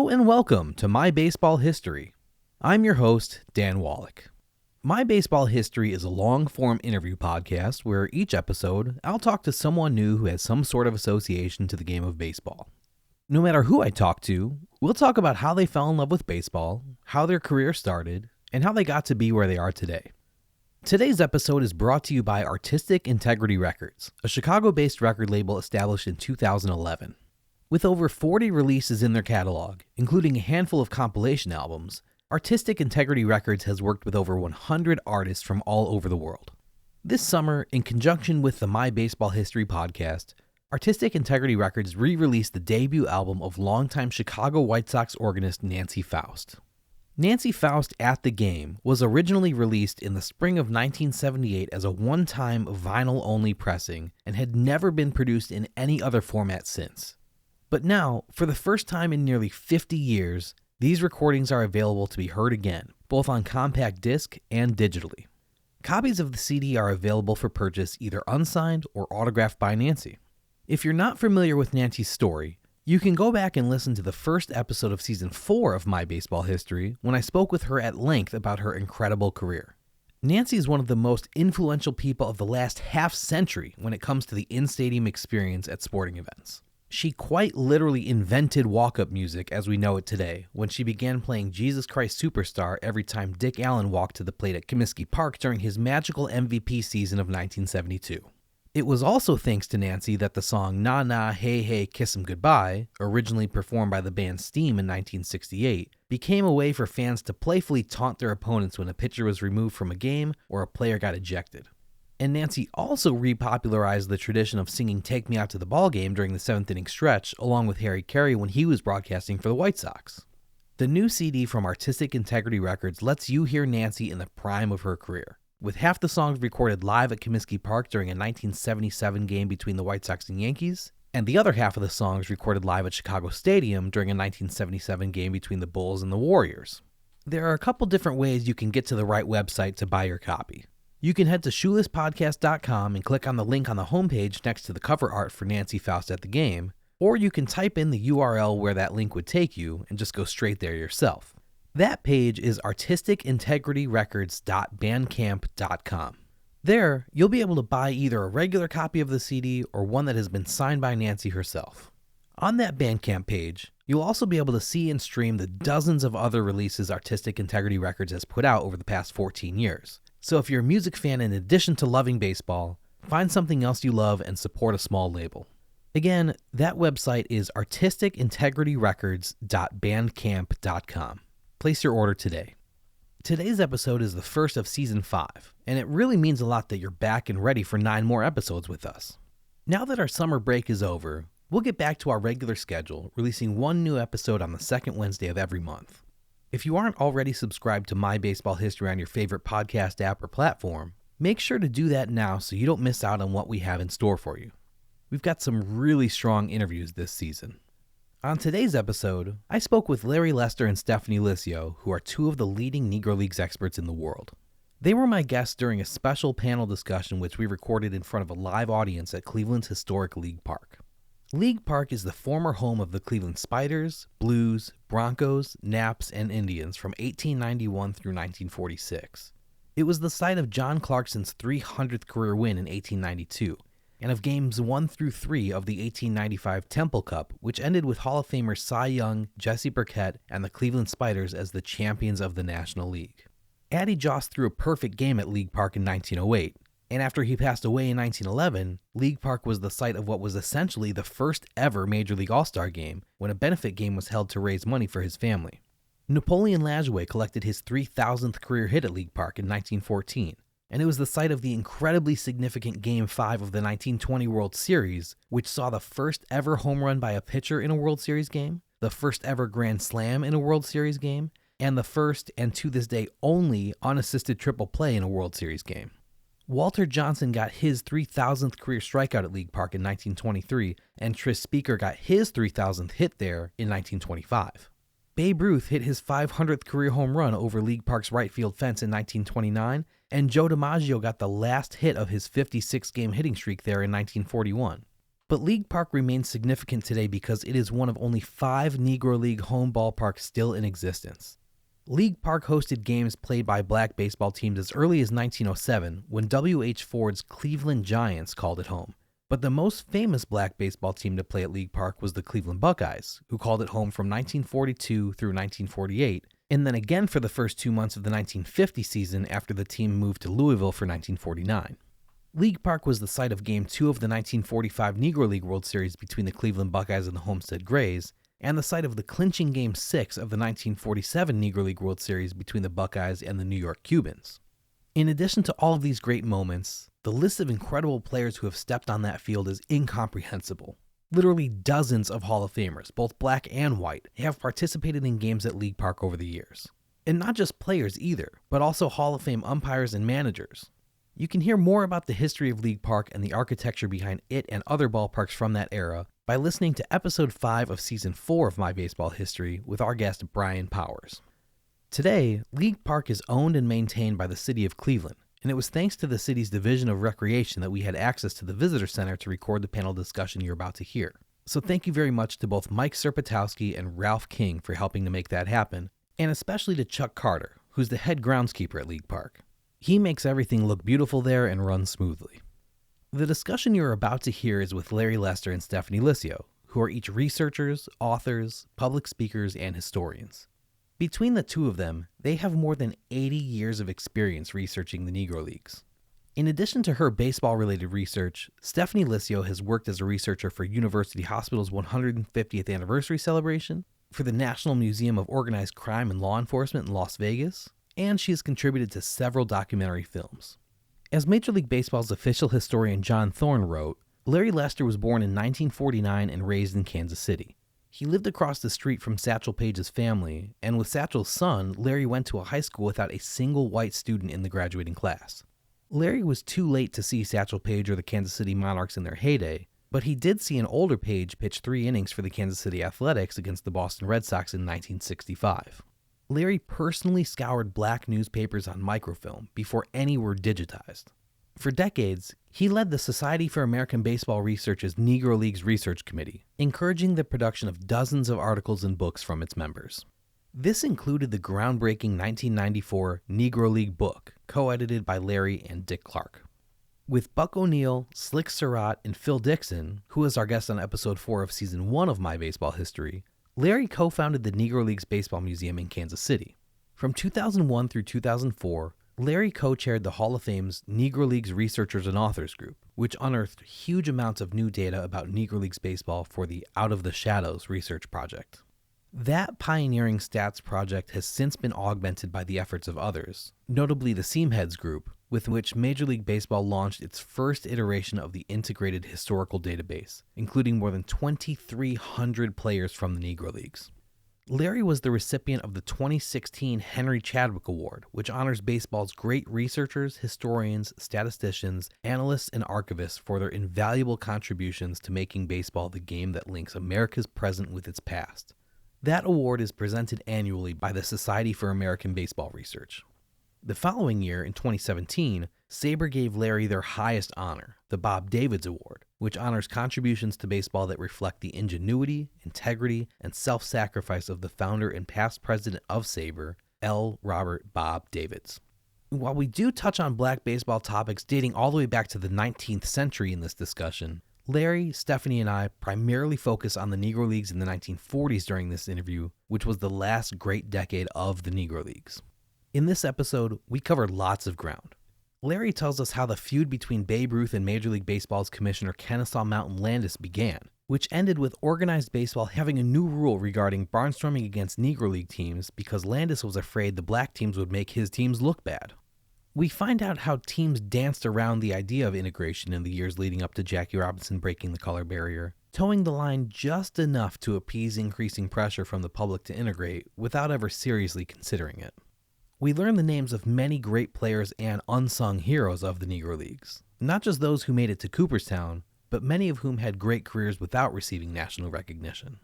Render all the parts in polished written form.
Hello and welcome to My Baseball History. I'm your host, Dan Wallach. My Baseball History is a long-form interview podcast where each episode I'll talk to someone new who has some sort of association to the game of baseball. No matter who I talk to, we'll talk about how they fell in love with baseball, how their career started, and how they got to be where they are today. Today's episode is brought to you by Artistic Integrity Records, a Chicago-based record label established in 2011. With over 40 releases in their catalog, including a handful of compilation albums, Artistic Integrity Records has worked with over 100 artists from all over the world. This summer, in conjunction with the My Baseball History podcast, Artistic Integrity Records re-released the debut album of longtime Chicago White Sox organist Nancy Faust. Nancy Faust at the Game was originally released in the spring of 1978 as a one-time vinyl-only pressing and had never been produced in any other format since. But now, for the first time in nearly 50 years, these recordings are available to be heard again, both on compact disc and digitally. Copies of the CD are available for purchase either unsigned or autographed by Nancy. If you're not familiar with Nancy's story, you can go back and listen to the first episode of Season 4 of My Baseball History when I spoke with her at length about her incredible career. Nancy is one of the most influential people of the last half-century when it comes to the in-stadium experience at sporting events. She quite literally invented walk-up music as we know it today when she began playing Jesus Christ Superstar every time Dick Allen walked to the plate at Comiskey Park during his magical MVP season of 1972. It was also thanks to Nancy that the song Na Na Hey Hey Kiss 'Em Goodbye, originally performed by the band Steam in 1968, became a way for fans to playfully taunt their opponents when a pitcher was removed from a game or a player got ejected. And Nancy also repopularized the tradition of singing Take Me Out to the Ballgame during the 7th inning stretch, along with Harry Carey when he was broadcasting for the White Sox. The new CD from Artistic Integrity Records lets you hear Nancy in the prime of her career, with half the songs recorded live at Comiskey Park during a 1977 game between the White Sox and Yankees, and the other half of the songs recorded live at Chicago Stadium during a 1977 game between the Bulls and the Warriors. There are a couple different ways you can get to the right website to buy your copy. You can head to shoelesspodcast.com and click on the link on the homepage next to the cover art for Nancy Faust at the Game, or you can type in the URL where that link would take you and just go straight there yourself. That page is artisticintegrityrecords.bandcamp.com. There, you'll be able to buy either a regular copy of the CD or one that has been signed by Nancy herself. On that Bandcamp page, you'll also be able to see and stream the dozens of other releases Artistic Integrity Records has put out over the past 14 years. So if you're a music fan in addition to loving baseball, find something else you love and support a small label. Again, that website is artisticintegrityrecords.bandcamp.com. Place your order today. Today's episode is the first of Season 5, and it really means a lot that you're back and ready for 9 more episodes with us. Now that our summer break is over, we'll get back to our regular schedule, releasing one new episode on the second Wednesday of every month. If you aren't already subscribed to My Baseball History on your favorite podcast app or platform, make sure to do that now so you don't miss out on what we have in store for you. We've got some really strong interviews this season. On today's episode, I spoke with Larry Lester and Stephanie Liscio, who are 2 of the leading Negro Leagues experts in the world. They were my guests during a special panel discussion which we recorded in front of a live audience at Cleveland's historic League Park. League Park is the former home of the Cleveland Spiders, Blues, Broncos, Naps, and Indians from 1891 through 1946. It was the site of John Clarkson's 300th career win in 1892, and of games 1 through 3 of the 1895 Temple Cup, which ended with Hall of Famers Cy Young, Jesse Burkett, and the Cleveland Spiders as the champions of the National League. Addie Joss threw a perfect game at League Park in 1908. And after he passed away in 1911, League Park was the site of what was essentially the first ever Major League All-Star game when a benefit game was held to raise money for his family. Napoleon Lajoie collected his 3,000th career hit at League Park in 1914, and it was the site of the incredibly significant Game 5 of the 1920 World Series, which saw the first ever home run by a pitcher in a World Series game, the first ever Grand Slam in a World Series game, and the first, and to this day only, unassisted triple play in a World Series game. Walter Johnson got his 3,000th career strikeout at League Park in 1923, and Tris Speaker got his 3,000th hit there in 1925. Babe Ruth hit his 500th career home run over League Park's right field fence in 1929, and Joe DiMaggio got the last hit of his 56-game hitting streak there in 1941. But League Park remains significant today because it is one of only 5 Negro League home ballparks still in existence. League Park hosted games played by black baseball teams as early as 1907, when W.H. Ford's Cleveland Giants called it home. But the most famous black baseball team to play at League Park was the Cleveland Buckeyes, who called it home from 1942 through 1948, and then again for the first 2 months of the 1950 season after the team moved to Louisville for 1949. League Park was the site of Game 2 of the 1945 Negro League World Series between the Cleveland Buckeyes and the Homestead Grays, and the site of the clinching Game 6 of the 1947 Negro League World Series between the Buckeyes and the New York Cubans. In addition to all of these great moments, the list of incredible players who have stepped on that field is incomprehensible. Literally dozens of Hall of Famers, both black and white, have participated in games at League Park over the years. And not just players either, but also Hall of Fame umpires and managers. You can hear more about the history of League Park and the architecture behind it and other ballparks from that era by listening to Episode 5 of Season 4 of My Baseball History with our guest Brian Powers. Today, League Park is owned and maintained by the city of Cleveland, and it was thanks to the city's Division of Recreation that we had access to the Visitor Center to record the panel discussion you're about to hear. So thank you very much to both Mike Serpatowski and Ralph King for helping to make that happen, and especially to Chuck Carter, who's the head groundskeeper at League Park. He makes everything look beautiful there and run smoothly. The discussion you're about to hear is with Larry Lester and Stephanie Liscio, who are each researchers, authors, public speakers, and historians. Between the two of them, they have more than 80 years of experience researching the Negro Leagues. In addition to her baseball-related research, Stephanie Liscio has worked as a researcher for University Hospital's 150th anniversary celebration, for the National Museum of Organized Crime and Law Enforcement in Las Vegas, and she has contributed to several documentary films. As Major League Baseball's official historian John Thorne wrote, Larry Lester was born in 1949 and raised in Kansas City. He lived across the street from Satchel Paige's family, and with Satchel's son, Larry went to a high school without a single white student in the graduating class. Larry was too late to see Satchel Paige or the Kansas City Monarchs in their heyday, but he did see an older Paige pitch 3 innings for the Kansas City Athletics against the Boston Red Sox in 1965. Larry personally scoured black newspapers on microfilm before any were digitized. For decades, he led the Society for American Baseball Research's Negro Leagues Research Committee, encouraging the production of dozens of articles and books from its members. This included the groundbreaking 1994 Negro League book, co-edited by Larry and Dick Clark. With Buck O'Neill, Slick Surratt, and Phil Dixon, who was our guest on Episode 4 of Season 1 of My Baseball History, Larry co-founded the Negro Leagues Baseball Museum in Kansas City. From 2001 through 2004, Larry co-chaired the Hall of Fame's Negro Leagues Researchers and Authors Group, which unearthed huge amounts of new data about Negro Leagues baseball for the Out of the Shadows research project. That pioneering stats project has since been augmented by the efforts of others, notably the Seamheads Group, with which Major League Baseball launched its first iteration of the integrated historical database, including more than 2,300 players from the Negro Leagues. Larry was the recipient of the 2016 Henry Chadwick Award, which honors baseball's great researchers, historians, statisticians, analysts, and archivists for their invaluable contributions to making baseball the game that links America's present with its past. That award is presented annually by the Society for American Baseball Research. The following year, in 2017, SABR gave Larry their highest honor, the Bob Davids Award, which honors contributions to baseball that reflect the ingenuity, integrity, and self-sacrifice of the founder and past president of SABR, L. Robert Bob Davids. While we do touch on black baseball topics dating all the way back to the 19th century in this discussion, Larry, Stephanie, and I primarily focus on the Negro Leagues in the 1940s during this interview, which was the last great decade of the Negro Leagues. In this episode, we cover lots of ground. Larry tells us how the feud between Babe Ruth and Major League Baseball's commissioner Kennesaw Mountain Landis began, which ended with organized baseball having a new rule regarding barnstorming against Negro League teams because Landis was afraid the black teams would make his teams look bad. We find out how teams danced around the idea of integration in the years leading up to Jackie Robinson breaking the color barrier, towing the line just enough to appease increasing pressure from the public to integrate without ever seriously considering it. We learn the names of many great players and unsung heroes of the Negro Leagues, not just those who made it to Cooperstown, but many of whom had great careers without receiving national recognition.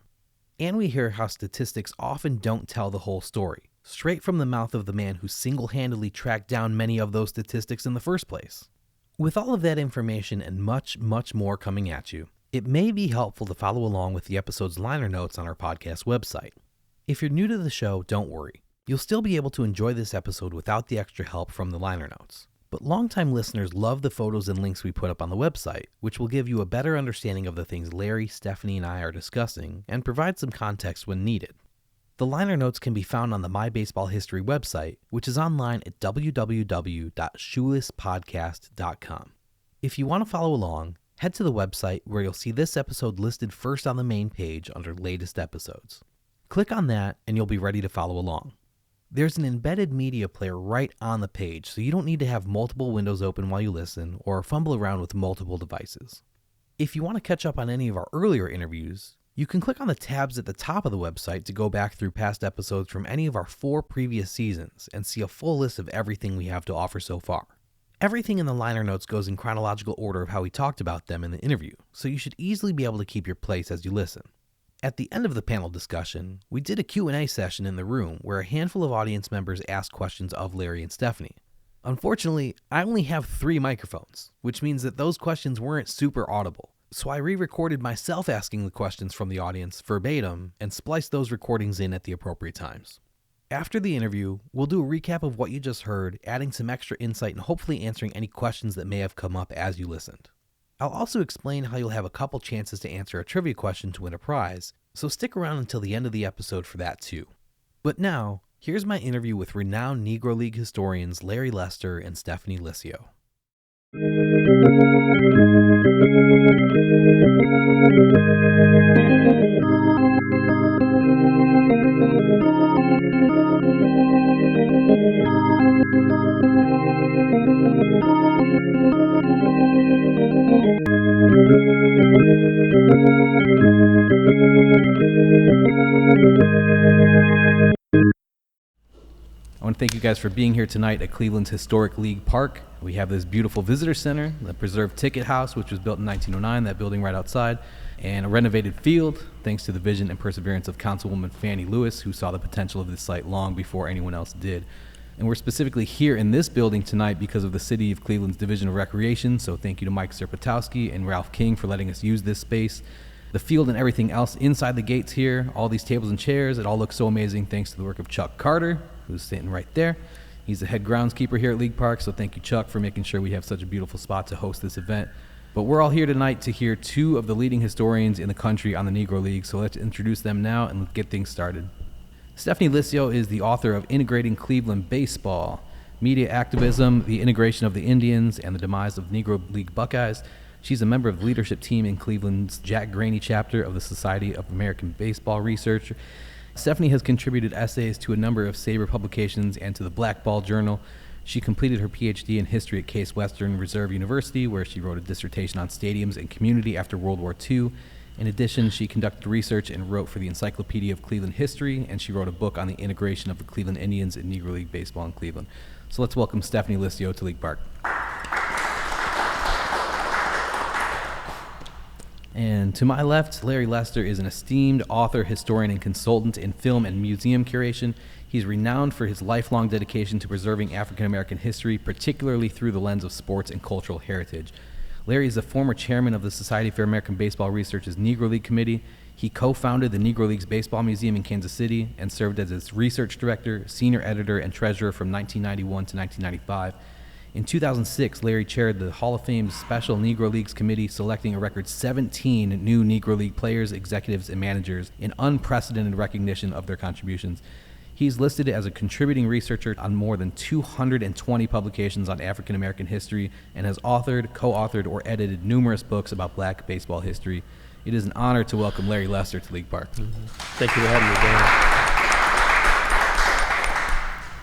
And we hear how statistics often don't tell the whole story, straight from the mouth of the man who single-handedly tracked down many of those statistics in the first place. With all of that information and much, much more coming at you, It may be helpful to follow along with the episode's liner notes on our podcast website. If you're new to the show, don't worry. You'll still be able to enjoy this episode without the extra help from the liner notes. But longtime listeners love the photos and links we put up on the website, which will give you a better understanding of the things Larry, Stephanie, and I are discussing and provide some context when needed. The liner notes can be found on the My Baseball History website, which is online at www.shoelesspodcast.com. If you want to follow along, head to the website where you'll see this episode listed first on the main page under Latest Episodes. Click on that and you'll be ready to follow along. There's an embedded media player right on the page, so you don't need to have multiple windows open while you listen or fumble around with multiple devices. If you want to catch up on any of our earlier interviews, you can click on the tabs at the top of the website to go back through past episodes from any of our 4 previous seasons and see a full list of everything we have to offer so far. Everything in the liner notes goes in chronological order of how we talked about them in the interview, so you should easily be able to keep your place as you listen. At the end of the panel discussion, we did a Q&A session in the room where a handful of audience members asked questions of Larry and Stephanie. Unfortunately, I only have 3 microphones, which means that those questions weren't super audible, so I re-recorded myself asking the questions from the audience verbatim and spliced those recordings in at the appropriate times. After the interview, we'll do a recap of what you just heard, adding some extra insight and hopefully answering any questions that may have come up as you listened. I'll also explain how you'll have a couple chances to answer a trivia question to win a prize, so stick around until the end of the episode for that too. But now, here's my interview with renowned Negro League historians Larry Lester and Stephanie Liscio. I want to thank you guys for being here tonight at Cleveland's historic League Park. We have this beautiful visitor center, the preserved ticket house, which was built in 1909, that building right outside, and a renovated field, thanks to the vision and perseverance of Councilwoman Fannie Lewis, who saw the potential of this site long before anyone else did. And we're specifically here in this building tonight because of the City of Cleveland's Division of Recreation, so thank you to Mike Serpatowski and Ralph King for letting us use this space. The field and everything else inside the gates here, all these tables and chairs, it all looks so amazing thanks to the work of Chuck Carter, who's sitting right there. He's the head groundskeeper here at League Park, so thank you, Chuck, for making sure we have such a beautiful spot to host this event. But we're all here tonight to hear 2 of the leading historians in the country on the Negro Leagues, so let's introduce them now and get things started. Stephanie Liscio is the author of Integrating Cleveland Baseball, Media Activism, the Integration of the Indians, and the Demise of Negro League Buckeyes. She's a member of the leadership team in Cleveland's Jack Graney chapter of the Society of American Baseball Research. Stephanie has contributed essays to a number of SABR publications and to the Black Ball Journal. She completed her PhD in history at Case Western Reserve University, where she wrote a dissertation on stadiums and community after World War II. In addition, she conducted research and wrote for the Encyclopedia of Cleveland History, and she wrote a book on the integration of the Cleveland Indians in Negro League Baseball in Cleveland. So let's welcome Stephanie Liscio to League Park. And to my left, Larry Lester is an esteemed author, historian, and consultant in film and museum curation. He's renowned for his lifelong dedication to preserving African American history, particularly through the lens of sports and cultural heritage. Larry is the former chairman of the Society for American Baseball Research's Negro League Committee. He co-founded the Negro Leagues Baseball Museum in Kansas City and served as its research director, senior editor, and treasurer from 1991 to 1995. In 2006, Larry chaired the Hall of Fame's Special Negro Leagues Committee, selecting a record 17 new Negro League players, executives, and managers in unprecedented recognition of their contributions. He's listed as a contributing researcher on more than 220 publications on African American history and has authored, co-authored, or edited numerous books about Black baseball history. It is an honor to welcome Larry Lester to League Park. Thank you for having me, Dan.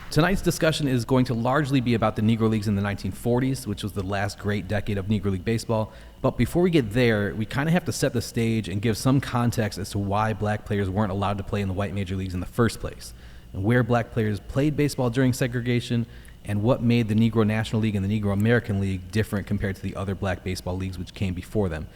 Tonight's discussion is going to largely be about the Negro Leagues in the 1940s, which was the last great decade of Negro League baseball. But before we get there, we kind of have to set the stage and give some context as to why black players weren't allowed to play in the white major leagues in the first place, and where black players played baseball during segregation, and what made the Negro National League and the Negro American League different compared to the other black baseball leagues which came before them.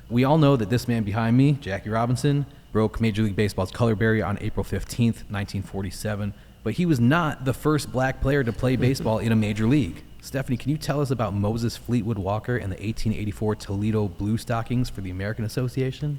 We all know that this man behind me, Jackie Robinson, broke Major League Baseball's color barrier on April 15th, 1947, but he was not the first black player to play baseball in a major league. Stephanie, can you tell us about Moses Fleetwood Walker and the 1884 Toledo Blue Stockings for the American Association?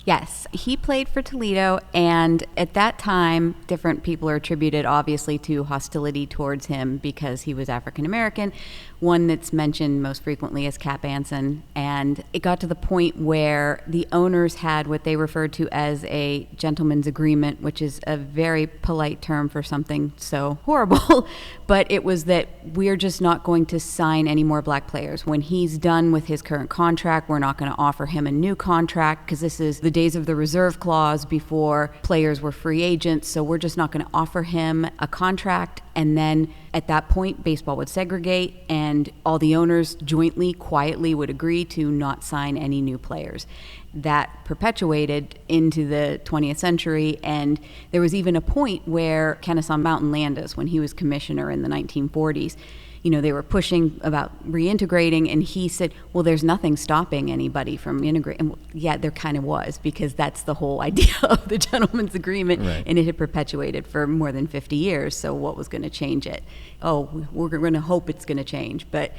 Yes, he played for Toledo, and at that time, different people are attributed, obviously, to hostility towards him because he was African American. One that's mentioned most frequently is Cap Anson, and it got to the point where the owners had what they referred to as a gentleman's agreement, which is a very polite term for something so horrible, but it was that we're just not going to sign any more black players. When he's done with his current contract, we're not going to offer him a new contract because this is the days of the reserve clause before players were free agents, so we're just not going to offer him a contract. And then at that point, baseball would segregate, and all the owners jointly, quietly would agree to not sign any new players. That perpetuated into the 20th century, and there was even a point where Kennesaw Mountain Landis, when he was commissioner in the 1940s, they were pushing about reintegrating, and he said, well, there's nothing stopping anybody from integrating. Yeah, there kind of was, because that's the whole idea of the gentleman's agreement, right. And it had perpetuated for more than 50 years, so what was going to change it? Oh, we're going to hope it's going to change, but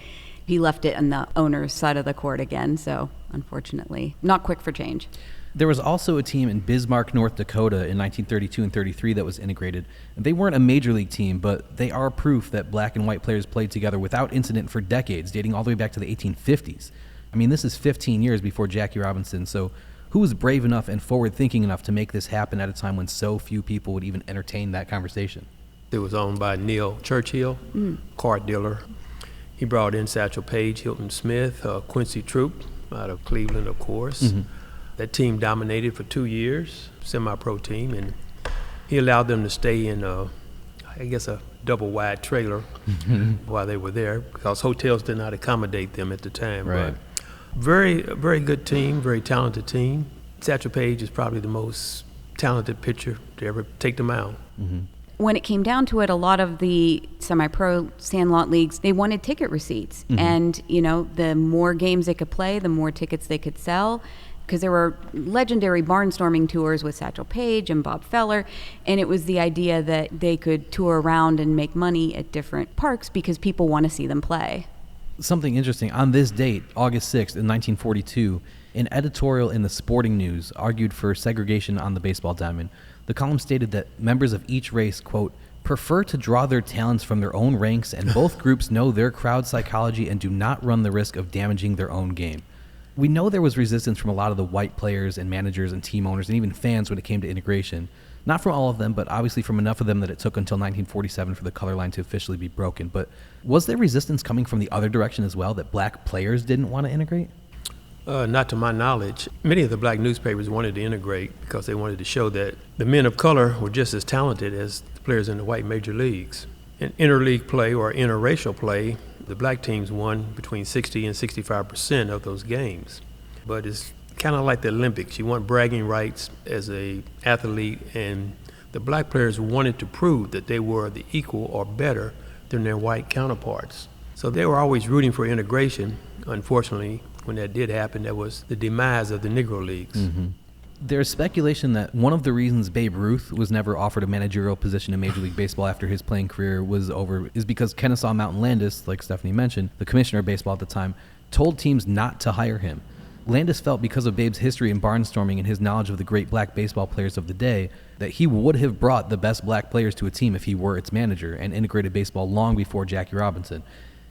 he left it on the owner's side of the court again, so unfortunately, not quick for change. There was also a team in Bismarck, North Dakota in 1932 and 33 that was integrated. They weren't a major league team, but they are proof that black and white players played together without incident for decades, dating all the way back to the 1850s. I mean, this is 15 years before Jackie Robinson, so who was brave enough and forward-thinking enough to make this happen at a time when so few people would even entertain that conversation? It was owned by Neil Churchill, car dealer. He brought in Satchel Paige, Hilton Smith, Quincy Troop out of Cleveland, of course. Mm-hmm. That team dominated for 2 years, semi-pro team, and he allowed them to stay in, a double-wide trailer while they were there because hotels did not accommodate them at the time. Right. But very, very good team, very talented team. Satchel Paige is probably the most talented pitcher to ever take the mound. Mm-hmm. When it came down to it, a lot of the semi-pro sandlot leagues, they wanted ticket receipts. Mm-hmm. And, the more games they could play, the more tickets they could sell. Because there were legendary barnstorming tours with Satchel Paige and Bob Feller, and it was the idea that they could tour around and make money at different parks because people want to see them play. Something interesting, on this date, August 6th in 1942, an editorial in the Sporting News argued for segregation on the baseball diamond. The column stated that members of each race, quote, prefer to draw their talents from their own ranks, and both groups know their crowd psychology and do not run the risk of damaging their own game. We know there was resistance from a lot of the white players and managers and team owners and even fans when it came to integration. Not from all of them, but obviously from enough of them that it took until 1947 for the color line to officially be broken. But was there resistance coming from the other direction as well, that black players didn't want to integrate? Not to my knowledge. Many of the black newspapers wanted to integrate because they wanted to show that the men of color were just as talented as the players in the white major leagues. In interleague play or interracial play, the black teams won between 60 and 65% of those games. But it's kind of like the Olympics. You want bragging rights as an athlete, and the black players wanted to prove that they were the equal or better than their white counterparts. So they were always rooting for integration. Unfortunately, when that did happen, that was the demise of the Negro Leagues. Mm-hmm. There's speculation that one of the reasons Babe Ruth was never offered a managerial position in Major League Baseball after his playing career was over is because Kennesaw Mountain Landis, like Stephanie mentioned, the commissioner of baseball at the time, told teams not to hire him. Landis felt because of Babe's history in barnstorming and his knowledge of the great black baseball players of the day that he would have brought the best black players to a team if he were its manager and integrated baseball long before Jackie Robinson.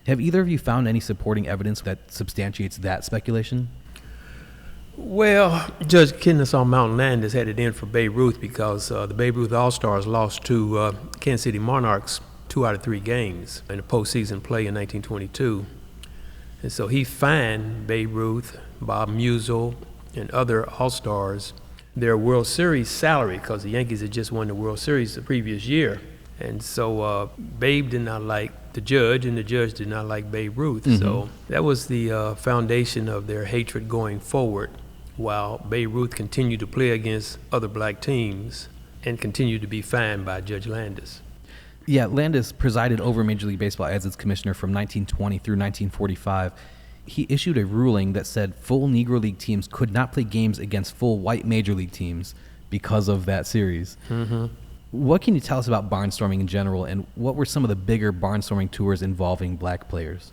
Have either of you found any supporting evidence that substantiates that speculation? Well, Judge Kennesaw Mountain Landis had it in for Babe Ruth because the Babe Ruth All-Stars lost to Kansas City Monarchs 2 out of 3 games in the postseason play in 1922. And so he fined Babe Ruth, Bob Musial, and other All-Stars their World Series salary because the Yankees had just won the World Series the previous year. And so Babe did not like the judge, and the judge did not like Babe Ruth. Mm-hmm. So that was the foundation of their hatred going forward, while Babe Ruth continued to play against other black teams and continued to be fined by Judge Landis. Yeah, Landis presided over Major League Baseball as its commissioner from 1920 through 1945. He issued a ruling that said full Negro League teams could not play games against full white Major League teams because of that series. Mm-hmm. What can you tell us about barnstorming in general, and what were some of the bigger barnstorming tours involving black players?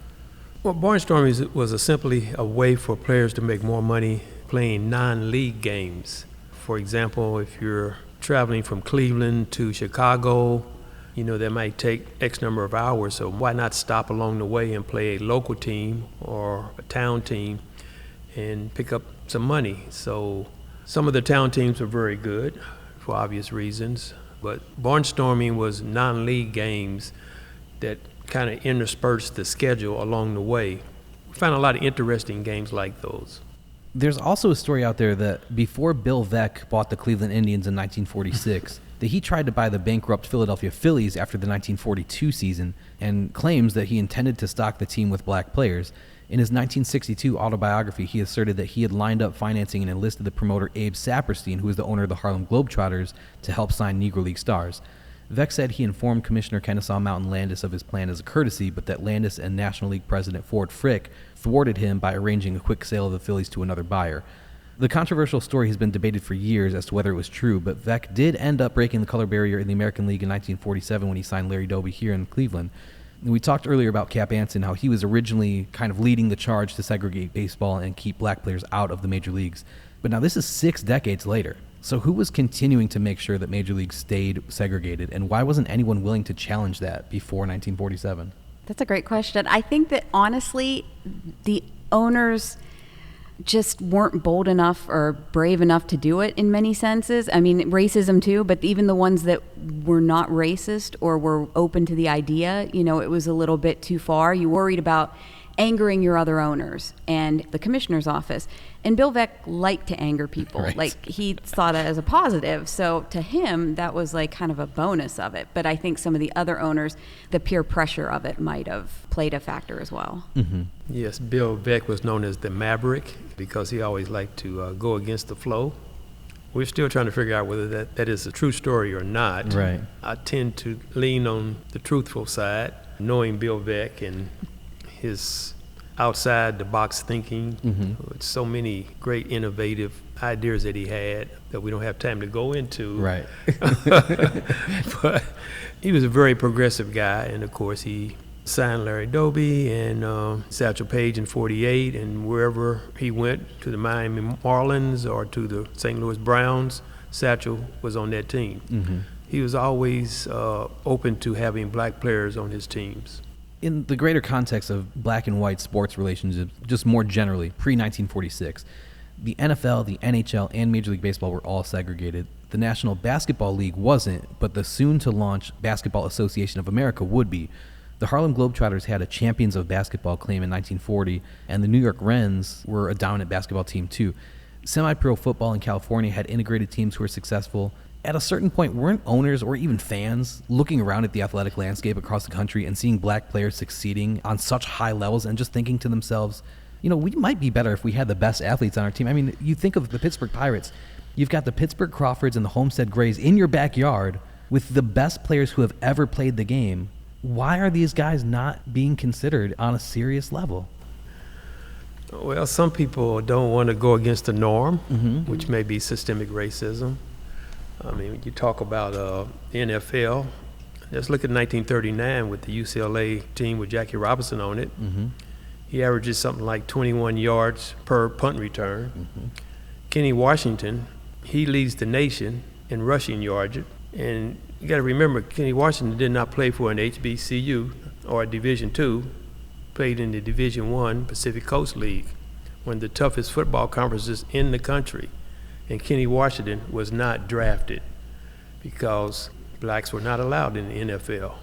Well, barnstorming was simply a way for players to make more money playing non-league games. For example, if you're traveling from Cleveland to Chicago, that might take X number of hours, so why not stop along the way and play a local team or a town team and pick up some money? So some of the town teams were very good for obvious reasons, but barnstorming was non-league games that kind of interspersed the schedule along the way. We found a lot of interesting games like those. There's also a story out there that before Bill Veeck bought the Cleveland Indians in 1946, that he tried to buy the bankrupt Philadelphia Phillies after the 1942 season and claims that he intended to stock the team with black players. In his 1962 autobiography, he asserted that he had lined up financing and enlisted the promoter Abe Saperstein, who was the owner of the Harlem Globetrotters, to help sign Negro League stars. Veeck said he informed Commissioner Kennesaw Mountain Landis of his plan as a courtesy, but that Landis and National League President Ford Frick thwarted him by arranging a quick sale of the Phillies to another buyer. The controversial story has been debated for years as to whether it was true, but Veeck did end up breaking the color barrier in the American League in 1947 when he signed Larry Doby here in Cleveland. And we talked earlier about Cap Anson, how he was originally kind of leading the charge to segregate baseball and keep black players out of the major leagues. But now this is 6 decades later. So who was continuing to make sure that major leagues stayed segregated, and why wasn't anyone willing to challenge that before 1947? That's a great question. I think that honestly, the owners just weren't bold enough or brave enough to do it in many senses. I mean, racism too, but even the ones that were not racist or were open to the idea, it was a little bit too far. You worried about angering your other owners and the commissioner's office. And Bill Veeck liked to anger people. Right. Like, he saw that as a positive. So to him, that was like kind of a bonus of it. But I think some of the other owners, the peer pressure of it might have played a factor as well. Mm-hmm. Yes, Bill Veeck was known as the Maverick because he always liked to go against the flow. We're still trying to figure out whether that is a true story or not. Right. I tend to lean on the truthful side, knowing Bill Veeck and his outside the box thinking, with so many great innovative ideas that he had that we don't have time to go into. Right. But he was a very progressive guy, and of course he signed Larry Doby and Satchel Paige in 48, and wherever he went, to the Miami Marlins or to the St. Louis Browns, Satchel was on that team. Mm-hmm. He was always open to having black players on his teams. In the greater context of black and white sports relationships, just more generally, pre-1946, the NFL, the NHL, and Major League Baseball were all segregated. The National Basketball League wasn't, but the soon-to-launch Basketball Association of America would be. The Harlem Globetrotters had a Champions of Basketball claim in 1940, and the New York Wrens were a dominant basketball team too. Semi-pro football in California had integrated teams who were successful. At a certain point, weren't owners or even fans looking around at the athletic landscape across the country and seeing black players succeeding on such high levels and just thinking to themselves, we might be better if we had the best athletes on our team? I mean, you think of the Pittsburgh Pirates. You've got the Pittsburgh Crawfords and the Homestead Grays in your backyard with the best players who have ever played the game. Why are these guys not being considered on a serious level? Well, some people don't want to go against the norm, which may be systemic racism. I mean, when you talk about the NFL, let's look at 1939 with the UCLA team with Jackie Robinson on it. He averages something like 21 yards per punt return. Kenny Washington, he leads the nation in rushing yardage. And you got to remember, Kenny Washington did not play for an HBCU or a Division II, played in the Division I Pacific Coast League, one of the toughest football conferences in the country. And Kenny Washington was not drafted because blacks were not allowed in the NFL.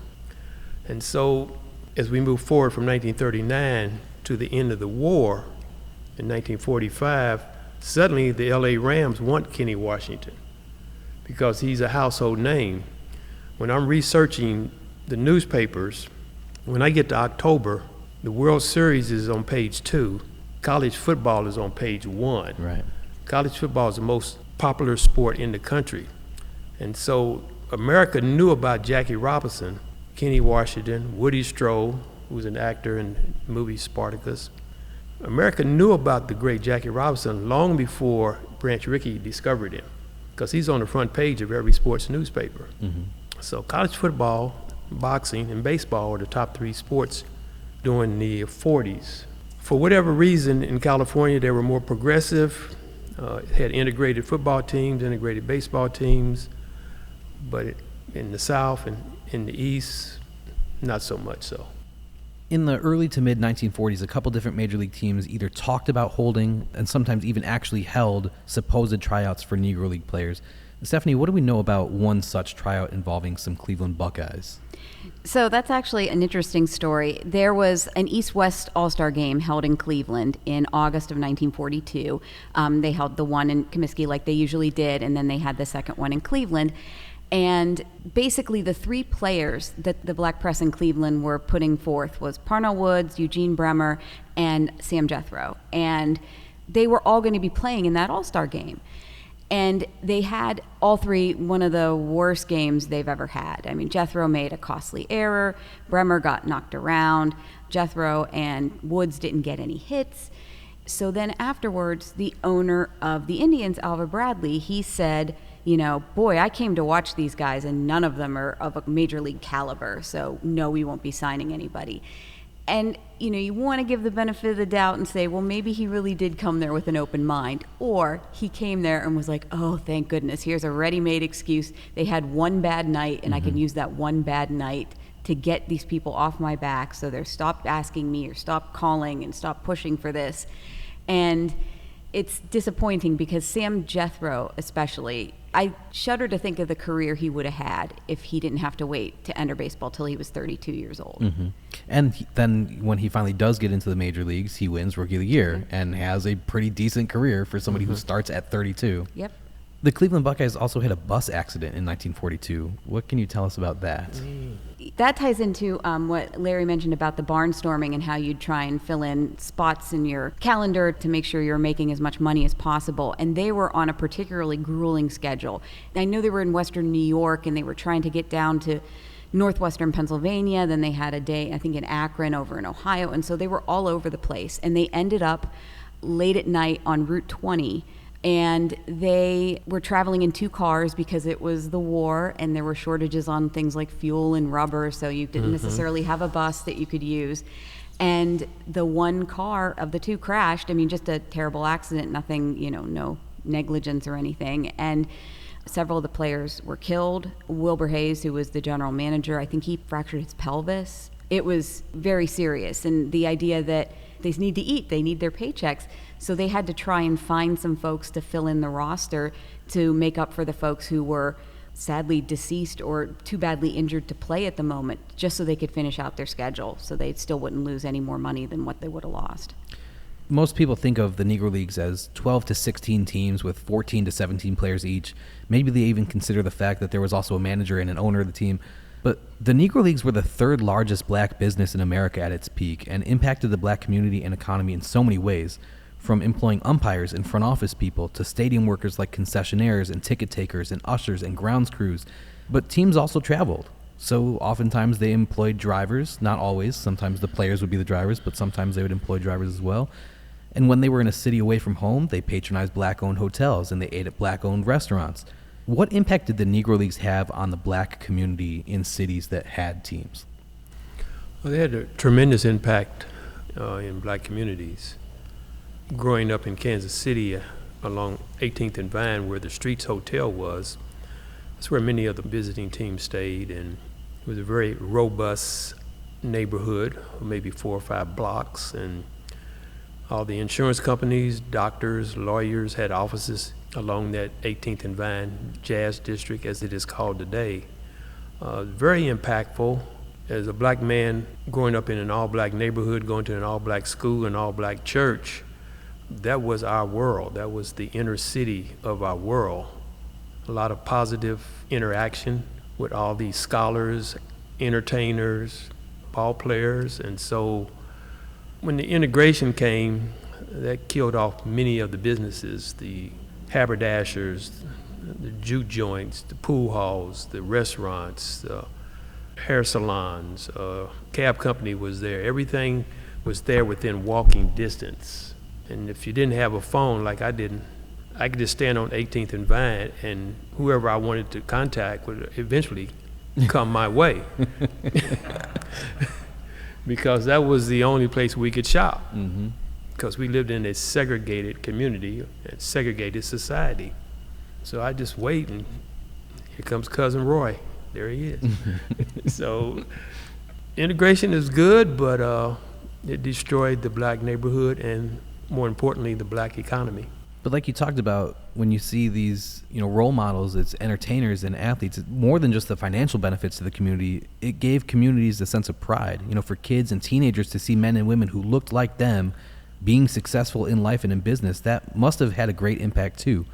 And so as we move forward from 1939 to the end of the war in 1945, suddenly the LA Rams want Kenny Washington because he's a household name. When I'm researching the newspapers, when I get to October, the World Series is on page 2, college football is on page 1. Right. College football is the most popular sport in the country. And so America knew about Jackie Robinson, Kenny Washington, Woody Strode, who was an actor in the movie Spartacus. America knew about the great Jackie Robinson long before Branch Rickey discovered him. because he's on the front page of every sports newspaper. Mm-hmm. So college football, boxing, and baseball were the top three sports during the 40s. For whatever reason, in California, they were more progressive, had integrated football teams, integrated baseball teams, but in the South and in the East, not so much so. In the early to mid 1940s, a couple different major league teams either talked about holding and sometimes even actually held supposed tryouts for Negro League players. Stephanie, what do we know about one such tryout involving some Cleveland Buckeyes? So that's actually an interesting story. There was an East-West All-Star game held in Cleveland in August of 1942. They held the one in Comiskey like they usually did, and then they had the second one in Cleveland. And basically the three players that the black press in Cleveland were putting forth was Parnell Woods, Eugene Bremer, and Sam Jethro. And they were all going to be playing in that All-Star game. And they had all three one of the worst games they've ever had. I mean, Jethro made a costly error. Bremer got knocked around. Jethro and Woods didn't get any hits. So then afterwards, the owner of the Indians, Alva Bradley, he said, you know, boy, I came to watch these guys and none of them are of a major league caliber. So no, we won't be signing anybody. And, you know, you want to give the benefit of the doubt and say, well, maybe he really did come there with an open mind. Or he came there and was like, oh, thank goodness, here's a ready-made excuse. They had one bad night, and I can use that one bad night to get these people off my back so they're stopped asking me or stop calling and stop pushing for this. And it's disappointing because Sam Jethro especially, I shudder to think of the career he would have had if he didn't have to wait to enter baseball till he was 32 years old. Mm-hmm. And then when he finally does get into the major leagues, he wins Rookie of the Year and has a pretty decent career for somebody who starts at 32. Yep. The Cleveland Buckeyes also had a bus accident in 1942. What can you tell us about that? That ties into what Larry mentioned about the barnstorming and how you'd try and fill in spots in your calendar to make sure you're making as much money as possible. And they were on a particularly grueling schedule. I know they were in western New York and they were trying to get down to northwestern Pennsylvania. Then they had a day, I think, in Akron over in Ohio. And so they were all over the place. And they ended up late at night on Route 20. And they were traveling in two cars because it was the war and there were shortages on things like fuel and rubber, so you didn't necessarily have a bus that you could use. And the one car of the two crashed. I mean, just a terrible accident, nothing, you know, no negligence or anything. And several of the players were killed. Wilbur Hayes, who was the general manager, I think he fractured his pelvis. It was very serious. And the idea that they need to eat, they need their paychecks. So they had to try and find some folks to fill in the roster to make up for the folks who were sadly deceased or too badly injured to play at the moment, just so they could finish out their schedule so they still wouldn't lose any more money than what they would have lost. Most people think of the Negro Leagues as 12 to 16 teams with 14 to 17 players each. Maybe they even consider the fact that there was also a manager and an owner of the team. But the Negro Leagues were the third largest black business in America at its peak and impacted the black community and economy in so many ways, from employing umpires and front office people to stadium workers like concessionaires and ticket takers and ushers and grounds crews. But teams also traveled. So oftentimes they employed drivers, not always. Sometimes the players would be the drivers, but sometimes they would employ drivers as well. And when they were in a city away from home, they patronized black-owned hotels and they ate at black-owned restaurants. What impact did the Negro Leagues have on the black community in cities that had teams? Well, they had a tremendous impact in black communities. Growing up in Kansas City along 18th and Vine, where the Streets Hotel was, that's where many of the visiting teams stayed, and it was a very robust neighborhood, maybe 4 or 5 blocks, and all the insurance companies, doctors, lawyers had offices along that 18th and Vine Jazz District, as it is called today. Very impactful. As a black man growing up in an all-black neighborhood, going to an all-black school, an all-black church, that was our world. That was the inner city of our world. A lot of positive interaction with all these scholars, entertainers, ball players, and so when the integration came, that killed off many of the businesses, the haberdashers, the juke joints, the pool halls, the restaurants, the hair salons, cab company was there. Everything was there within walking distance. And if you didn't have a phone like I didn't I could just stand on 18th and Vine, and whoever I wanted to contact would eventually come my way. Because that was the only place we could shop. Because we lived in a segregated community, a segregated society. So I just wait, and here comes Cousin Roy. There he is. So integration is good, but it destroyed the black neighborhood and, more importantly, the black economy. But like you talked about, when you see these, role models, it's entertainers and athletes, it's more than just the financial benefits to the community. It gave communities a sense of pride, for kids and teenagers to see men and women who looked like them being successful in life and in business. That must have had a great impact too.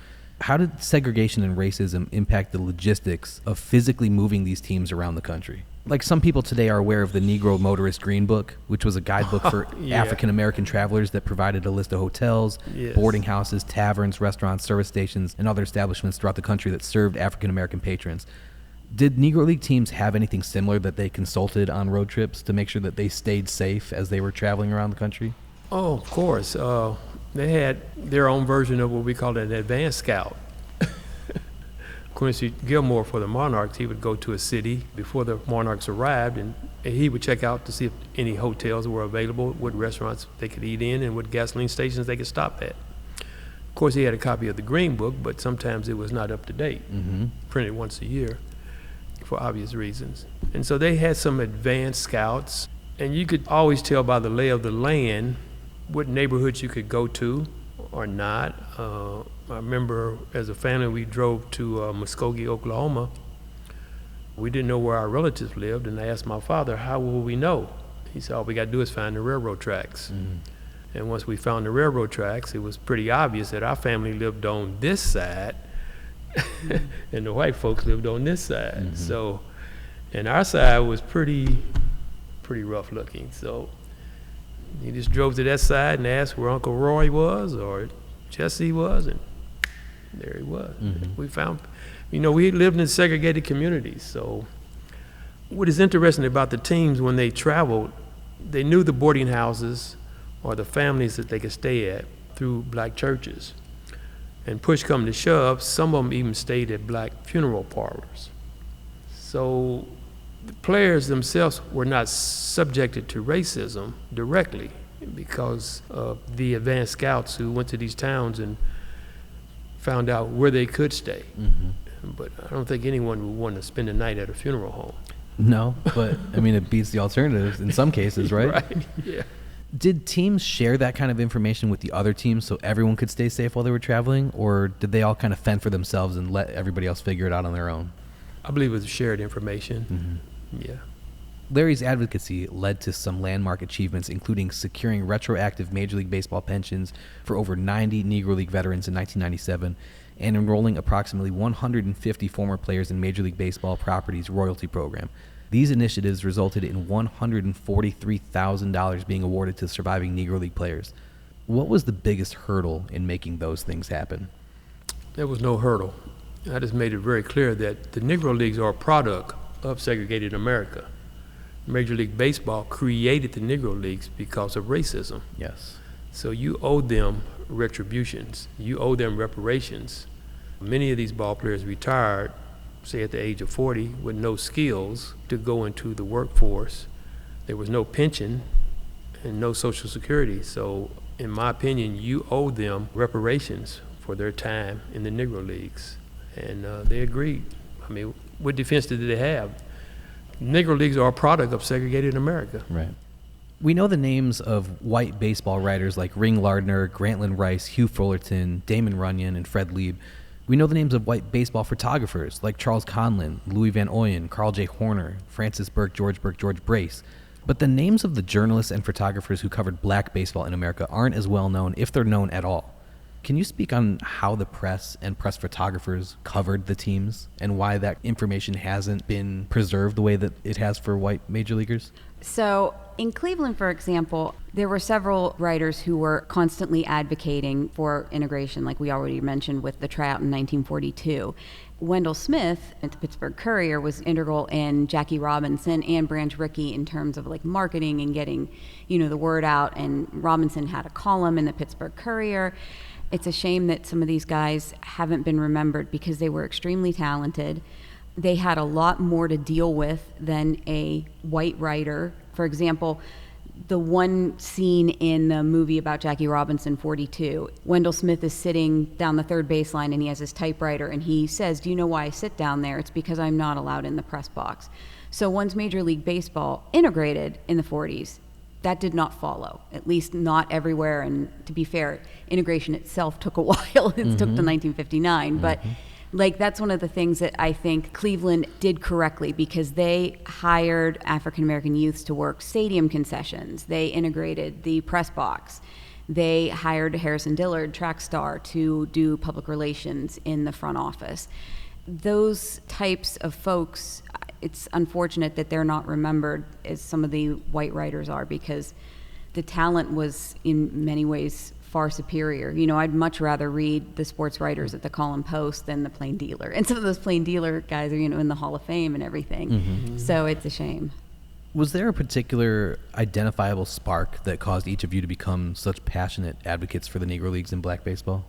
How did segregation and racism impact the logistics of physically moving these teams around the country? Like, some people today are aware of the Negro Motorist Green Book, which was a guidebook for African-American travelers that provided a list of hotels, boarding houses, taverns, restaurants, service stations, and other establishments throughout the country that served African-American patrons. Did Negro League teams have anything similar that they consulted on road trips to make sure that they stayed safe as they were traveling around the country? Oh, of course. They had their own version of what we call an advance scout. Quincy Gilmore, for the Monarchs, he would go to a city before the Monarchs arrived, and he would check out to see if any hotels were available, what restaurants they could eat in, and what gasoline stations they could stop at. Of course, he had a copy of the Green Book, but sometimes it was not up to date, printed once a year for obvious reasons. And so they had some advanced scouts, and you could always tell by the lay of the land what neighborhoods you could go to or not. I remember as a family we drove to Muskogee, Oklahoma. We didn't know where our relatives lived, and I asked my father, how will we know? He said, all we got to do is find the railroad tracks. And once we found the railroad tracks, it was pretty obvious that our family lived on this side and the white folks lived on this side. So, and our side was pretty rough looking. So he just drove to that side and asked where Uncle Roy was or Jesse was, and there he was. We found, we lived in segregated communities. So what is interesting about the teams, when they traveled, they knew the boarding houses or the families that they could stay at through black churches. And push come to shove, some of them even stayed at black funeral parlors. So the players themselves were not subjected to racism directly because of the advanced scouts who went to these towns and found out where they could stay. But I don't think anyone would want to spend a night at a funeral home. No, but it beats the alternatives in some cases, right? Right, yeah. Did teams share that kind of information with the other teams so everyone could stay safe while they were traveling, or did they all kind of fend for themselves and let everybody else figure it out on their own? I believe it was shared information. Yeah. Larry's advocacy led to some landmark achievements, including securing retroactive Major League Baseball pensions for over 90 Negro League veterans in 1997 and enrolling approximately 150 former players in Major League Baseball Properties royalty program. These initiatives resulted in $143,000 being awarded to surviving Negro League players. What was the biggest hurdle in making those things happen? There was no hurdle. I just made it very clear that the Negro Leagues are a product of segregated America. Major League Baseball created the Negro Leagues because of racism. Yes. So you owe them retributions. You owe them reparations. Many of these ball players retired, say at the age of 40, with no skills to go into the workforce. There was no pension and no Social Security. So in my opinion, you owe them reparations for their time in the Negro Leagues. And they agreed. What defense did they have? Negro Leagues are a product of segregated America. Right. We know the names of white baseball writers like Ring Lardner, Grantland Rice, Hugh Fullerton, Damon Runyon, and Fred Lieb. We know the names of white baseball photographers like Charles Conlon, Louis Van Oyen, Carl J. Horner, Francis Burke, George Brace. But the names of the journalists and photographers who covered black baseball in America aren't as well known, if they're known at all. Can you speak on how the press and press photographers covered the teams and why that information hasn't been preserved the way that it has for white major leaguers? So in Cleveland, for example, there were several writers who were constantly advocating for integration, like we already mentioned with the tryout in 1942. Wendell Smith at the Pittsburgh Courier was integral in Jackie Robinson and Branch Rickey in terms of like marketing and getting, the word out. And Robinson had a column in the Pittsburgh Courier. It's a shame that some of these guys haven't been remembered because they were extremely talented. They had a lot more to deal with than a white writer. For example, the one scene in the movie about Jackie Robinson, 42, Wendell Smith is sitting down the third baseline and he has his typewriter and he says, "Do you know why I sit down there? It's because I'm not allowed in the press box." So once Major League Baseball integrated in the 40s, that did not follow, at least not everywhere. And to be fair, integration itself took a while. It took to 1959. But like, that's one of the things that I think Cleveland did correctly, because they hired African-American youths to work stadium concessions. They integrated the press box. They hired Harrison Dillard, track star, to do public relations in the front office. Those types of folks, it's unfortunate that they're not remembered as some of the white writers are, because the talent was in many ways far superior. You know, I'd much rather read the sports writers at the Column Post than the Plain Dealer. And some of those Plain Dealer guys are, you know, in the Hall of Fame and everything. So it's a shame. Was there a particular identifiable spark that caused each of you to become such passionate advocates for the Negro Leagues in black baseball?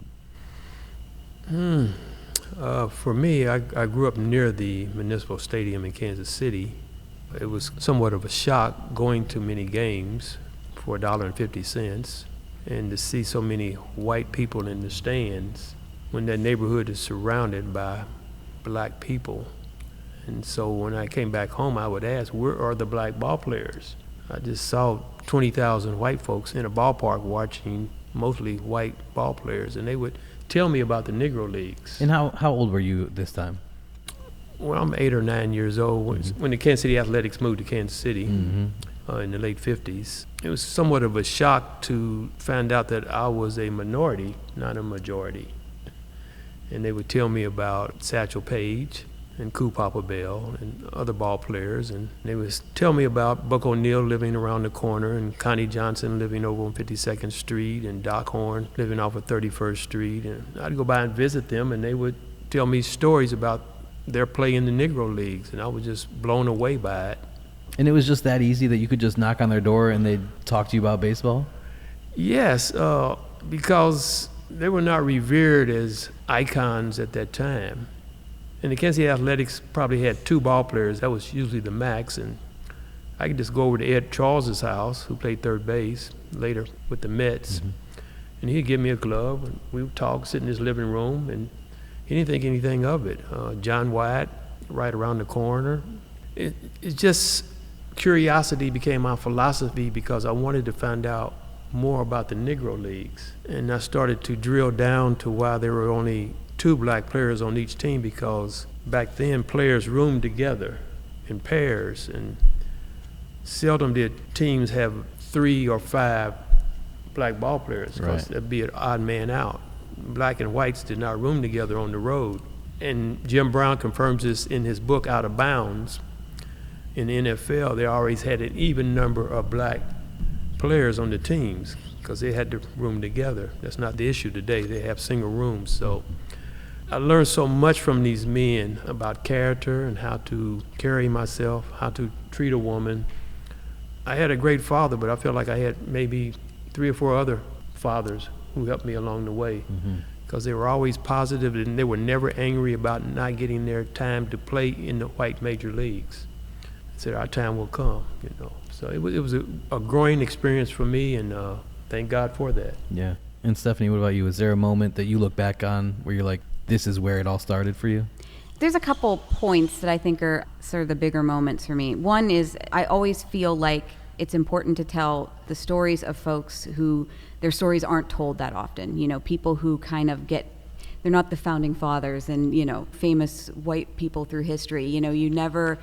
For me, I grew up near the Municipal Stadium in Kansas City. It was somewhat of a shock going to many games for $1.50 and to see so many white people in the stands when that neighborhood is surrounded by black people. And so when I came back home, I would ask, where are the black ball players? I just saw 20,000 white folks in a ballpark watching mostly white ball players, and they would tell me about the Negro Leagues. And how old were you this time? Well, I'm 8 or 9 years old. When the Kansas City Athletics moved to Kansas City in the late 50s, it was somewhat of a shock to find out that I was a minority, not a majority. And they would tell me about Satchel Paige and Coop Papa Bell and other ball players, and they would tell me about Buck O'Neill living around the corner, and Connie Johnson living over on 52nd Street, and Doc Horn living off of 31st Street. And I'd go by and visit them, and they would tell me stories about their play in the Negro Leagues, and I was just blown away by it. And it was just that easy that you could just knock on their door and they'd talk to you about baseball? Yes, because they were not revered as icons at that time. And the Kansas City Athletics probably had 2 ball players. That was usually the max. And I could just go over to Ed Charles's house, who played third base later with the Mets. And he'd give me a glove, and we would talk, sit in his living room, and he didn't think anything of it. John White, right around the corner. It just, curiosity became my philosophy, because I wanted to find out more about the Negro Leagues. And I started to drill down to why there were only 2 black players on each team, because back then players roomed together in pairs, and seldom did teams have 3 or 5 black ball players, because that'd be an odd man out. Black and whites did not room together on the road. And Jim Brown confirms this in his book Out of Bounds. In the NFL, they always had an even number of black players on the teams, because they had to room together. That's not the issue today. They have single rooms. So I learned so much from these men about character and how to carry myself, how to treat a woman. I had a great father, but I felt like I had maybe 3 or 4 other fathers who helped me along the way, because they were always positive and they were never angry about not getting their time to play in the white major leagues. They said, our time will come, you know. So it was a growing experience for me, and thank God for that. Yeah. And Stephanie, what about you? Is there a moment that you look back on where you're like, this is where it all started for you? There's a couple points that I think are sort of the bigger moments for me. One is I always feel like it's important to tell the stories of folks who their stories aren't told that often. You know, people who kind of they're not the founding fathers and, you know, famous white people through history. You know,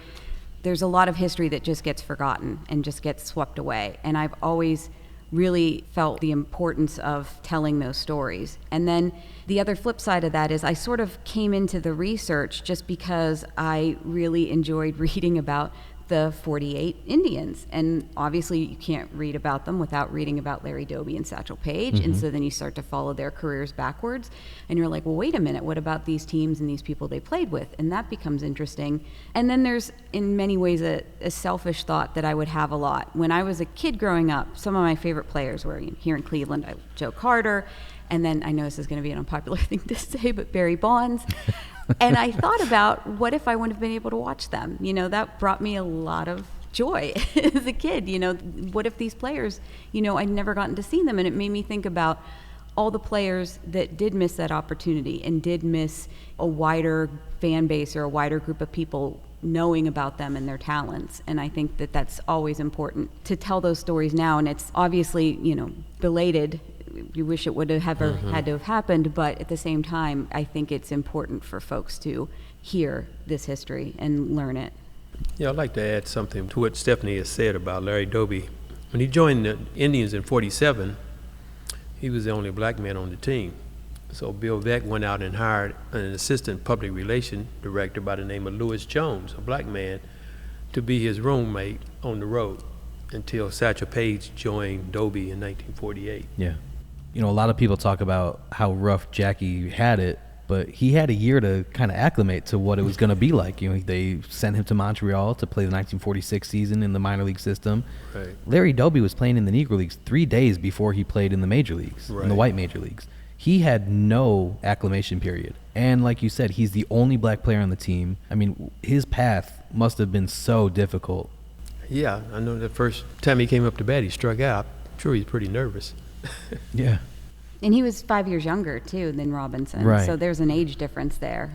there's a lot of history that just gets forgotten and just gets swept away. And I've always really felt the importance of telling those stories. And then the other flip side of that is I sort of came into the research just because I really enjoyed reading about the 48 Indians. And obviously you can't read about them without reading about Larry Doby and Satchel Paige. And so then you start to follow their careers backwards. And you're like, well, wait a minute, what about these teams and these people they played with? And that becomes interesting. And then there's, in many ways, a selfish thought that I would have a lot. When I was a kid growing up, some of my favorite players were here in Cleveland. Joe Carter, And then I know this is going to be an unpopular thing to say, but Barry Bonds. And I thought about, what if I wouldn't have been able to watch them? That brought me a lot of joy as a kid. What if these players, I'd never gotten to see them? And it made me think about all the players that did miss that opportunity and did miss a wider fan base or a wider group of people knowing about them and their talents. And I think that that's always important to tell those stories now. And it's obviously, belated. You wish it would have had to have happened, but at the same time, I think it's important for folks to hear this history and learn it. Yeah, I'd like to add something to what Stephanie has said about Larry Doby. When he joined the Indians in '47, he was the only black man on the team. So Bill Veeck went out and hired an assistant public relations director by the name of Lewis Jones, a black man, to be his roommate on the road until Satchel Paige joined Doby in 1948. Yeah. A lot of people talk about how rough Jackie had it, but he had a year to kind of acclimate to what it was going to be like. They sent him to Montreal to play the 1946 season in the minor league system. Right. Larry Doby was playing in the Negro Leagues 3 days before he played in the major leagues, in the white major leagues. He had no acclimation period. And like you said, he's the only black player on the team. I mean, his path must have been so difficult. Yeah, I know the first time he came up to bat, he struck out. I'm sure he's pretty nervous. Yeah. And he was 5 years younger, too, than Robinson. Right. So there's an age difference there.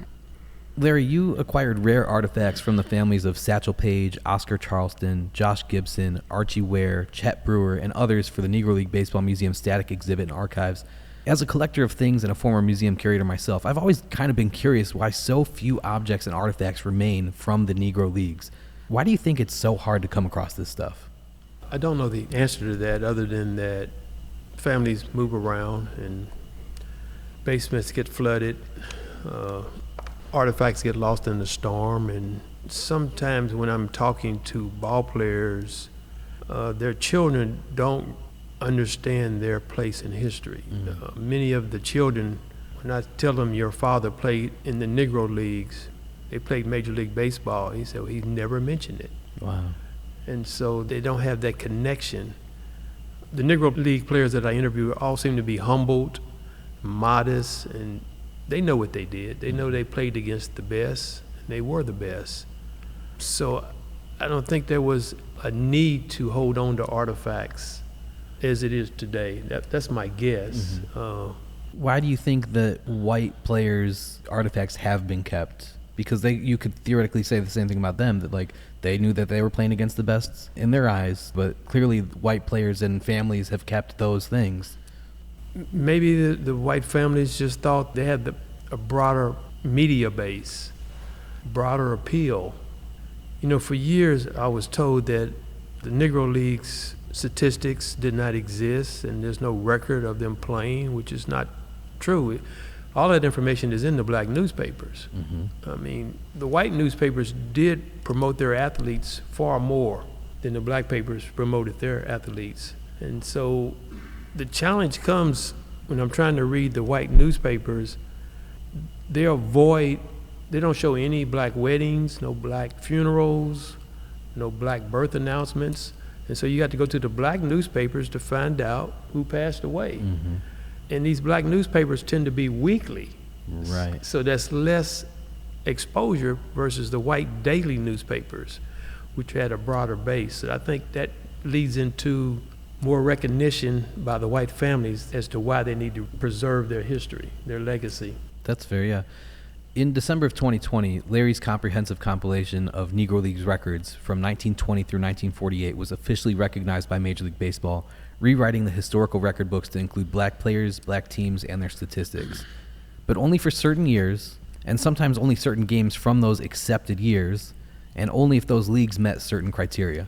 Larry, you acquired rare artifacts from the families of Satchel Paige, Oscar Charleston, Josh Gibson, Archie Ware, Chet Brewer, and others for the Negro League Baseball Museum static exhibit and archives. As a collector of things and a former museum curator myself, I've always kind of been curious why so few objects and artifacts remain from the Negro Leagues. Why do you think it's so hard to come across this stuff? I don't know the answer to that, other than that families move around and basements get flooded, artifacts get lost in the storm, and sometimes when I'm talking to ball players, their children don't understand their place in history. Many of the children, when I tell them your father played in the Negro Leagues, they played Major League Baseball, he said, well, he never mentioned it. Wow. And so they don't have that connection. The Negro League players that I interview all seem to be humbled, modest, and they know what they did. They know they played against the best, and they were the best. So I don't think there was a need to hold on to artifacts as it is today. That's my guess. Why do you think that white players' artifacts have been kept? Because you could theoretically say the same thing about them, that they knew that they were playing against the best in their eyes, but clearly white players and families have kept those things. Maybe the white families just thought they had a broader media base, broader appeal. For years I was told that the Negro Leagues statistics did not exist and there's no record of them playing, which is not true. All that information is in the black newspapers. I mean, the white newspapers did promote their athletes far more than the black papers promoted their athletes. And so the challenge comes when I'm trying to read the white newspapers. They don't show any black weddings, no black funerals, no black birth announcements. And so you got to go to the black newspapers to find out who passed away. And these black newspapers tend to be weekly. Right. So that's less exposure versus the white daily newspapers, which had a broader base. So I think that leads into more recognition by the white families as to why they need to preserve their history, their legacy. That's fair, yeah. In December of 2020, Larry's comprehensive compilation of Negro Leagues records from 1920 through 1948 was officially recognized by Major League Baseball, rewriting the historical record books to include black players, black teams, and their statistics. But only for certain years, and sometimes only certain games from those accepted years, and only if those leagues met certain criteria.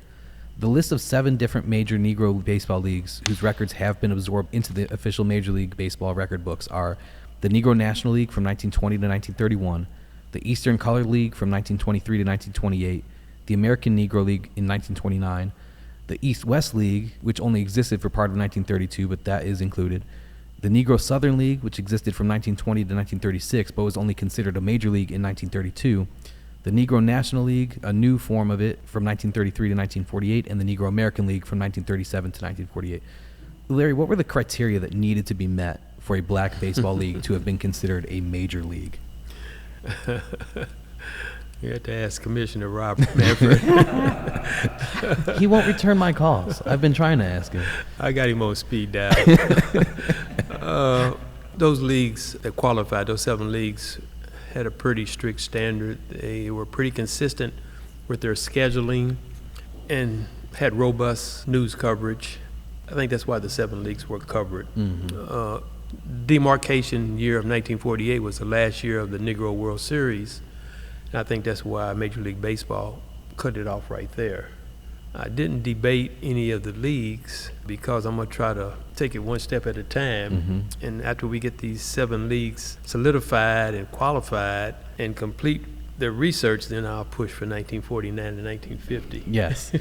The list of 7 different major Negro baseball leagues whose records have been absorbed into the official Major League Baseball record books are the Negro National League from 1920 to 1931, the Eastern Colored League from 1923 to 1928, the American Negro League in 1929, the East-West League, which only existed for part of 1932, but that is included, the Negro Southern League, which existed from 1920 to 1936, but was only considered a major league in 1932, the Negro National League, a new form of it, from 1933 to 1948, and the Negro American League from 1937 to 1948. Larry, what were the criteria that needed to be met for a black baseball league to have been considered a major league? You have to ask Commissioner Robert Manfred. He won't return my calls. I've been trying to ask him. I got him on speed dial. Those leagues that qualified, those 7 leagues, had a pretty strict standard. They were pretty consistent with their scheduling and had robust news coverage. I think that's why the 7 leagues were covered. Demarcation year of 1948 was the last year of the Negro World Series. And I think that's why Major League Baseball cut it off right there. I didn't debate any of the leagues because I'm going to try to take it one step at a time. And after we get these 7 leagues solidified and qualified and complete their research, then I'll push for 1949 and 1950. Yes,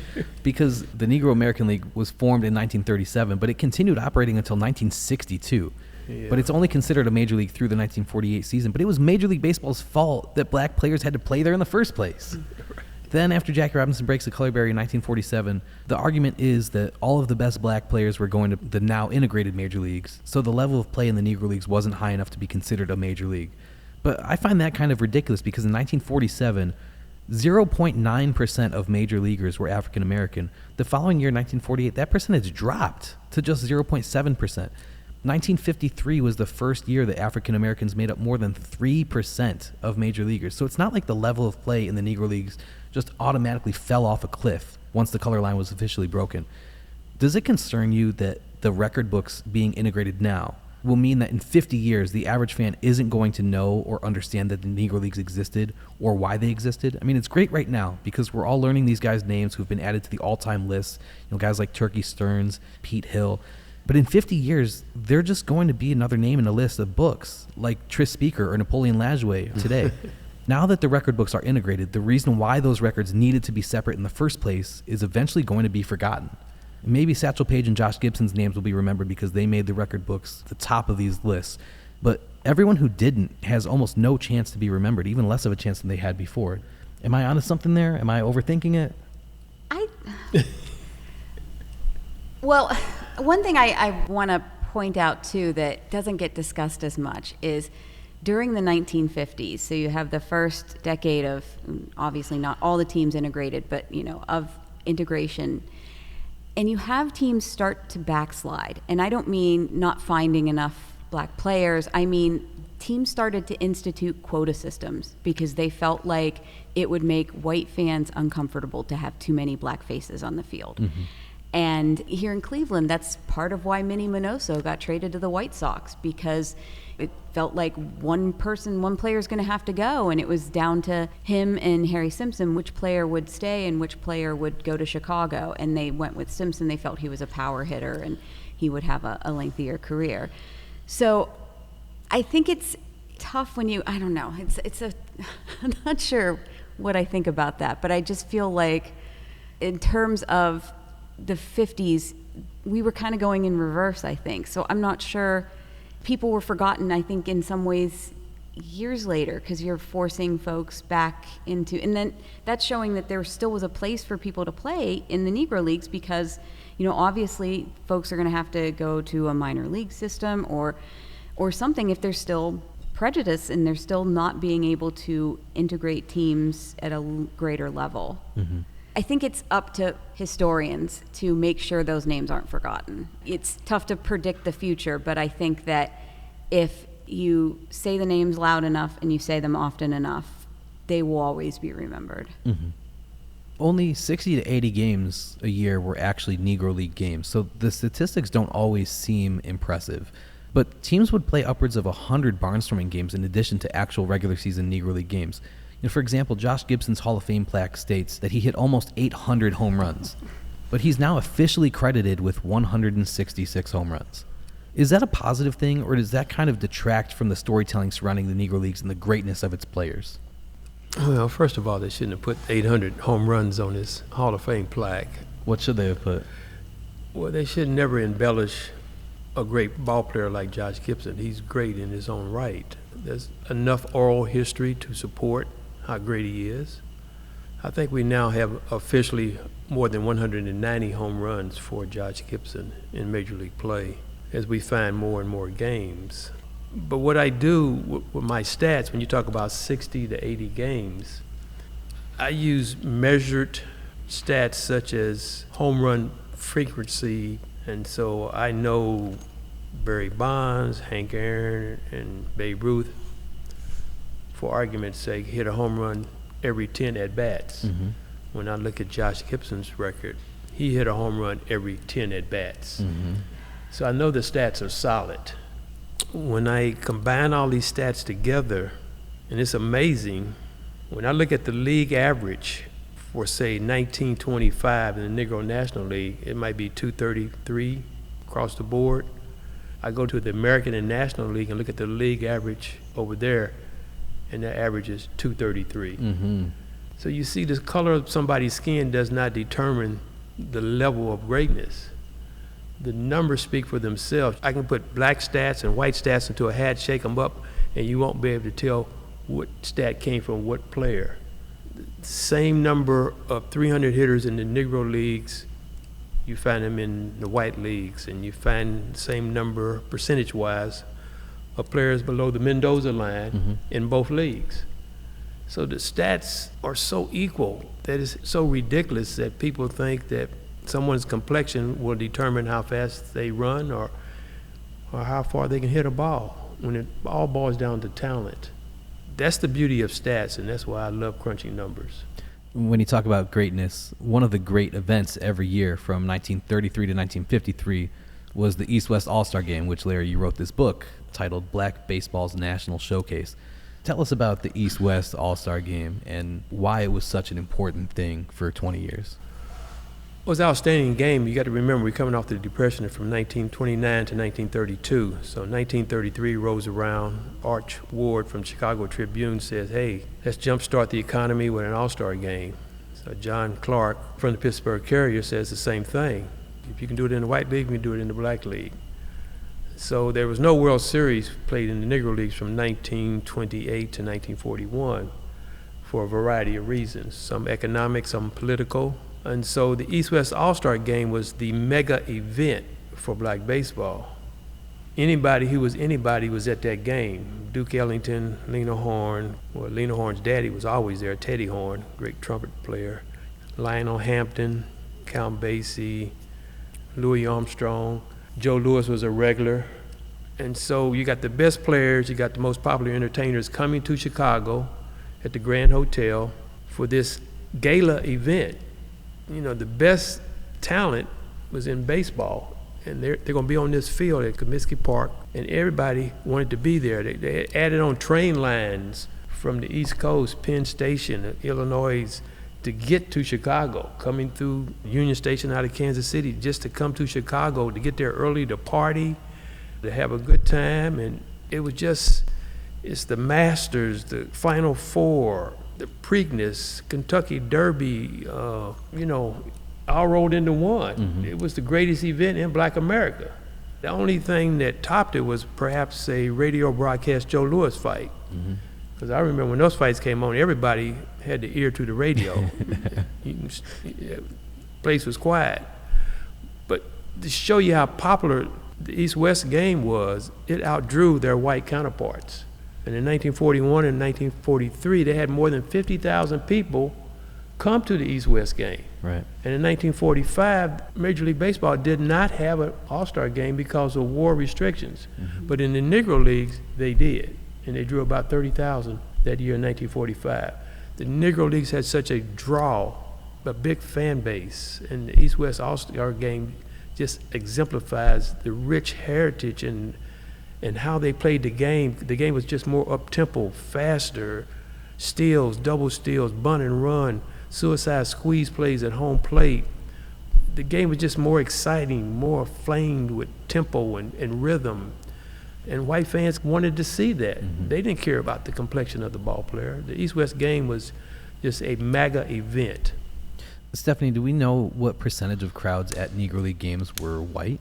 because the Negro American League was formed in 1937, but it continued operating until 1962. Yeah. But it's only considered a major league through the 1948 season. But it was Major League Baseball's fault that black players had to play there in the first place. Then after Jackie Robinson breaks the color barrier in 1947, the argument is that all of the best black players were going to the now integrated major leagues, so the level of play in the Negro Leagues wasn't high enough to be considered a major league. But I find that kind of ridiculous because in 1947, 0.9% of major leaguers were African American. The following year, 1948, that percentage dropped to just 0.7%. 1953 was the first year that African Americans made up more than 3% of major leaguers. So it's not like the level of play in the Negro Leagues just automatically fell off a cliff once the color line was officially broken. Does it concern you that the record books being integrated now will mean that in 50 years, the average fan isn't going to know or understand that the Negro Leagues existed or why they existed? I mean, it's great right now because we're all learning these guys' names who've been added to the all-time lists, guys like Turkey Stearns, Pete Hill. But in 50 years, they're just going to be another name in a list of books, like Tris Speaker or Napoleon Lajoie today. Now that the record books are integrated, the reason why those records needed to be separate in the first place is eventually going to be forgotten. Maybe Satchel Paige and Josh Gibson's names will be remembered because they made the record books the top of these lists. But everyone who didn't has almost no chance to be remembered, even less of a chance than they had before. Am I onto something there? Am I overthinking it? Well, one thing I want to point out, too, that doesn't get discussed as much is during the 1950s, so you have the first decade of, obviously not all the teams integrated, but, of integration, and you have teams start to backslide. And I don't mean not finding enough black players. I mean, teams started to institute quota systems because they felt like it would make white fans uncomfortable to have too many black faces on the field. And here in Cleveland, that's part of why Minnie Minoso got traded to the White Sox, because it felt like one player is going to have to go, and it was down to him and Harry Simpson which player would stay and which player would go to Chicago. And they went with Simpson. They felt he was a power hitter and he would have a lengthier career. So I think it's tough when I don't know, I'm not sure what I think about that, but I just feel like in terms of the 50s, we were kind of going in reverse, I think. So I'm not sure. People were forgotten, I think, in some ways years later, because you're forcing folks back into, and then that's showing that there still was a place for people to play in the Negro Leagues because, obviously folks are going to have to go to a minor league system or something if there's still prejudice and they're still not being able to integrate teams at a greater level. I think it's up to historians to make sure those names aren't forgotten. It's tough to predict the future, but I think that if you say the names loud enough and you say them often enough, they will always be remembered. Only 60 to 80 games a year were actually Negro League games, so the statistics don't always seem impressive. But teams would play upwards of 100 barnstorming games in addition to actual regular season Negro League games. For example, Josh Gibson's Hall of Fame plaque states that he hit almost 800 home runs, but he's now officially credited with 166 home runs. Is that a positive thing, or does that kind of detract from the storytelling surrounding the Negro Leagues and the greatness of its players? Well, first of all, they shouldn't have put 800 home runs on his Hall of Fame plaque. What should they have put? Well, they should never embellish a great ball player like Josh Gibson. He's great in his own right. There's enough oral history to support how great he is. I think we now have officially more than 190 home runs for Josh Gibson in Major League play. as we find more and more games. But what I do with my stats, when you talk about 60 to 80 games, I use measured stats such as home run frequency. And so I know Barry Bonds, Hank Aaron, and Babe Ruth, for argument's sake, hit a home run every 10 at-bats. Mm-hmm. When I look at Josh Gibson's record, he hit a home run every 10 at-bats. Mm-hmm. So I know the stats are solid. When I combine all these stats together, and it's amazing, when I look at the league average for, say, 1925 in the Negro National League, it might be 233 across the board. I go to the American and National League and look at the league average over there, and that average is 233. Mm-hmm. So you see, the color of somebody's skin does not determine the level of greatness. The numbers speak for themselves. I can put black stats and white stats into a hat, shake them up, and you won't be able to tell what stat came from what player. The same number of 300 hitters in the Negro Leagues, you find them in the white leagues, and you find the same number, percentage-wise, of players below the Mendoza line in both leagues. So the stats are so equal that it's so ridiculous that people think that someone's complexion will determine how fast they run or how far they can hit a ball, when it all boils down to talent. That's the beauty of stats, and that's why I love crunching numbers. When you talk about greatness, one of the great events every year from 1933 to 1953 was the East-West All-Star Game, which, Larry, you wrote this book titled Black Baseball's National Showcase. Tell us about the East-West All-Star Game and why it was such an important thing for 20 years. It was an outstanding game. You got to remember, we're coming off the Depression from 1929 to 1932. So 1933 rolls around. Arch Ward from Chicago Tribune says, hey, let's jumpstart the economy with an all-star game. So John Clark from the Pittsburgh Carrier says the same thing. If you can do it in the white league, we can do it in the black league. So there was no World Series played in the Negro Leagues from 1928 to 1941 for a variety of reasons, some economic, some political. And so the East-West All-Star Game was the mega event for black baseball. Anybody who was anybody was at that game. Duke Ellington, Lena Horne, well, Lena Horne's daddy was always there, Teddy Horne, great trumpet player, Lionel Hampton, Count Basie, Louis Armstrong. Joe Louis was a regular. And so you got the best players, you got the most popular entertainers coming to Chicago at the Grand Hotel for this gala event. You know, the best talent was in baseball, and they're going to be on this field at Comiskey Park, and everybody wanted to be there. They added on train lines from the East Coast, Penn Station, Illinois, to get to Chicago, coming through Union Station out of Kansas City, just to come to Chicago, to get there early to party, to have a good time. And it was just, it's the Masters, the Final Four, the Preakness, Kentucky Derby, all rolled into one. Mm-hmm. It was the greatest event in black America. The only thing that topped it was perhaps a radio broadcast Joe Louis fight. Mm-hmm. Because I remember when those fights came on, everybody had the ear to the radio. Place was quiet. But to show you how popular the East-West game was, it outdrew their white counterparts. And in 1941 and 1943, they had more than 50,000 people come to the East-West game. Right. And in 1945, Major League Baseball did not have an all-star game because of war restrictions. Mm-hmm. But in the Negro Leagues, they did. And they drew about 30,000 that year in 1945. The Negro Leagues had such a draw, a big fan base, and the East-West All-Star Game just exemplifies the rich heritage and how they played the game. The game was just more up-tempo, faster, steals, double steals, bunt and run, suicide squeeze plays at home plate. The game was just more exciting, more flamed with tempo and rhythm. And white fans wanted to see that. Mm-hmm. They didn't care about the complexion of the ball player. The East-West game was just a mega event. Stephanie, do we know what percentage of crowds at Negro League games were white?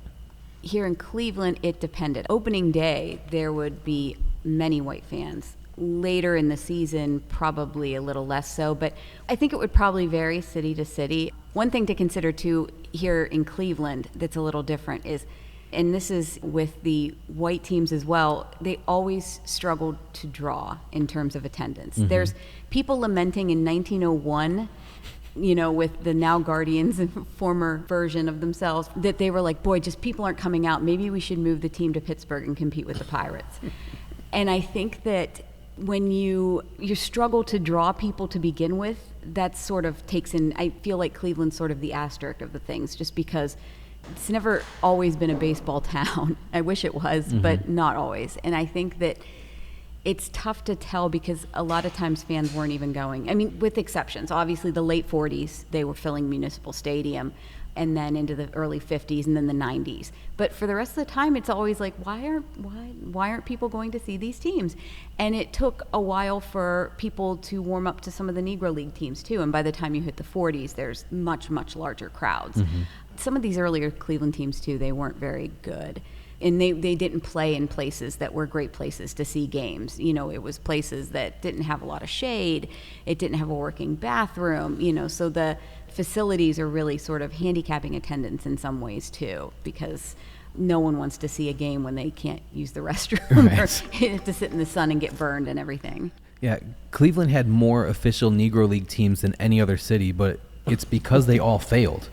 Here in Cleveland, it depended. Opening day, there would be many white fans. Later in the season, probably a little less so, but I think it would probably vary city to city. One thing to consider, too, here in Cleveland that's a little different is and this is with the white teams as well, they always struggled to draw in terms of attendance. There's people lamenting in 1901, with the now Guardians and former version of themselves, that they were like, boy, just people aren't coming out. Maybe we should move the team to Pittsburgh and compete with the Pirates. And I think that when you struggle to draw people to begin with, that sort of takes in, I feel like Cleveland's sort of the asterisk of the things, just because it's never always been a baseball town. I wish it was, but not always. And I think that it's tough to tell because a lot of times fans weren't even going. I mean, with exceptions. Obviously, the late 40s, they were filling Municipal Stadium, and then into the early 50s and then the 90s. But for the rest of the time, it's always like, why aren't people going to see these teams? And it took a while for people to warm up to some of the Negro League teams too. And by the time you hit the 40s, there's much, much larger crowds. Some of these earlier Cleveland teams too, they weren't very good. And they didn't play in places that were great places to see games. It was places that didn't have a lot of shade. It didn't have a working bathroom, so the facilities are really sort of handicapping attendance in some ways too, because no one wants to see a game when they can't use the restroom or have to sit in the sun and get burned and everything. Yeah, Cleveland had more official Negro League teams than any other city, but it's because they all failed.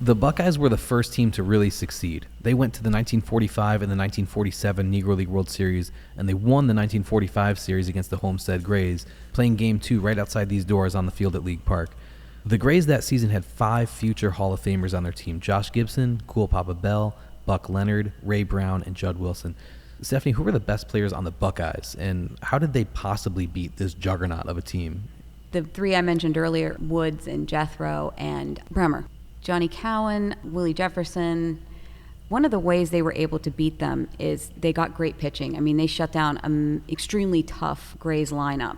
The Buckeyes were the first team to really succeed. They went to the 1945 and the 1947 Negro League World Series, and they won the 1945 series against the Homestead Grays, playing Game 2 right outside these doors on the field at League Park. The Grays that season had 5 future Hall of Famers on their team: Josh Gibson, Cool Papa Bell, Buck Leonard, Ray Brown, and Judd Wilson. Stephanie, who were the best players on the Buckeyes, and how did they possibly beat this juggernaut of a team? The 3 I mentioned earlier, Woods and Jethro and Bremer. Johnny Cowan, Willie Jefferson. One of the ways they were able to beat them is they got great pitching. I mean, they shut down an extremely tough Grays lineup.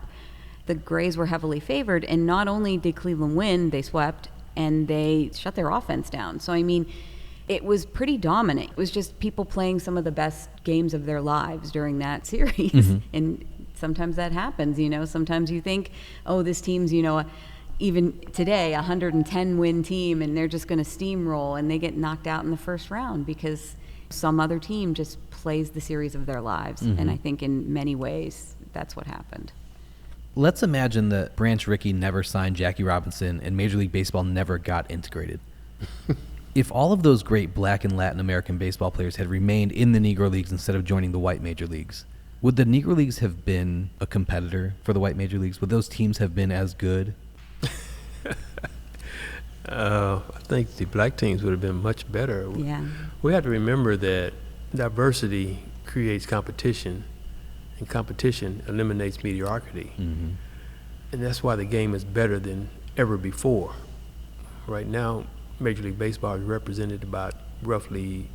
The Grays were heavily favored, and not only did Cleveland win, they swept, and they shut their offense down. So, I mean, it was pretty dominant. It was just people playing some of the best games of their lives during that series. And sometimes that happens, Sometimes you think, oh, this team's, even today, 110-win team, and they're just going to steamroll, and they get knocked out in the first round because some other team just plays the series of their lives. And I think in many ways, that's what happened. Let's imagine that Branch Rickey never signed Jackie Robinson and Major League Baseball never got integrated. If all of those great black and Latin American baseball players had remained in the Negro Leagues instead of joining the white Major Leagues, would the Negro Leagues have been a competitor for the white Major Leagues? Would those teams have been as good? I think the black teams would have been much better. Yeah. We have to remember that diversity creates competition, and competition eliminates mediocrity. And that's why the game is better than ever before. Right now, Major League Baseball is represented about roughly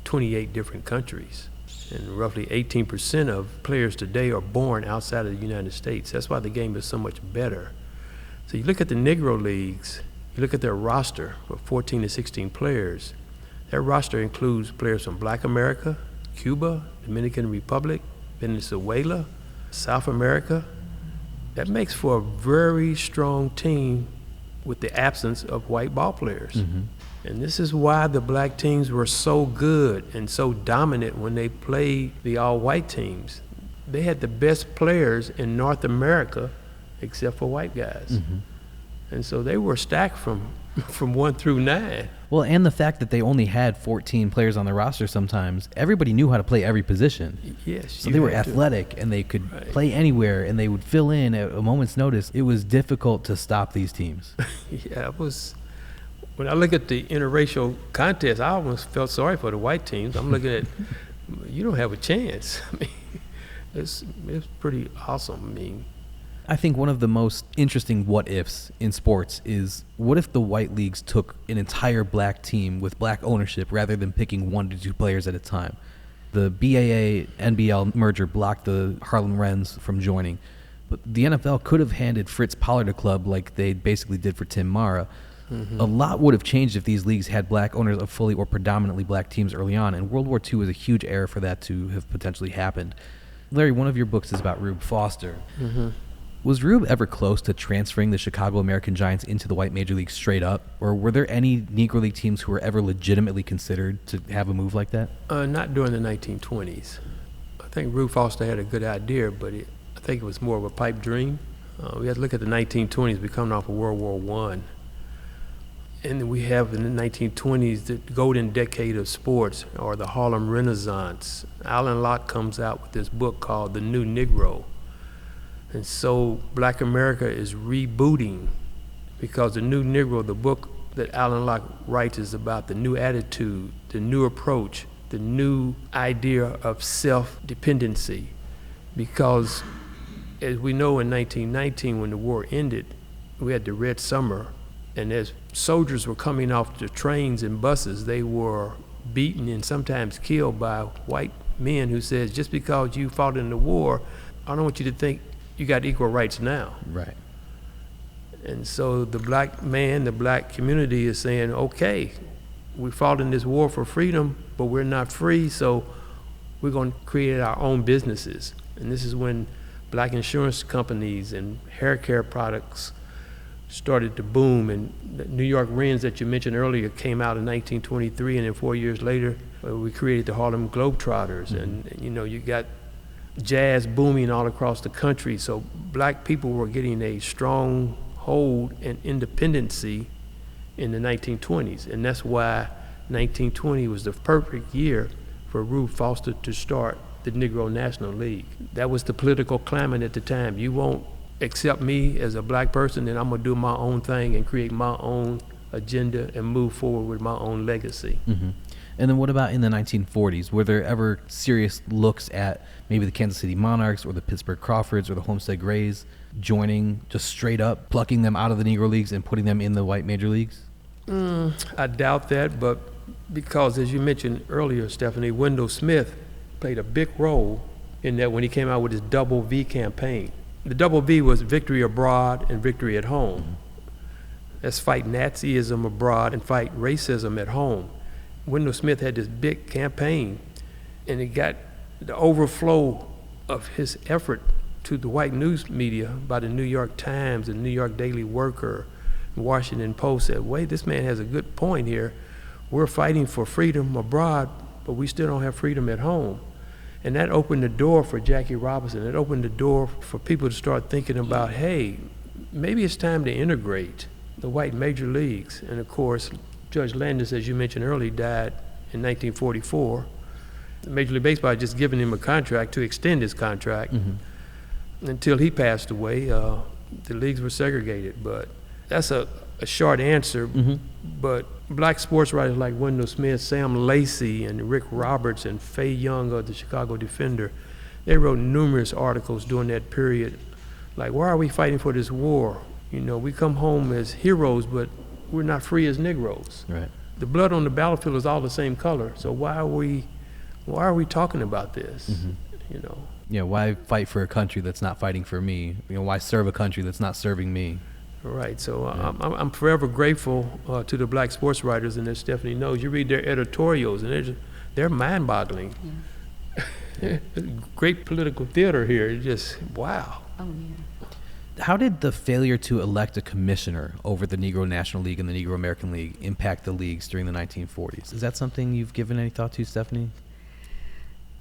28 different countries. And roughly 18% of players today are born outside of the United States. That's why the game is so much better. So you look at the Negro Leagues, you look at their roster of 14 to 16 players. Their roster includes players from Black America, Cuba, Dominican Republic, Venezuela, South America. That makes for a very strong team with the absence of white ball players. And this is why the black teams were so good and so dominant when they played the all-white teams. They had the best players in North America except for white guys. And so they were stacked from 1 through 9. Well, and the fact that they only had 14 players on the roster sometimes, everybody knew how to play every position. Yes. So they were athletic, and they could play anywhere, and they would fill in at a moment's notice. It was difficult to stop these teams. Yeah, it was. When I look at the interracial contest, I almost felt sorry for the white teams. I'm looking at, you don't have a chance. I mean, it's pretty awesome. I mean, I think one of the most interesting what-ifs in sports is, what if the white leagues took an entire black team with black ownership rather than picking 1 to 2 players at a time? The BAA-NBL merger blocked the Harlem Wrens from joining, but the NFL could have handed Fritz Pollard a club like they basically did for Tim Mara. A lot would have changed if these leagues had black owners of fully or predominantly black teams early on, and World War II was a huge era for that to have potentially happened. Larry, one of your books is about Rube Foster. Was Rube ever close to transferring the Chicago American Giants into the white major league straight up? Or were there any Negro League teams who were ever legitimately considered to have a move like that? Not during the 1920s. I think Rube Foster had a good idea, but I think it was more of a pipe dream. We have to look at the 1920s. We're coming off of World War I. And we have in the 1920s the golden decade of sports, or the Harlem Renaissance. Alan Locke comes out with this book called The New Negro. And so Black America is rebooting, because The New Negro, the book that Alan Locke writes, is about the new attitude, the new approach, the new idea of self-dependency. Because as we know, in 1919, when the war ended, we had the Red Summer, and as soldiers were coming off the trains and buses, they were beaten and sometimes killed by white men who says, just because you fought in the war, I don't want you to think you got equal rights now. Right. And so the black man, the black community is saying, okay, we fought in this war for freedom, but we're not free, so we're going to create our own businesses. And this is when black insurance companies and hair care products started to boom. And the New York Wrens that you mentioned earlier came out in 1923, and then 4 years later, we created the Harlem Globetrotters. And you know, you got jazz booming all across the country. So black people were getting a strong hold and independency in the 1920s. And that's why 1920 was the perfect year for Rube Foster to start the Negro National League. That was the political climate at the time. You won't accept me as a black person, then I'm gonna do my own thing and create my own agenda and move forward with my own legacy. Mm-hmm. And then what about in the 1940s? Were there ever serious looks at maybe the Kansas City Monarchs or the Pittsburgh Crawfords or the Homestead Grays joining, just straight up plucking them out of the Negro Leagues and putting them in the white major leagues? I doubt that, but because, as you mentioned earlier, Stephanie, Wendell Smith played a big role in that when he came out with his Double V campaign. The Double V was victory abroad and victory at home. Mm-hmm. That's fight Nazism abroad and fight racism at home. Wendell Smith had this big campaign, and it got the overflow of his effort to the white news media by the New York Times and New York Daily Worker, Washington Post said, wait, this man has a good point here. We're fighting for freedom abroad, but we still don't have freedom at home. And that opened the door for Jackie Robinson. It opened the door for people to start thinking about, hey, maybe it's time to integrate the white major leagues. And of course, Judge Landis, as you mentioned earlier, died in 1944. Major League Baseball had just given him a contract to extend his contract. Mm-hmm. Until he passed away. The leagues were segregated. But that's a short answer. Mm-hmm. But black sports writers like Wendell Smith, Sam Lacey, and Rick Roberts, and Fay Young of the Chicago Defender, they wrote numerous articles during that period. Like, why are we fighting for this war? You know, we come home as heroes, but we're not free as Negroes. Right. The blood on the battlefield is all the same color. So why are we talking about this? Mm-hmm. You know. Yeah. Why fight for a country that's not fighting for me? You know, why serve a country that's not serving me? Right. So I'm forever grateful to the black sports writers, and as Stephanie knows, you read their editorials, and they're mind-boggling. Yeah. Great political theater here. It's just wow. Oh yeah. How did the failure to elect a commissioner over the Negro National League and the Negro American League impact the leagues during the 1940s? Is that something you've given any thought to, Stephanie?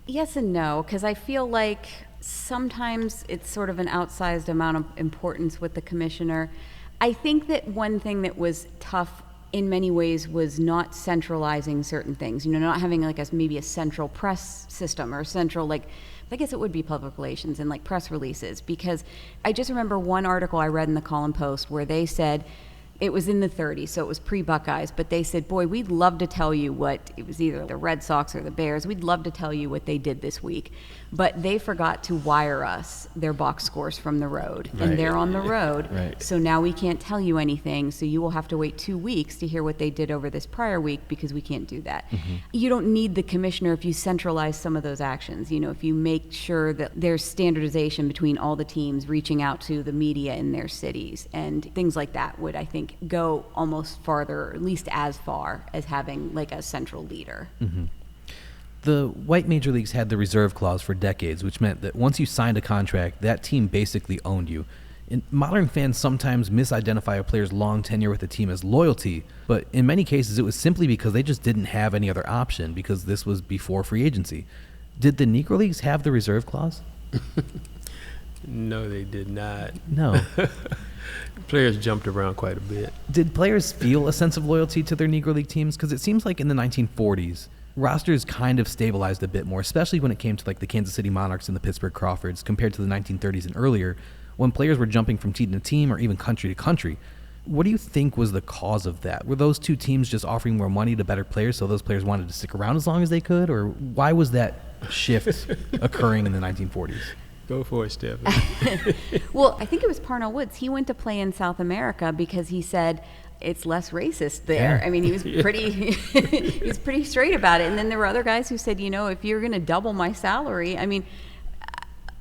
Yes and no, because I feel like sometimes it's sort of an outsized amount of importance with the commissioner. I think that one thing that was tough in many ways was not centralizing certain things, you know, not having like maybe a central press system or central, like, I guess it would be public relations and like press releases, because I just remember one article I read in the Column Post where they said, it was in the 30s, so it was pre-Buckeyes, but they said, boy, we'd love to tell you what, it was either the Red Sox or the Bears, we'd love to tell you what they did this week. But they forgot to wire us their box scores from the road. Right. And they're on the road, right. So now we can't tell you anything, so you will have to wait 2 weeks to hear what they did over this prior week, because we can't do that. Mm-hmm. You don't need the commissioner if you centralize some of those actions. You know, if you make sure that there's standardization between all the teams reaching out to the media in their cities, and things like that would, I think, go almost farther, or at least as far as having like a central leader. Mm-hmm. The white major leagues had the reserve clause for decades, which meant that once you signed a contract, that team basically owned you. And modern fans sometimes misidentify a player's long tenure with the team as loyalty, but in many cases it was simply because they just didn't have any other option because this was before free agency. Did the Negro Leagues have the reserve clause? No, they did not. No. Players jumped around quite a bit. Did players feel a sense of loyalty to their Negro League teams? Because it seems like in the 1940s, rosters kind of stabilized a bit more, especially when it came to like the Kansas City Monarchs and the Pittsburgh Crawfords compared to the 1930s and earlier, when players were jumping from team to team or even country to country. What do you think was the cause of that? Were those two teams just offering more money to better players so those players wanted to stick around as long as they could? Or why was that shift occurring in the 1940s? Go for it, Stephanie. Well, I think it was Parnell Woods. He went to play in South America because he said it's less racist there. Yeah. I mean, he was he was pretty straight about it. And then there were other guys who said, if you're going to double my salary, I mean,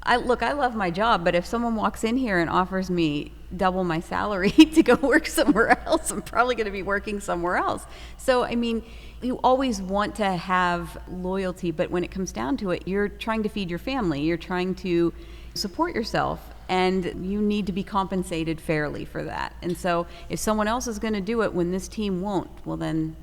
I love my job, but if someone walks in here and offers me double my salary to go work somewhere else, I'm probably going to be working somewhere else. So, I mean, you always want to have loyalty, but when it comes down to it, you're trying to feed your family, you're trying to support yourself, and you need to be compensated fairly for that. And so if someone else is going to do it when this team won't, well then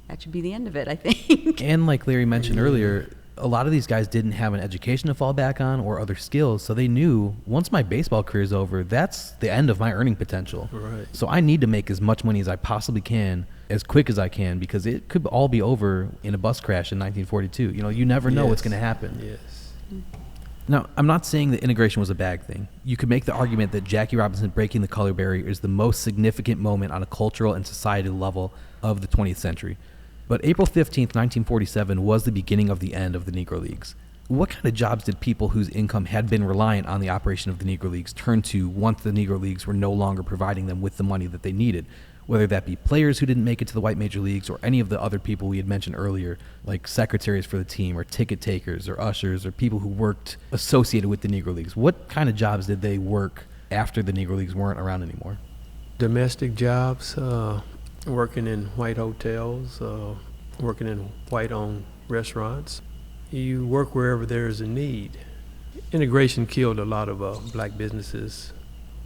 that should be the end of it, I think. And like Larry mentioned earlier, a lot of these guys didn't have an education to fall back on or other skills, so they knew once my baseball career is over, that's the end of my earning potential. Right. So I need to make as much money as I possibly can, as quick as I can, because it could all be over in a bus crash in 1942. You never know what's going to happen. Yes. Now, I'm not saying that integration was a bad thing. You could make the argument that Jackie Robinson breaking the color barrier is the most significant moment on a cultural and societal level of the 20th century. But April 15th, 1947 was the beginning of the end of the Negro Leagues. What kind of jobs did people whose income had been reliant on the operation of the Negro Leagues turn to once the Negro Leagues were no longer providing them with the money that they needed? Whether that be players who didn't make it to the white major leagues or any of the other people we had mentioned earlier, like secretaries for the team or ticket takers or ushers or people who worked associated with the Negro Leagues. What kind of jobs did they work after the Negro Leagues weren't around anymore? Domestic jobs, working in white hotels, working in white-owned restaurants. You work wherever there is a need. Integration killed a lot of black businesses,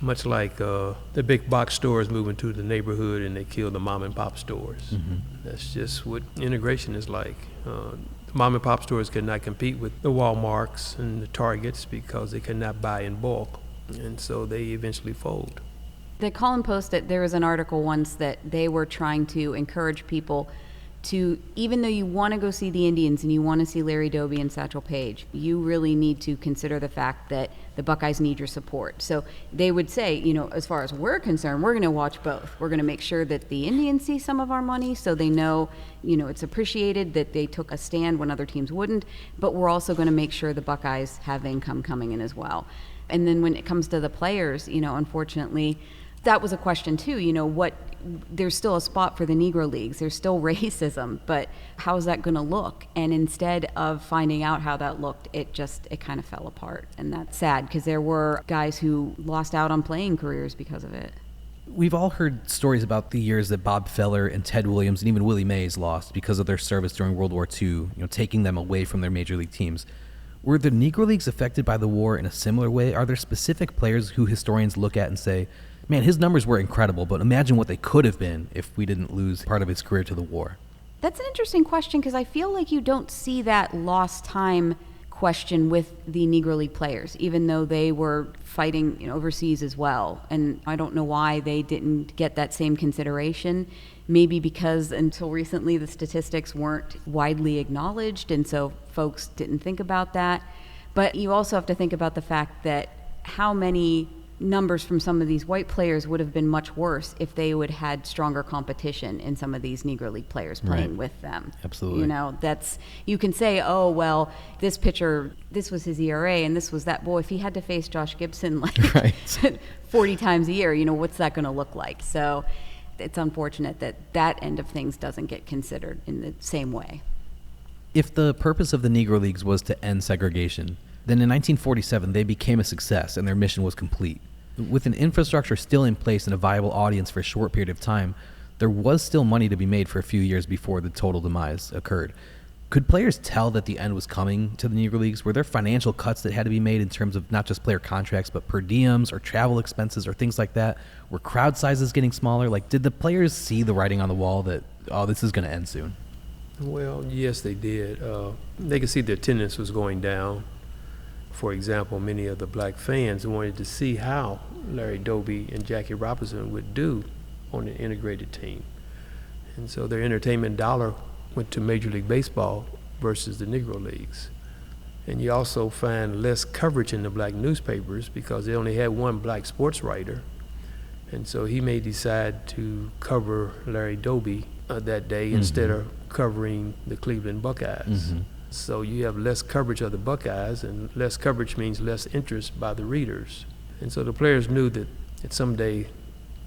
much like the big box stores moving to the neighborhood and they killed the mom and pop stores. Mm-hmm. That's just what integration is like. The mom and pop stores could not compete with the Walmarts and the Targets because they could not buy in bulk, and so they eventually fold. The Colin Post, there was an article once that they were trying to encourage people to, even though you want to go see the Indians and you want to see Larry Doby and Satchel Paige, you really need to consider the fact that the Buckeyes need your support. So they would say, as far as we're concerned, we're going to watch both. We're going to make sure that the Indians see some of our money so they know, it's appreciated that they took a stand when other teams wouldn't, but we're also going to make sure the Buckeyes have income coming in as well. And then when it comes to the players, unfortunately, that was a question too, there's still a spot for the Negro Leagues. There's still racism, but how's that going to look? And instead of finding out how that looked, it kind of fell apart. And that's sad because there were guys who lost out on playing careers because of it. We've all heard stories about the years that Bob Feller and Ted Williams and even Willie Mays lost because of their service during World War II, taking them away from their major league teams. Were the Negro Leagues affected by the war in a similar way? Are there specific players who historians look at and say, man, his numbers were incredible, but imagine what they could have been if we didn't lose part of his career to the war? That's an interesting question because I feel like you don't see that lost time question with the Negro League players, even though they were fighting overseas as well. And I don't know why they didn't get that same consideration. Maybe because until recently the statistics weren't widely acknowledged, and so folks didn't think about that. But you also have to think about the fact that how many numbers from some of these white players would have been much worse if they would have had stronger competition in some of these Negro League players playing with them. Absolutely. You can say, oh, well, this pitcher, this was his ERA and this was that. Boy, if he had to face Josh Gibson 40 times a year, what's that going to look like? So it's unfortunate that end of things doesn't get considered in the same way. If the purpose of the Negro Leagues was to end segregation, then in 1947 they became a success and their mission was complete. With an infrastructure still in place and a viable audience for a short period of time, there was still money to be made for a few years before the total demise occurred. Could players tell that the end was coming to the Negro Leagues? Were there financial cuts that had to be made in terms of not just player contracts, but per diems or travel expenses or things like that? Were crowd sizes getting smaller? Like, did the players see the writing on the wall that, oh, this is going to end soon? Well, yes, they did. They could see the attendance was going down. For example, many of the black fans wanted to see how Larry Doby and Jackie Robinson would do on an integrated team. And so their entertainment dollar went to Major League Baseball versus the Negro Leagues. And you also find less coverage in the black newspapers because they only had one black sports writer. And so he may decide to cover Larry Doby that day instead of covering the Cleveland Buckeyes. So you have less coverage of the Buckeyes, and less coverage means less interest by the readers. And so the players knew that someday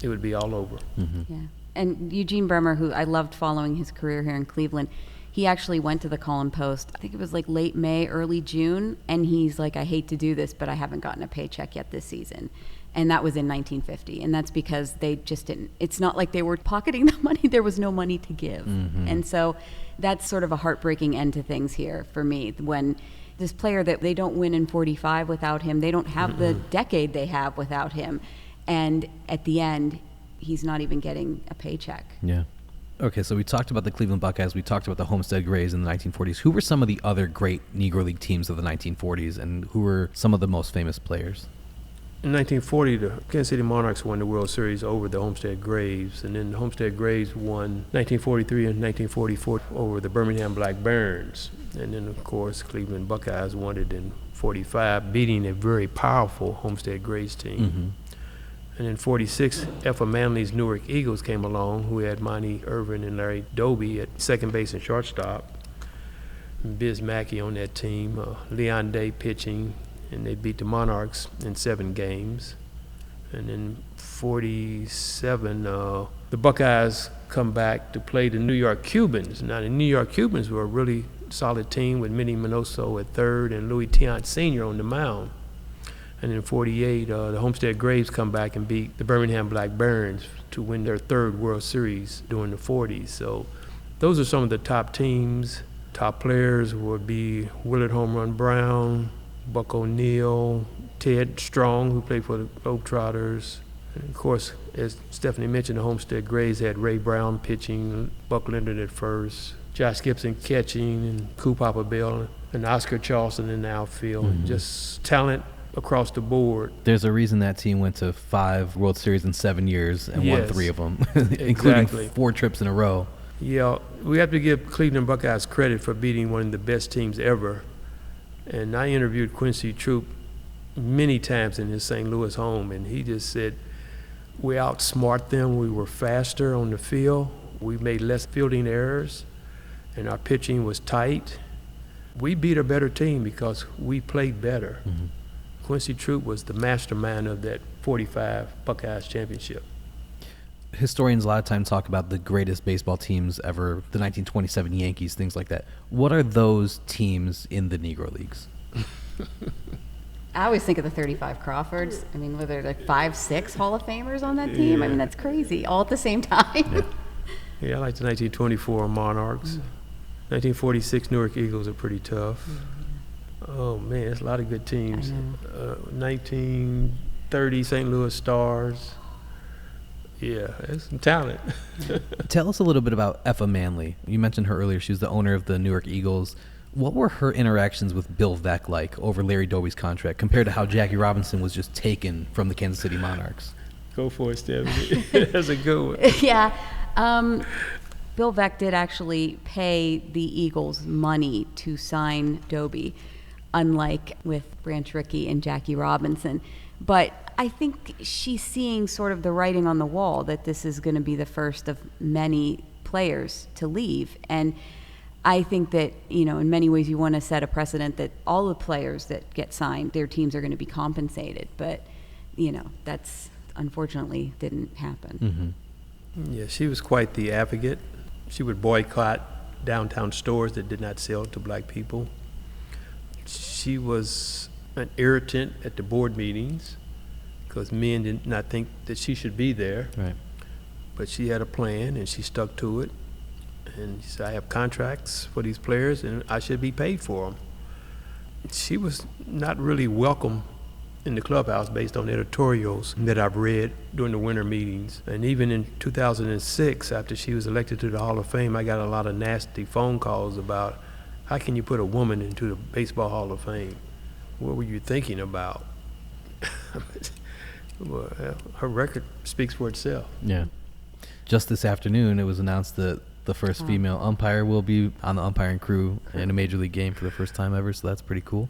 it would be all over. Yeah. And Eugene Bremer, who I loved following his career here in Cleveland, he actually went to the Column Post, I think it was like late May, early June, and he's like, I hate to do this, but I haven't gotten a paycheck yet this season. And that was in 1950. And that's because they just didn't, it's not like they were pocketing the money, there was no money to give. And so that's sort of a heartbreaking end to things here for me, when this player that they don't win in 45 without him, they don't have the decade they have without him. And at the end, he's not even getting a paycheck. Yeah. Okay, so we talked about the Cleveland Buckeyes. We talked about the Homestead Grays in the 1940s. Who were some of the other great Negro League teams of the 1940s, and who were some of the most famous players? In 1940, the Kansas City Monarchs won the World Series over the Homestead Grays, and then the Homestead Grays won 1943 and 1944 over the Birmingham Black Barons. And then, of course, Cleveland Buckeyes won it in 45, beating a very powerful Homestead Grays team. And in 46, Effa Manley's Newark Eagles came along, who had Monty Irvin and Larry Doby at second base and shortstop. And Biz Mackey on that team, Leon Day pitching, and they beat the Monarchs in 7 games. And in 47, the Buckeyes come back to play the New York Cubans. Now, the New York Cubans were a really solid team with Minnie Minoso at third and Louis Tiant Sr. on the mound. And in 48, the Homestead Grays come back and beat the Birmingham Black Barons to win their 3rd World Series during the 40s. So those are some of the top teams. Top players would be Willard Home Run Brown, Buck O'Neill, Ted Strong, who played for the Globetrotters. And of course, as Stephanie mentioned, the Homestead Grays had Ray Brown pitching, Buck Leonard at first, Josh Gibson catching, and Coop Papa Bell, and Oscar Charleston in the outfield. Just talent across the board. There's a reason that team went to 5 World Series in 7 years and won 3 of them, including 4 trips in a row. Yeah, we have to give Cleveland Buckeyes credit for beating one of the best teams ever. And I interviewed Quincy Troop many times in his St. Louis home, and he just said, we outsmart them, we were faster on the field, we made less fielding errors, and our pitching was tight. We beat a better team because we played better. Quincy Troop was the mastermind of that 45 Buckeyes championship. Historians a lot of times talk about the greatest baseball teams ever, the 1927 Yankees, things like that. What are those teams in the Negro Leagues? I always think of the 35 Crawfords. I mean, were there like 5, 6 Hall of Famers on that team? I mean, that's crazy, all at the same time. Yeah, I like the 1924 Monarchs. 1946 Newark Eagles are pretty tough. Oh, man, there's a lot of good teams. 1930 St. Louis Stars. Yeah, there's some talent. Tell us a little bit about Effa Manley. You mentioned her earlier. She was the owner of the Newark Eagles. What were her interactions with Bill Veeck like over Larry Doby's contract compared to how Jackie Robinson was just taken from the Kansas City Monarchs? Go for it, Stephanie. That's a good one. Yeah. Bill Veeck did actually pay the Eagles money to sign Doby, unlike with Branch Rickey and Jackie Robinson. But I think she's seeing sort of the writing on the wall that this is going to be the first of many players to leave. And I think that, you know, in many ways you want to set a precedent that all the players that get signed, their teams are going to be compensated. But, you know, that's unfortunately didn't happen. Yeah, she was quite the advocate. She would boycott downtown stores that did not sell to black people. She was an irritant at the board meetings because men did not think that she should be there. Right. But she had a plan and she stuck to it. And she said, I have contracts for these players, and I should be paid for them. She was not really welcome in the clubhouse based on editorials that I've read during the winter meetings. And even in 2006, after she was elected to the Hall of Fame, I got a lot of nasty phone calls about, how can you put a woman into the Baseball Hall of Fame? What were you thinking about? Well, her record speaks for itself. Yeah. Just this afternoon, it was announced that the first female umpire will be on the umpiring crew in a Major League game for the first time ever, so that's pretty cool.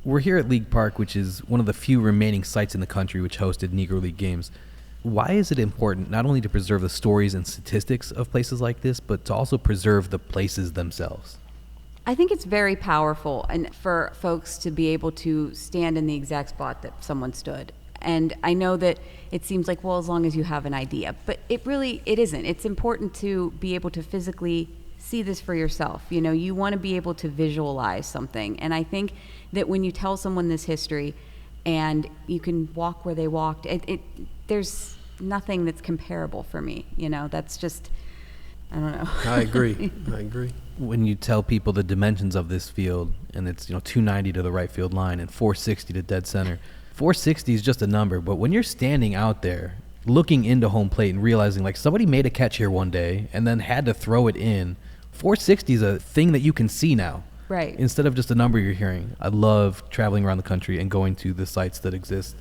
We're here at League Park, which is one of the few remaining sites in the country which hosted Negro League games. Why is it important not only to preserve the stories and statistics of places like this, but to also preserve the places themselves? I think it's very powerful, and for folks to be able to stand in the exact spot that someone stood. And I know that it seems like, well, as long as you have an idea, but it isn't. It's important to be able to physically see this for yourself. You know, you want to be able to visualize something. And I think that when you tell someone this history and you can walk where they walked, there's nothing that's comparable for me. You know, that's just, I don't know. I agree. When you tell people the dimensions of this field, and it's 290 to the right field line and 460 to dead center, 460 is just a number, but when you're standing out there looking into home plate and realizing like somebody made a catch here one day and then had to throw it in, 460 is a thing that you can see now. Right. Instead of just a number you're hearing. I love traveling around the country and going to the sites that exist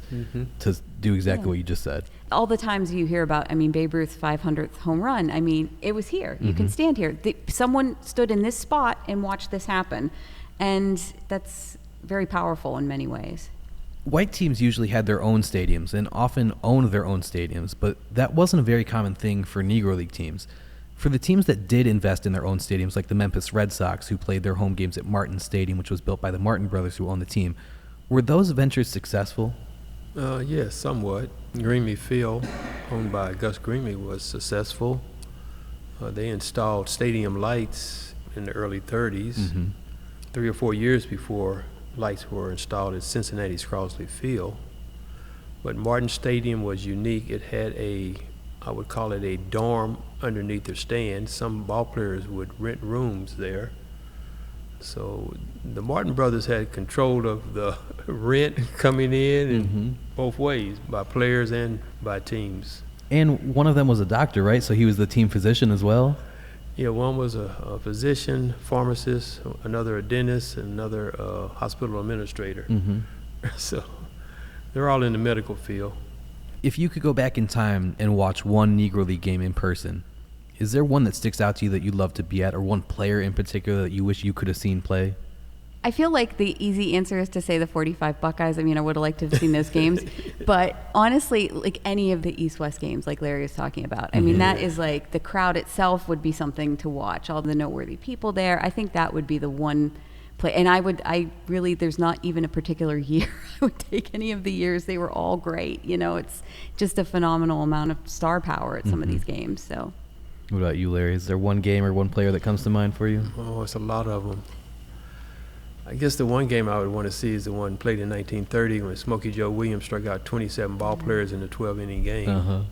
to do exactly what you just said. All the times you hear about, Babe Ruth's 500th home run, it was here. You can stand here. Someone stood in this spot and watched this happen. And that's very powerful in many ways. White teams usually had their own stadiums and often owned their own stadiums, but that wasn't a very common thing for Negro League teams. For the teams that did invest in their own stadiums, like the Memphis Red Sox, who played their home games at Martin Stadium, which was built by the Martin brothers who owned the team, were those ventures successful? Yes, somewhat. Greenlee Field, owned by Gus Greenlee, was successful. They installed stadium lights in the early 30s, 3 or 4 years before lights were installed at Cincinnati's Crosley Field. But Martin Stadium was unique. It had I would call it a dorm underneath their stands. Some ball players would rent rooms there. So the Martin brothers had control of the rent coming in and both ways, by players and by teams. And one of them was a doctor, right? So he was the team physician as well? Yeah, one was a physician, pharmacist, another a dentist, and another hospital administrator. So they're all in the medical field. If you could go back in time and watch one Negro League game in person, is there one that sticks out to you that you'd love to be at, or one player in particular that you wish you could have seen play? I feel like the easy answer is to say the 45 Buckeyes. I would have liked to have seen those games. But honestly, like any of the East-West games like Larry was talking about, that is like the crowd itself would be something to watch. All the noteworthy people there. I think that would be the one play. And I really, there's not even a particular year I would take any of the years. They were all great. It's just a phenomenal amount of star power at some of these games. So. What about you, Larry? Is there one game or one player that comes to mind for you? Oh, it's a lot of them. I guess the one game I would want to see is the one played in 1930 when Smokey Joe Williams struck out 27 ball players in a 12-inning game. I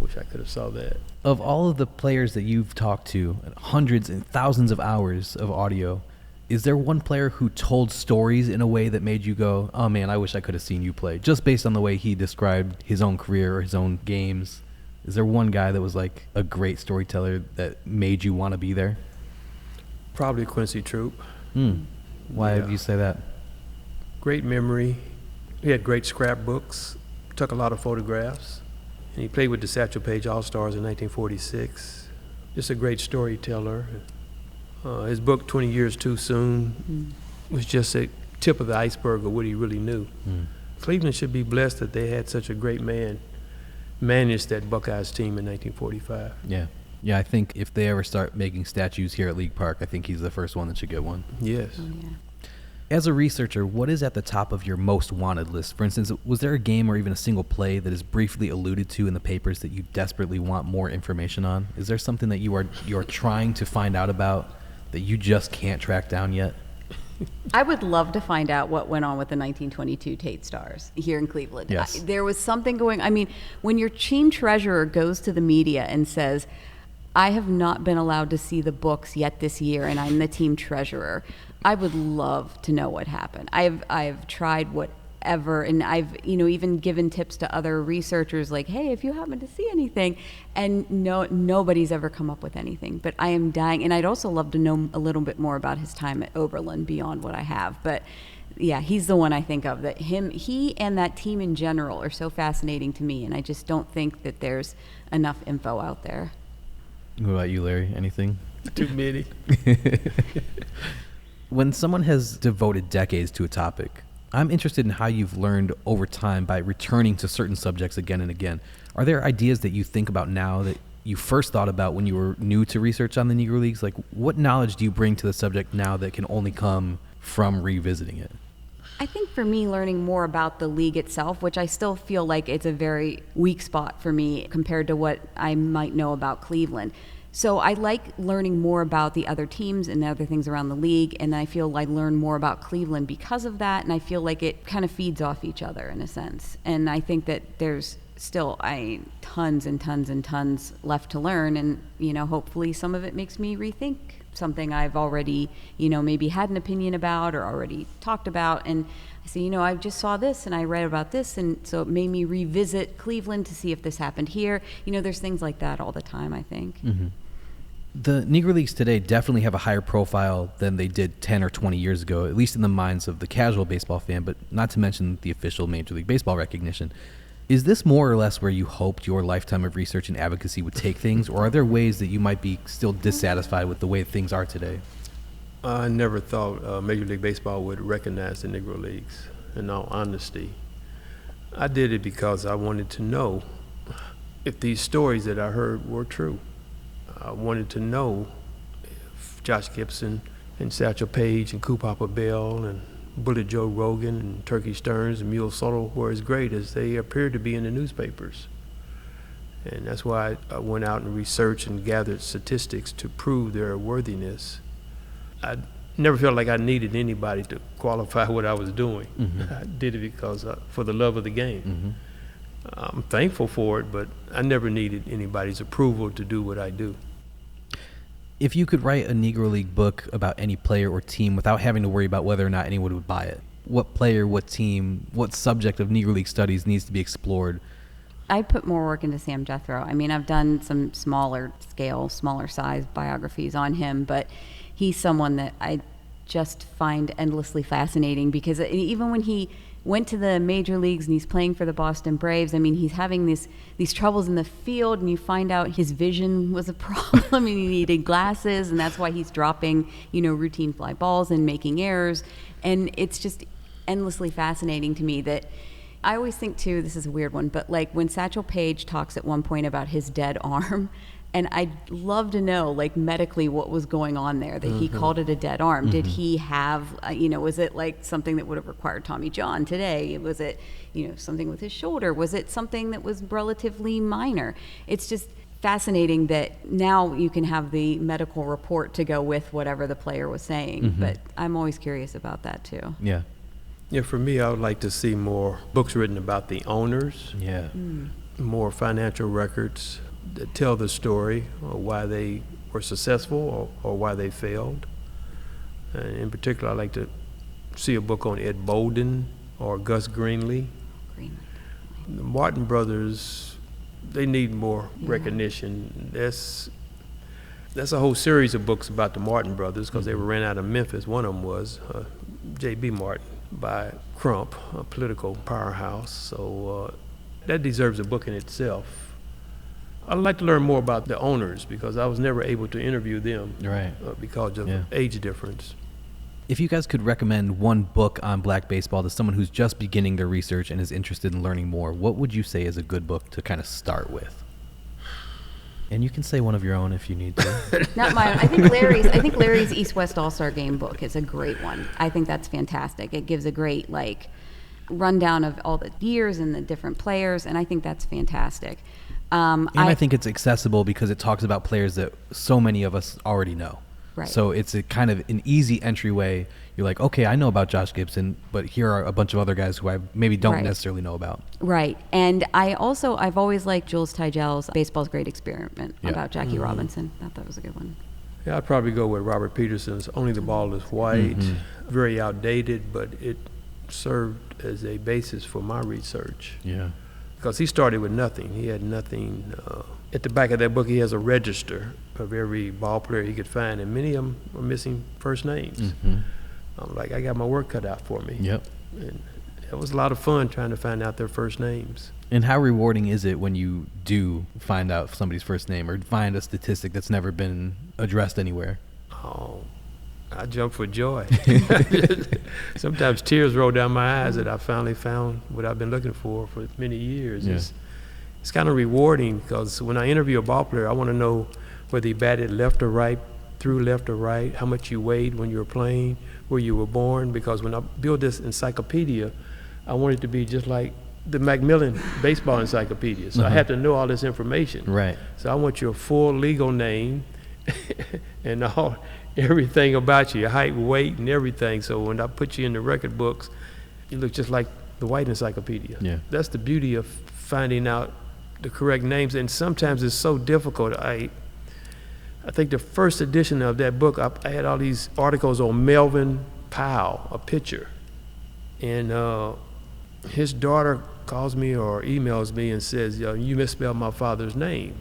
wish I could have saw that. Of all of the players that you've talked to, hundreds and thousands of hours of audio, is there one player who told stories in a way that made you go, oh man, I wish I could have seen you play, just based on the way he described his own career or his own games? Is there one guy that was like a great storyteller that made you want to be there? Probably Quincy Troop. Why do you say that? Great memory. He had great scrapbooks, took a lot of photographs, and he played with the Satchel Paige All-Stars in 1946. Just a great storyteller. His book, 20 Years Too Soon, was just a tip of the iceberg of what he really knew. Cleveland should be blessed that they had such a great man manage that Buckeyes team in 1945. Yeah, I think if they ever start making statues here at League Park, I think he's the first one that should get one. Yes. Oh, yeah. As a researcher, what is at the top of your most wanted list? For instance, was there a game or even a single play that is briefly alluded to in the papers that you desperately want more information on? Is there something that you are trying to find out about that you just can't track down yet? I would love to find out what went on with the 1922 Tate Stars here in Cleveland. Yes. There was something going, when your team treasurer goes to the media and says, I have not been allowed to see the books yet this year, and I'm the team treasurer. I would love to know what happened. I've tried whatever, and I've even given tips to other researchers, like, hey, if you happen to see anything, and nobody's ever come up with anything. But I am dying, and I'd also love to know a little bit more about his time at Oberlin beyond what I have. But yeah, he's the one I think of, that he and that team in general are so fascinating to me, and I just don't think that there's enough info out there. What about you, Larry? Anything? Too many. When someone has devoted decades to a topic, I'm interested in how you've learned over time by returning to certain subjects again and again. Are there ideas that you think about now that you first thought about when you were new to research on the Negro Leagues? Like, what knowledge do you bring to the subject now that can only come from revisiting it? I think for me, learning more about the league itself, which I still feel like it's a very weak spot for me compared to what I might know about Cleveland. So I like learning more about the other teams and other things around the league, and I feel I learn more about Cleveland because of that, and I feel like it kind of feeds off each other in a sense. And I think that there's still tons and tons and tons left to learn, and hopefully some of it makes me rethink something I've already maybe had an opinion about or already talked about, and I say, I just saw this and I read about this, and so it made me revisit Cleveland to see if this happened here. There's things like that all the time, I think. Mm-hmm. The Negro Leagues today definitely have a higher profile than they did 10 or 20 years ago, at least in the minds of the casual baseball fan, but not to mention the official Major League Baseball recognition. Is this more or less where you hoped your lifetime of research and advocacy would take things, or are there ways that you might be still dissatisfied with the way things are today? I never thought Major League Baseball would recognize the Negro Leagues, in all honesty. I did it because I wanted to know if these stories that I heard were true. I wanted to know if Josh Gibson and Satchel Paige and Coop Hopper Bell and Bullet Joe Rogan and Turkey Stearns and Mule Soto were as great as they appeared to be in the newspapers. And that's why I went out and researched and gathered statistics to prove their worthiness. I never felt like I needed anybody to qualify what I was doing. Mm-hmm. I did it because for the love of the game. Mm-hmm. I'm thankful for it, but I never needed anybody's approval to do what I do. If you could write a Negro League book about any player or team without having to worry about whether or not anyone would buy it, what player, what team, what subject of Negro League studies needs to be explored? I put more work into Sam Jethro. I mean, I've done some smaller size biographies on him, but he's someone that I just find endlessly fascinating, because even when he went to the major leagues and he's playing for the Boston Braves, I mean, he's having these troubles in the field, and you find out his vision was a problem and he needed glasses, and that's why he's dropping, routine fly balls and making errors. And it's just endlessly fascinating to me that I always think too, this is a weird one, but like when Satchel Paige talks at one point about his dead arm, and I'd love to know, like, medically what was going on there, that he called it a dead arm. Mm-hmm. Did he have, was it like something that would have required Tommy John today? Was it, something with his shoulder? Was it something that was relatively minor? It's just fascinating that now you can have the medical report to go with whatever the player was saying. Mm-hmm. But I'm always curious about that too. Yeah. Yeah, for me, I would like to see more books written about the owners. Yeah. More financial records that tell the story, or why they were successful or why they failed. And in particular, I'd like to see a book on Ed Bolden or Gus Greenlee. The Martin brothers, they need more recognition. That's a whole series of books about the Martin brothers, because they were ran out of Memphis. One of them was J.B. Martin by Crump, a political powerhouse. So that deserves a book in itself. I'd like to learn more about the owners, because I was never able to interview them because of age difference. If you guys could recommend one book on black baseball to someone who's just beginning their research and is interested in learning more, what would you say is a good book to kind of start with? And you can say one of your own if you need to. Not my own. I think Larry's East-West All-Star Game book is a great one. I think that's fantastic. It gives a great rundown of all the years and the different players, and I think that's fantastic. And I think it's accessible because it talks about players that so many of us already know. Right. So it's a kind of an easy entryway. You're like, okay, I know about Josh Gibson, but here are a bunch of other guys who I maybe don't Right. necessarily know about. Right. And I've always liked Jules Tygel's Baseball's Great Experiment about Jackie Robinson. I thought that was a good one. Yeah, I'd probably go with Robert Peterson's Only the Ball is White. Very outdated, but it served as a basis for my research. Yeah. Because he started with nothing. He had nothing. At the back of that book, he has a register of every ball player he could find, and many of them are missing first names. I'm like, I got my work cut out for me. Yep. And it was a lot of fun trying to find out their first names. And how rewarding is it when you do find out somebody's first name or find a statistic that's never been addressed anywhere? Oh, I jump for joy. Sometimes tears roll down my eyes that I finally found what I've been looking for many years. Yeah. It's kind of rewarding because when I interview a ball player, I want to know whether he batted left or right, threw left or right, how much you weighed when you were playing, where you were born. Because when I build this encyclopedia, I want it to be just like the Macmillan baseball encyclopedia. So I have to know all this information. Right. So I want your full legal name and everything about you, your height, weight, and everything. So when I put you in the record books, you look just like the white encyclopedia. Yeah. That's the beauty of finding out the correct names. And sometimes it's so difficult. I think the first edition of that book, I had all these articles on Melvin Powell, a pitcher. And his daughter calls me or emails me and says, you misspelled my father's name.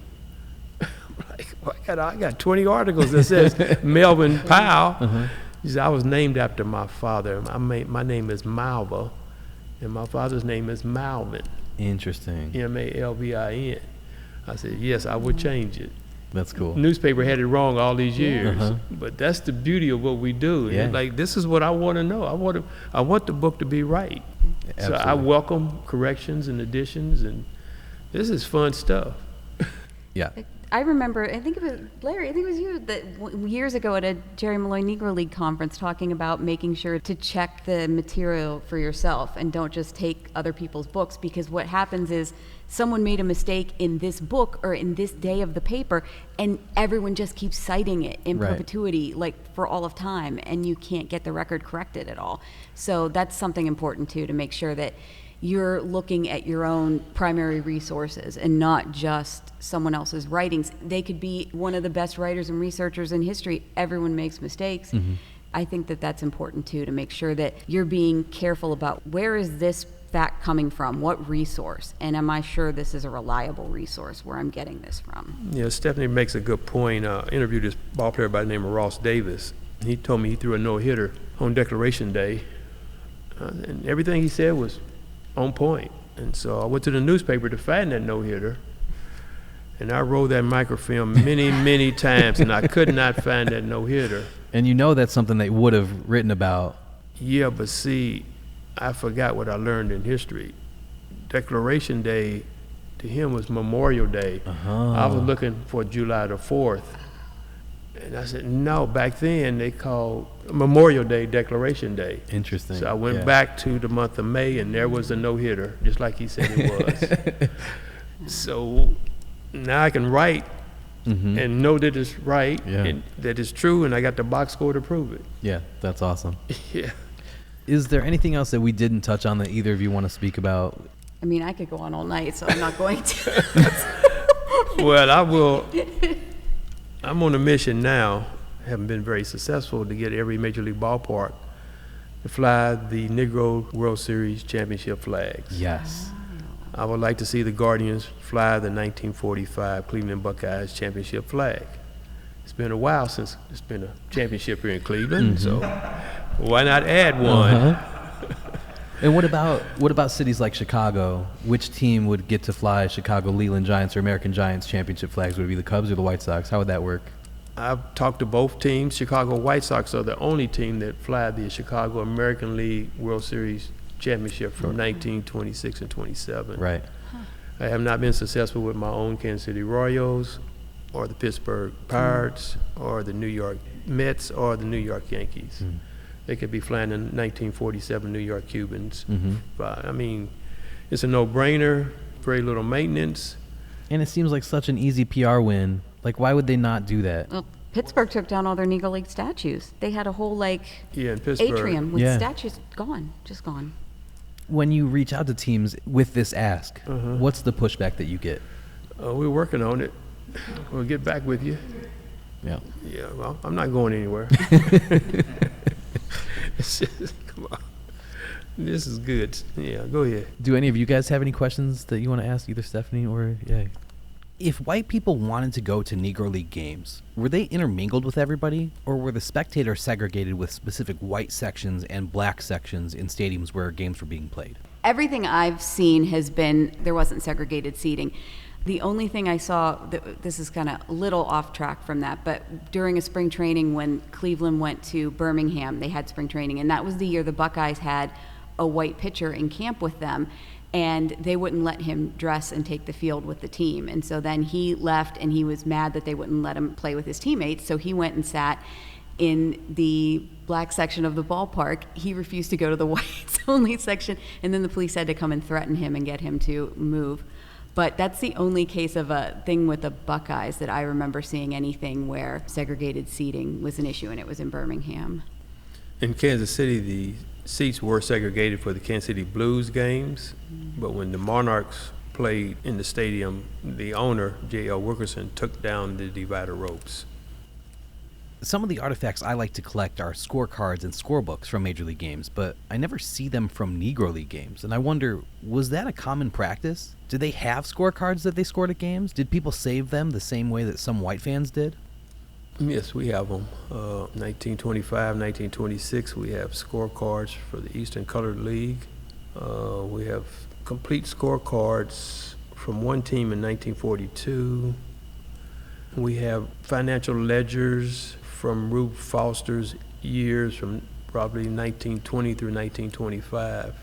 I'm like, well, I got 20 articles that says Melvin Powell. He said, I was named after my father. My name is Malva, and my father's name is Malvin. Interesting. Malvin. I said, yes, I would change it. That's cool. Newspaper had it wrong all these years, but that's the beauty of what we do. Yeah. And like, this is what I want to know. I want the book to be right. Absolutely. So I welcome corrections and additions, and this is fun stuff. Yeah. I remember, I think it was Larry, I think it was you, that years ago at a Jerry Malloy Negro League conference talking about making sure to check the material for yourself and don't just take other people's books, because what happens is someone made a mistake in this book or in this day of the paper and everyone just keeps citing it in perpetuity, like for all of time, and you can't get the record corrected at all. So that's something important too, to make sure that you're looking at your own primary resources and not just someone else's writings. They could be one of the best writers and researchers in history. Everyone makes mistakes. I think that that's important too, to make sure that you're being careful about where is this fact coming from, what resource, and am I sure this is a reliable resource where I'm getting this from? Yeah, Stephanie makes a good point. I interviewed this ball player by the name of Ross Davis. He told me he threw a no-hitter on Declaration Day, and everything he said was on point. And so I went to the newspaper to find that no-hitter, and I rolled that microfilm many, many times, and I could not find that no-hitter. And you know that's something they would have written about. Yeah, but see, I forgot what I learned in history. Declaration Day to him was Memorial Day. I was looking for July the 4th. And I said, no, back then they called Memorial Day Declaration Day. Interesting. So I went back to the month of May, and there was a no-hitter, just like he said it was. So now I can write and know that it's right, and that it's true, and I got the box score to prove it. Yeah, that's awesome. Yeah. Is there anything else that we didn't touch on that either of you want to speak about? I mean, I could go on all night, so I'm not going to. Well, I will. I'm on a mission now, haven't been very successful, to get every Major League ballpark to fly the Negro World Series championship flags. Yes. I would like to see the Guardians fly the 1945 Cleveland Buckeyes championship flag. It's been a while since it's been a championship here in Cleveland, so why not add one? And what about cities like Chicago? Which team would get to fly Chicago Leland Giants or American Giants championship flags? Would it be the Cubs or the White Sox? How would that work? I've talked to both teams. Chicago White Sox are the only team that fly the Chicago American League World Series championship from 1926 and 27. Right. I have not been successful with my own Kansas City Royals or the Pittsburgh Pirates or the New York Mets or the New York Yankees. They could be flying the 1947 New York Cubans. But I mean, it's a no-brainer, very little maintenance. And it seems like such an easy PR win. Like, why would they not do that? Well, Pittsburgh took down all their Negro League statues. They had a whole in Pittsburgh. atrium with Yeah. statues just gone. When you reach out to teams with this ask, what's the pushback that you get? We're working on it. We'll get back with you. Yeah. Yeah, well, I'm not going anywhere. It's just, come on. This is good. Yeah, go ahead. Do any of you guys have any questions that you want to ask either Stephanie or If white people wanted to go to Negro League games, were they intermingled with everybody, or were the spectators segregated with specific white sections and black sections in stadiums where games were being played? Everything I've seen has been, there wasn't segregated seating. The only thing I saw, this is kind of a little off track from that, but during a spring training when Cleveland went to Birmingham, they had spring training, and that was the year the Buckeyes had a white pitcher in camp with them, and they wouldn't let him dress and take the field with the team. And so then he left, and he was mad that they wouldn't let him play with his teammates, so he went and sat in the black section of the ballpark. He refused to go to the whites only section, and then the police had to come and threaten him and get him to move. But that's the only case of a thing with the Buckeyes that I remember seeing anything where segregated seating was an issue, and it was in Birmingham. In Kansas City, the seats were segregated for the Kansas City Blues games, but when the Monarchs played in the stadium, the owner, J.L. Wilkerson, took down the divider ropes. Some of the artifacts I like to collect are scorecards and scorebooks from Major League games, but I never see them from Negro League games. And I wonder, was that a common practice? Did they have scorecards that they scored at games? Did people save them the same way that some white fans did? Yes, we have them. 1925, 1926, we have scorecards for the Eastern Colored League. We have complete scorecards from one team in 1942. We have financial ledgers from Rube Foster's years from probably 1920 through 1925.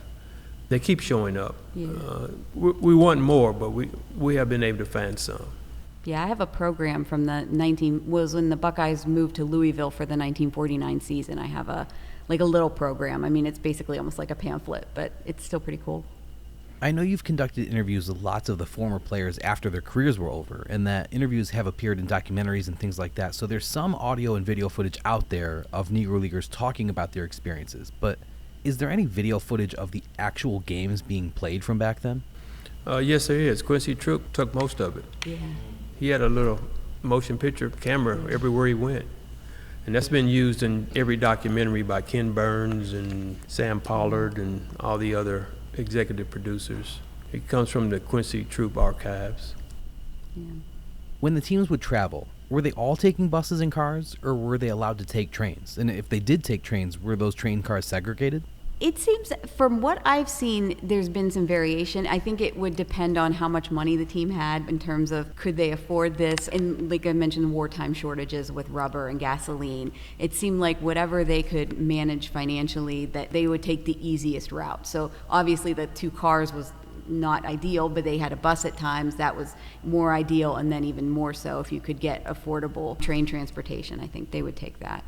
They keep showing up. Yeah. We want more, but we have been able to find some. Yeah, I have a program from was when the Buckeyes moved to Louisville for the 1949 season. I have a little program. I mean, it's basically almost like a pamphlet, but it's still pretty cool. I know you've conducted interviews with lots of the former players after their careers were over, and that interviews have appeared in documentaries and things like that, so there's some audio and video footage out there of Negro Leaguers talking about their experiences, but is there any video footage of the actual games being played from back then? Yes, there is. Quincy Troop took most of it. Yeah. He had a little motion picture camera everywhere he went. And that's been used in every documentary by Ken Burns and Sam Pollard and all the other executive producers. It comes from the Quincy Troop archives. Yeah. When the teams would travel, were they all taking buses and cars, or were they allowed to take trains? And if they did take trains, were those train cars segregated? It seems, from what I've seen, there's been some variation. I think it would depend on how much money the team had in terms of could they afford this. And like I mentioned, wartime shortages with rubber and gasoline. It seemed like whatever they could manage financially, that they would take the easiest route. So obviously the 2 cars was not ideal, but they had a bus at times. That was more ideal, and then even more so if you could get affordable train transportation. I think they would take that.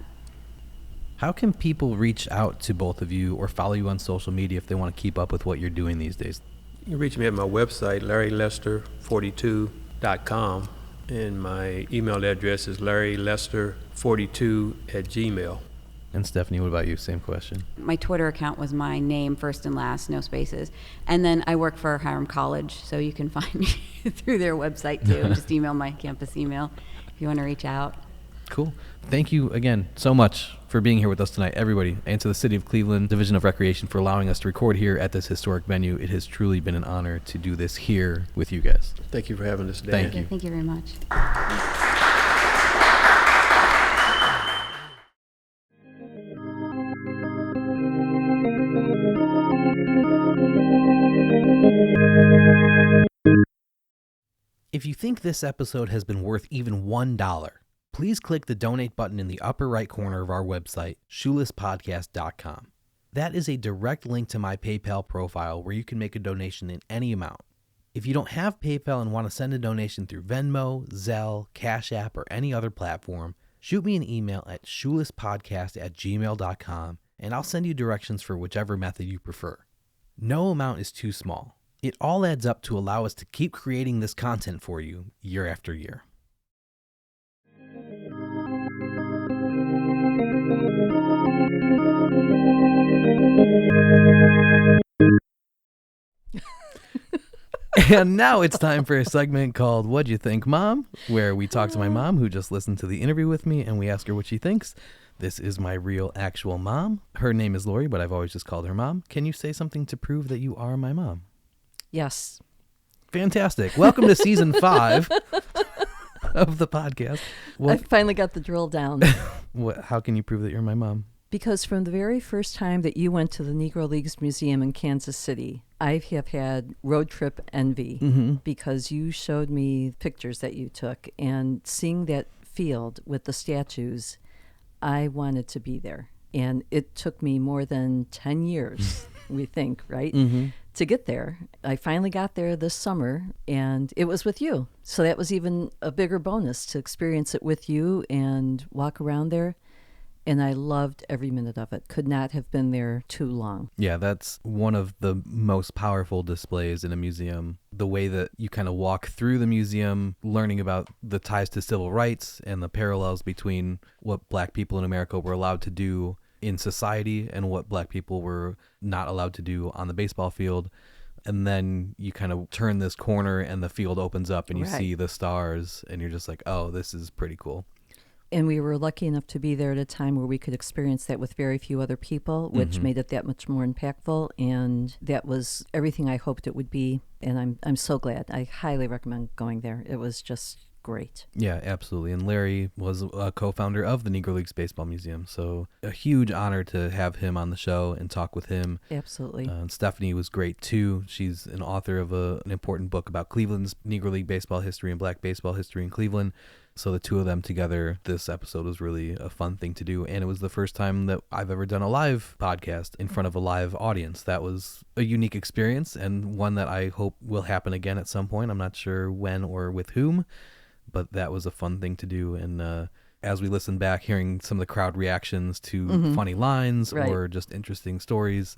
How can people reach out to both of you or follow you on social media if they want to keep up with what you're doing these days? You can reach me at my website, LarryLester42.com, and my email address is LarryLester42@gmail.com. And Stephanie, what about you? Same question. My Twitter account was my name, first and last, no spaces. And then I work for Hiram College, so you can find me through their website too. Just email my campus email if you want to reach out. Cool. Thank you again so much for being here with us tonight, everybody, and to the City of Cleveland Division of Recreation for allowing us to record here at this historic venue. It has truly been an honor to do this here with you guys. Thank you for having us, Dan. Thank you. Thank you very much. If you think this episode has been worth even $1, please click the donate button in the upper right corner of our website, shoelesspodcast.com. That is a direct link to my PayPal profile where you can make a donation in any amount. If you don't have PayPal and want to send a donation through Venmo, Zelle, Cash App, or any other platform, shoot me an email at shoelesspodcast@gmail.com and I'll send you directions for whichever method you prefer. No amount is too small. It all adds up to allow us to keep creating this content for you year after year. And now it's time for a segment called What'd You Think, Mom? Where we talk to my mom who just listened to the interview with me and we ask her what she thinks. This is my real actual mom. Her name is Lori, but I've always just called her Mom. Can you say something to prove that you are my mom? Yes. Fantastic. Welcome to season 5 of the podcast. I finally got the drill down. How can you prove that you're my mom? Because from the very first time that you went to the Negro Leagues Museum in Kansas City, I have had road trip envy because you showed me pictures that you took, and seeing that field with the statues, I wanted to be there. And it took me more than 10 years, we think, right, to get there. I finally got there this summer, and it was with you. So that was even a bigger bonus to experience it with you and walk around there. And I loved every minute of it. Could not have been there too long. Yeah, that's one of the most powerful displays in a museum. The way that you kind of walk through the museum, learning about the ties to civil rights and the parallels between what Black people in America were allowed to do in society and what Black people were not allowed to do on the baseball field. And then you kind of turn this corner and the field opens up and you see the stars and you're just like, oh, this is pretty cool. And we were lucky enough to be there at a time where we could experience that with very few other people, which made it that much more impactful. And that was everything I hoped it would be. And I'm so glad. I highly recommend going there. It was just great. Yeah, absolutely. And Larry was a co-founder of the Negro Leagues Baseball Museum. So a huge honor to have him on the show and talk with him. Absolutely. And Stephanie was great too. She's an author of an important book about Cleveland's Negro League baseball history and Black baseball history in Cleveland. So the two of them together, this episode was really a fun thing to do. And it was the first time that I've ever done a live podcast in front of a live audience. That was a unique experience and one that I hope will happen again at some point. I'm not sure when or with whom, but that was a fun thing to do. And as we listened back, hearing some of the crowd reactions to funny lines or just interesting stories,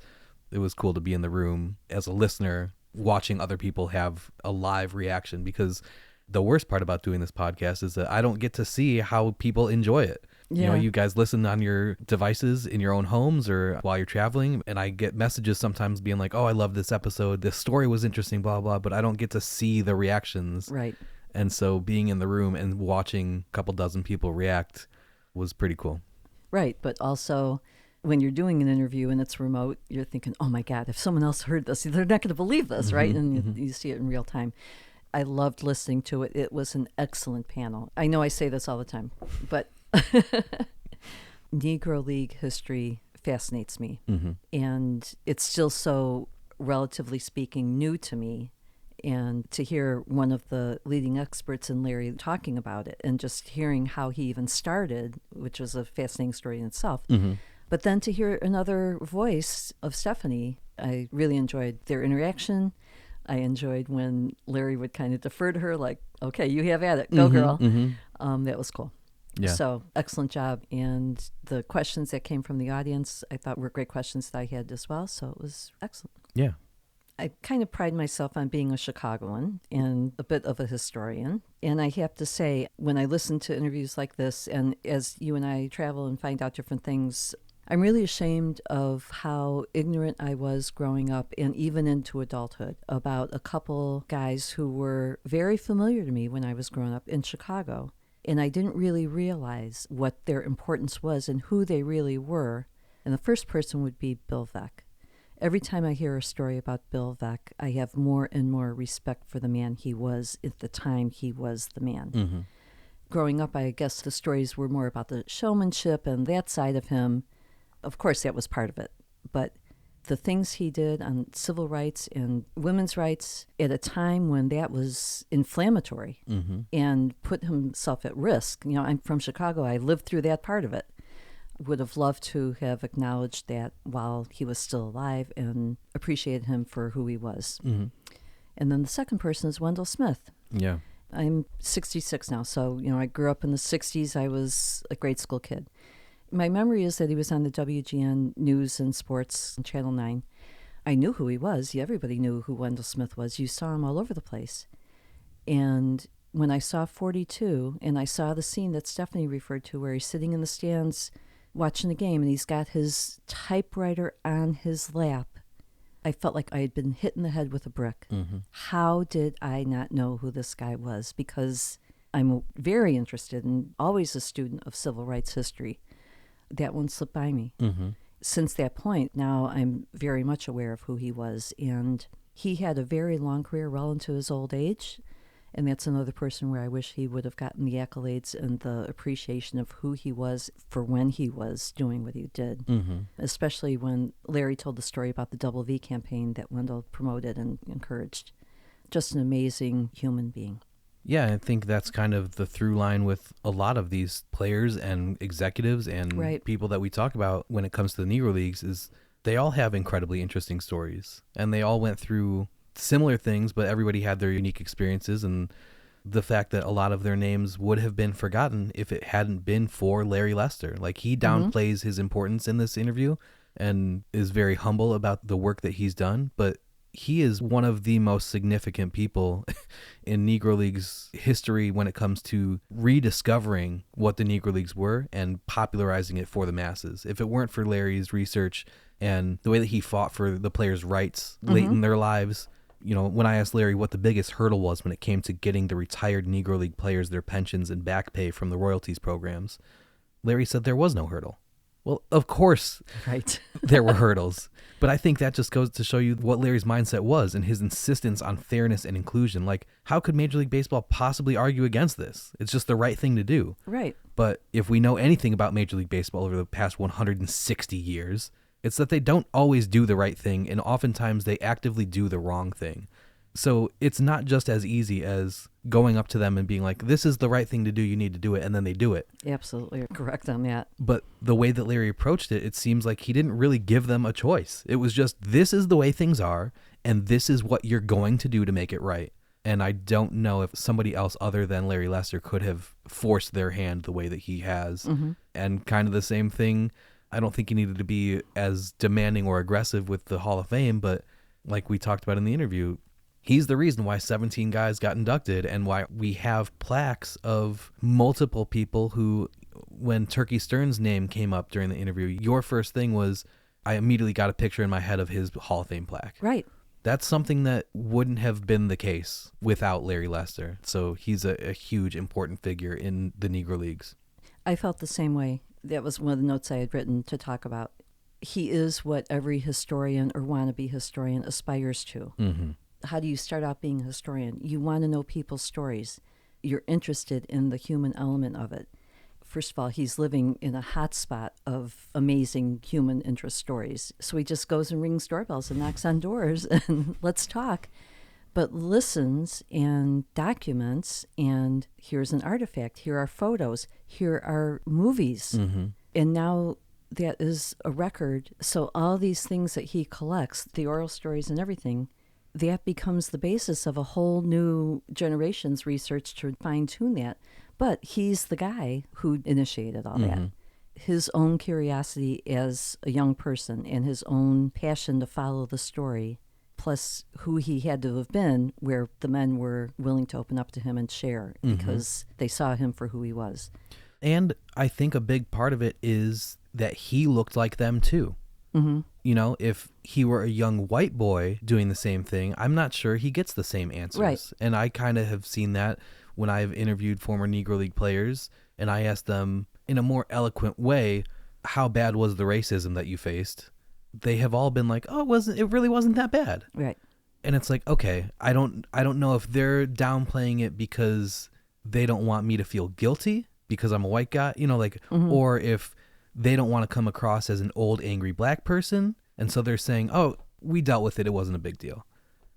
it was cool to be in the room as a listener watching other people have a live reaction, because the worst part about doing this podcast is that I don't get to see how people enjoy it. Yeah. You know, you guys listen on your devices in your own homes or while you're traveling, and I get messages sometimes being like, oh, I love this episode. This story was interesting, blah, blah, but I don't get to see the reactions. Right. And so being in the room and watching a couple dozen people react was pretty cool. Right. But also, when you're doing an interview and it's remote, you're thinking, oh my God, if someone else heard this, they're not going to believe this, right? And you see it in real time. I loved listening to it. It was an excellent panel. I know I say this all the time, but Negro League history fascinates me. And it's still so, relatively speaking, new to me. And to hear one of the leading experts in Larry talking about it and just hearing how he even started, which was a fascinating story in itself. But then to hear another voice of Stephanie, I really enjoyed their interaction. I enjoyed when Larry would kind of defer to her, like, okay, you have at it. Go, girl. That was cool. Yeah. So excellent job. And the questions that came from the audience, I thought were great questions that I had as well. So it was excellent. Yeah. I kind of pride myself on being a Chicagoan and a bit of a historian. And I have to say, when I listen to interviews like this, and as you and I travel and find out different things, I'm really ashamed of how ignorant I was growing up and even into adulthood about a couple guys who were very familiar to me when I was growing up in Chicago. And I didn't really realize what their importance was and who they really were. And the first person would be Bill Veeck. Every time I hear a story about Bill Veeck, I have more and more respect for the man he was at the time he was the man. Growing up, I guess the stories were more about the showmanship and that side of him. Of course, that was part of it. But the things he did on civil rights and women's rights at a time when that was inflammatory and put himself at risk. You know, I'm from Chicago. I lived through that part of it. Would have loved to have acknowledged that while he was still alive and appreciated him for who he was. And then the second person is Wendell Smith. Yeah. I'm 66 now, so, you know, I grew up in the 60s. I was a grade school kid. My memory is that he was on the WGN News and Sports on Channel 9. I knew who he was. Everybody knew who Wendell Smith was. You saw him all over the place. And when I saw 42, and I saw the scene that Stephanie referred to where he's sitting in the stands watching the game, and he's got his typewriter on his lap, I felt like I had been hit in the head with a brick. Mm-hmm. How did I not know who this guy was? Because I'm very interested and always a student of civil rights history. That one slipped by me. Mm-hmm. Since that point, now I'm very much aware of who he was. And he had a very long career well into his old age. And that's another person where I wish he would have gotten the accolades and the appreciation of who he was for when he was doing what he did. Mm-hmm. Especially when Larry told the story about the Double V campaign that Wendell promoted and encouraged. Just an amazing human being. Yeah, I think that's kind of the through line with a lot of these players and executives and Right. people that we talk about when it comes to the Negro Leagues is they all have incredibly interesting stories. And they all went through similar things, but everybody had their unique experiences. And the fact that a lot of their names would have been forgotten if it hadn't been for Larry Lester. Like, he downplays his importance in this interview and is very humble about the work that he's done, but he is one of the most significant people in Negro Leagues history when it comes to rediscovering what the Negro Leagues were and popularizing it for the masses. If it weren't for Larry's research and the way that he fought for the players' rights late in their lives, you know, when I asked Larry what the biggest hurdle was when it came to getting the retired Negro League players their pensions and back pay from the royalties programs, Larry said there was no hurdle. Well, of course, Right. there were hurdles. But I think that just goes to show you what Larry's mindset was and his insistence on fairness and inclusion. Like, how could Major League Baseball possibly argue against this? It's just the right thing to do. Right. But if we know anything about Major League Baseball over the past 160 years, it's that they don't always do the right thing, and oftentimes they actively do the wrong thing. So it's not just as easy as going up to them and being like, this is the right thing to do, you need to do it, and then they do it. Absolutely correct on that. But the way that Larry approached it, it seems like he didn't really give them a choice. It was just, this is the way things are, and this is what you're going to do to make it right. And I don't know if somebody else other than Larry Lester could have forced their hand the way that he has. And kind of the same thing, I don't think he needed to be as demanding or aggressive with the Hall of Fame, but like we talked about in the interview, he's the reason why 17 guys got inducted and why we have plaques of multiple people who, when Turkey Stern's name came up during the interview, your first thing was, I immediately got a picture in my head of his Hall of Fame plaque. Right. That's something that wouldn't have been the case without Larry Lester. So he's a huge, important figure in the Negro Leagues. I felt the same way. That was one of the notes I had written to talk about. He is what every historian or wannabe historian aspires to. Mm-hmm. How do you start out being a historian? You want to know people's stories. You're interested in the human element of it. First of all, he's living in a hot spot of amazing human interest stories. So he just goes and rings doorbells and knocks on doors and let's talk. But listens and documents, and here's an artifact, here are photos, here are movies. Mm-hmm. And now that is a record. So all these things that he collects, the oral stories and everything, that becomes the basis of a whole new generation's research to fine-tune that. But he's the guy who initiated all that. His own curiosity as a young person and his own passion to follow the story, plus who he had to have been, where the men were willing to open up to him and share because they saw him for who he was. And I think a big part of it is that he looked like them too. Mm-hmm. You know, if he were a young white boy doing the same thing, I'm not sure he gets the same answers. Right. And I kind of have seen that when I've interviewed former Negro League players and I asked them in a more eloquent way, how bad was the racism that you faced? They have all been like, oh, it really wasn't that bad. Right. And it's like, okay, I don't know if they're downplaying it because they don't want me to feel guilty because I'm a white guy, you know, like, or if they don't want to come across as an old, angry black person. And so they're saying, oh, we dealt with it. It wasn't a big deal.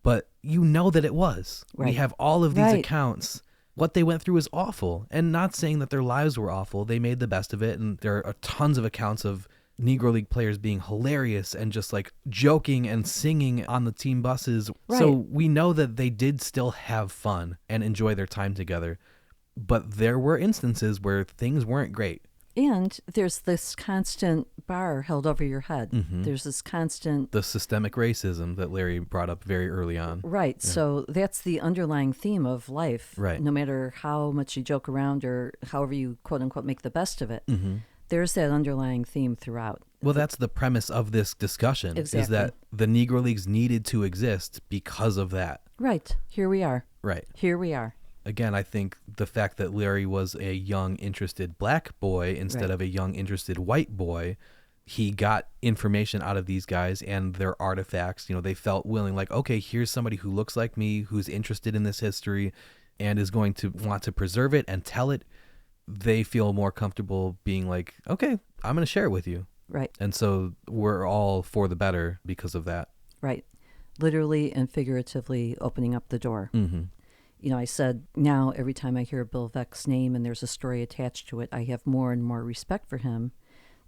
But you know that it was. Right. We have all of these Right. accounts. What they went through is awful. And not saying that their lives were awful. They made the best of it. And there are tons of accounts of Negro League players being hilarious and just like joking and singing on the team buses. Right. So we know that they did still have fun and enjoy their time together. But there were instances where things weren't great. And there's this constant bar held over your head. Mm-hmm. There's this constant... The systemic racism that Larry brought up very early on. Right. Yeah. So that's the underlying theme of life. Right. No matter how much you joke around or however you, quote unquote, make the best of it. Mm-hmm. There's that underlying theme throughout. Well, that's the premise of this discussion, Exactly. is that the Negro Leagues needed to exist because of that. Right. Here we are. Right. Here we are. Again, I think the fact that Larry was a young, interested black boy instead Right. of a young, interested white boy, he got information out of these guys and their artifacts. You know, they felt willing, like, okay, here's somebody who looks like me, who's interested in this history and is going to want to preserve it and tell it. They feel more comfortable being like, okay, I'm going to share it with you. Right. And so we're all for the better because of that. Right. Literally and figuratively opening up the door. Mm-hmm. You know, I said now every time I hear Bill Veck's name and there's a story attached to it, I have more and more respect for him.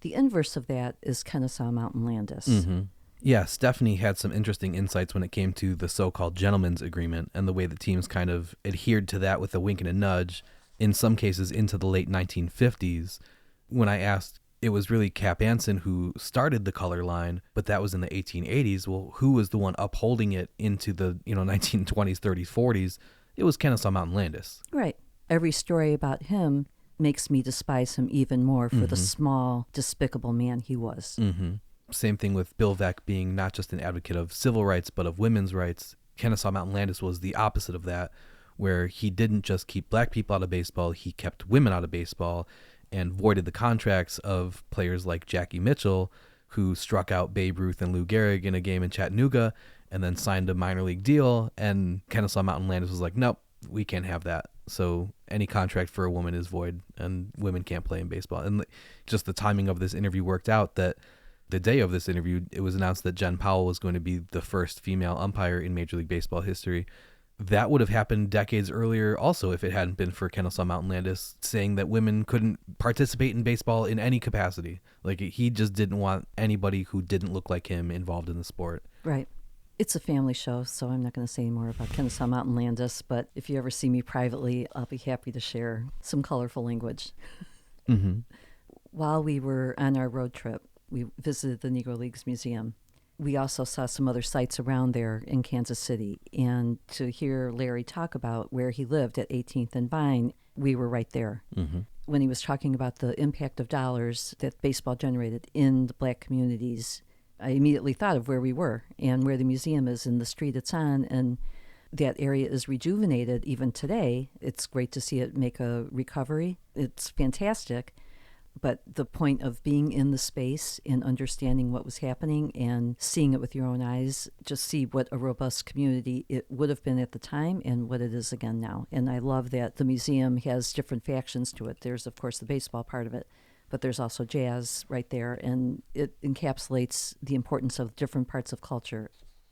The inverse of that is Kennesaw Mountain Landis. Mm-hmm. Yeah, Stephanie had some interesting insights when it came to the so-called gentleman's agreement and the way the teams kind of adhered to that with a wink and a nudge, in some cases into the late 1950s. When I asked, it was really Cap Anson who started the color line, but that was in the 1880s. Well, who was the one upholding it into the 1920s, 30s, 40s? It was Kennesaw Mountain Landis. Right. Every story about him makes me despise him even more for the small, despicable man he was. Mm-hmm. Same thing with Bill Veck being not just an advocate of civil rights, but of women's rights. Kennesaw Mountain Landis was the opposite of that, where he didn't just keep black people out of baseball, he kept women out of baseball and voided the contracts of players like Jackie Mitchell, who struck out Babe Ruth and Lou Gehrig in a game in Chattanooga and then signed a minor league deal. And Kennesaw Mountain Landis was like, nope, we can't have that. So any contract for a woman is void and women can't play in baseball. And just the timing of this interview worked out that the day of this interview, it was announced that Jen Powell was going to be the first female umpire in Major League Baseball history. That would have happened decades earlier also if it hadn't been for Kennesaw Mountain Landis saying that women couldn't participate in baseball in any capacity. Like, he just didn't want anybody who didn't look like him involved in the sport. Right. It's a family show, so I'm not going to say any more about Kennesaw Mountain Landis, but if you ever see me privately, I'll be happy to share some colorful language. Mm-hmm. While we were on our road trip, we visited the Negro Leagues Museum. We also saw some other sites around there in Kansas City. And to hear Larry talk about where he lived at 18th and Vine, we were right there. Mm-hmm. When he was talking about the impact of dollars that baseball generated in the black communities, I immediately thought of where we were and where the museum is and the street it's on. And that area is rejuvenated even today. It's great to see it make a recovery. It's fantastic. But the point of being in the space and understanding what was happening and seeing it with your own eyes, just see what a robust community it would have been at the time and what it is again now. And I love that the museum has different factions to it. There's, of course, the baseball part of it, but there's also jazz right there. And it encapsulates the importance of different parts of culture.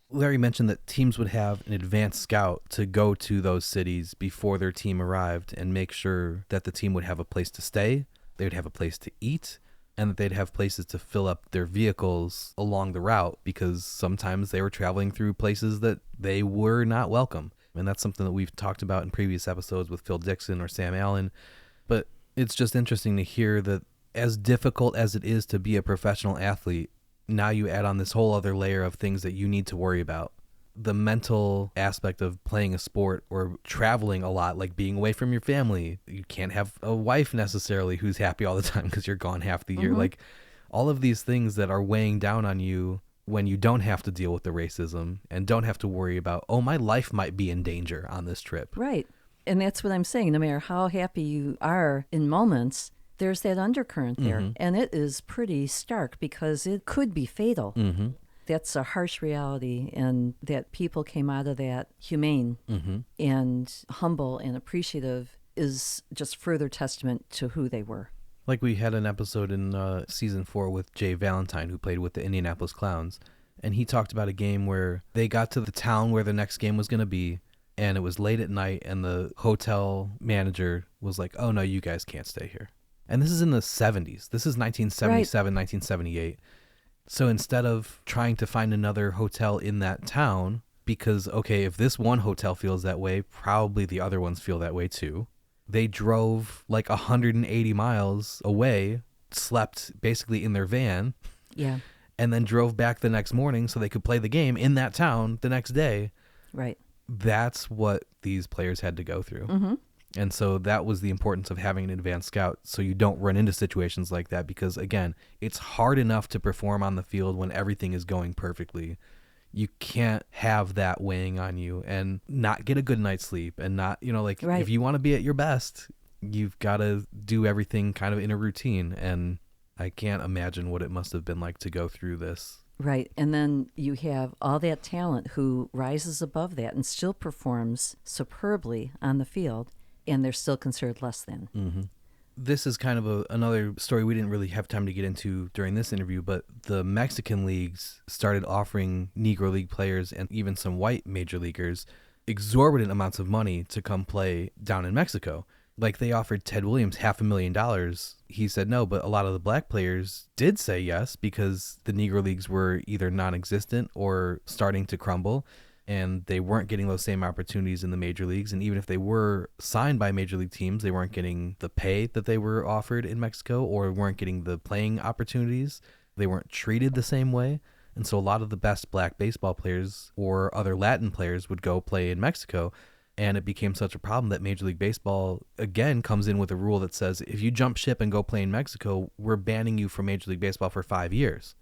Larry mentioned that teams would have an advanced scout to go to those cities before their team arrived and make sure that the team would have a place to stay, they would have a place to eat, and that they'd have places to fill up their vehicles along the route, because sometimes they were traveling through places that they were not welcome. And that's something that we've talked about in previous episodes with Phil Dixon or Sam Allen. But it's just interesting to hear that as difficult as it is to be a professional athlete, now you add on this whole other layer of things that you need to worry about. The mental aspect of playing a sport or traveling a lot, like being away from your family. You can't have a wife necessarily who's happy all the time because you're gone half the year. Like, all of these things that are weighing down on you when you don't have to deal with the racism and don't have to worry about, oh, my life might be in danger on this trip. Right. And that's what I'm saying. No matter how happy you are in moments, there's that undercurrent there. And it is pretty stark because it could be fatal. Mm-hmm. That's a harsh reality, and that people came out of that humane and humble and appreciative is just further testament to who they were. Like, we had an episode in season 4 with Jay Valentine, who played with the Indianapolis Clowns, and he talked about a game where they got to the town where the next game was going to be, and it was late at night, and the hotel manager was like, oh no, you guys can't stay here. And this is in the 70s. This is 1977, 1978. So instead of trying to find another hotel in that town, because, okay, if this one hotel feels that way, probably the other ones feel that way too, they drove like 180 miles away, slept basically in their van, and then drove back the next morning so they could play the game in that town the next day. Right. That's what these players had to go through. And so that was the importance of having an advanced scout, so you don't run into situations like that, because again, it's hard enough to perform on the field when everything is going perfectly. You can't have that weighing on you and not get a good night's sleep, and not, like, Right. if you want to be at your best, you've got to do everything kind of in a routine. And I can't imagine what it must have been like to go through this. Right. And then you have all that talent who rises above that and still performs superbly on the field, and they're still considered less than. Mm-hmm. This is kind of another story we didn't really have time to get into during this interview, but the Mexican leagues started offering Negro League players and even some white major leaguers exorbitant amounts of money to come play down in Mexico. Like, they offered Ted Williams $500,000. He said no, but a lot of the black players did say yes, because the Negro Leagues were either non-existent or starting to crumble, and they weren't getting those same opportunities in the major leagues. And even if they were signed by major league teams, they weren't getting the pay that they were offered in Mexico, or weren't getting the playing opportunities. They weren't treated the same way. And so a lot of the best black baseball players or other Latin players would go play in Mexico. And it became such a problem that Major League Baseball, again, comes in with a rule that says, if you jump ship and go play in Mexico, we're banning you from Major League Baseball for 5 years.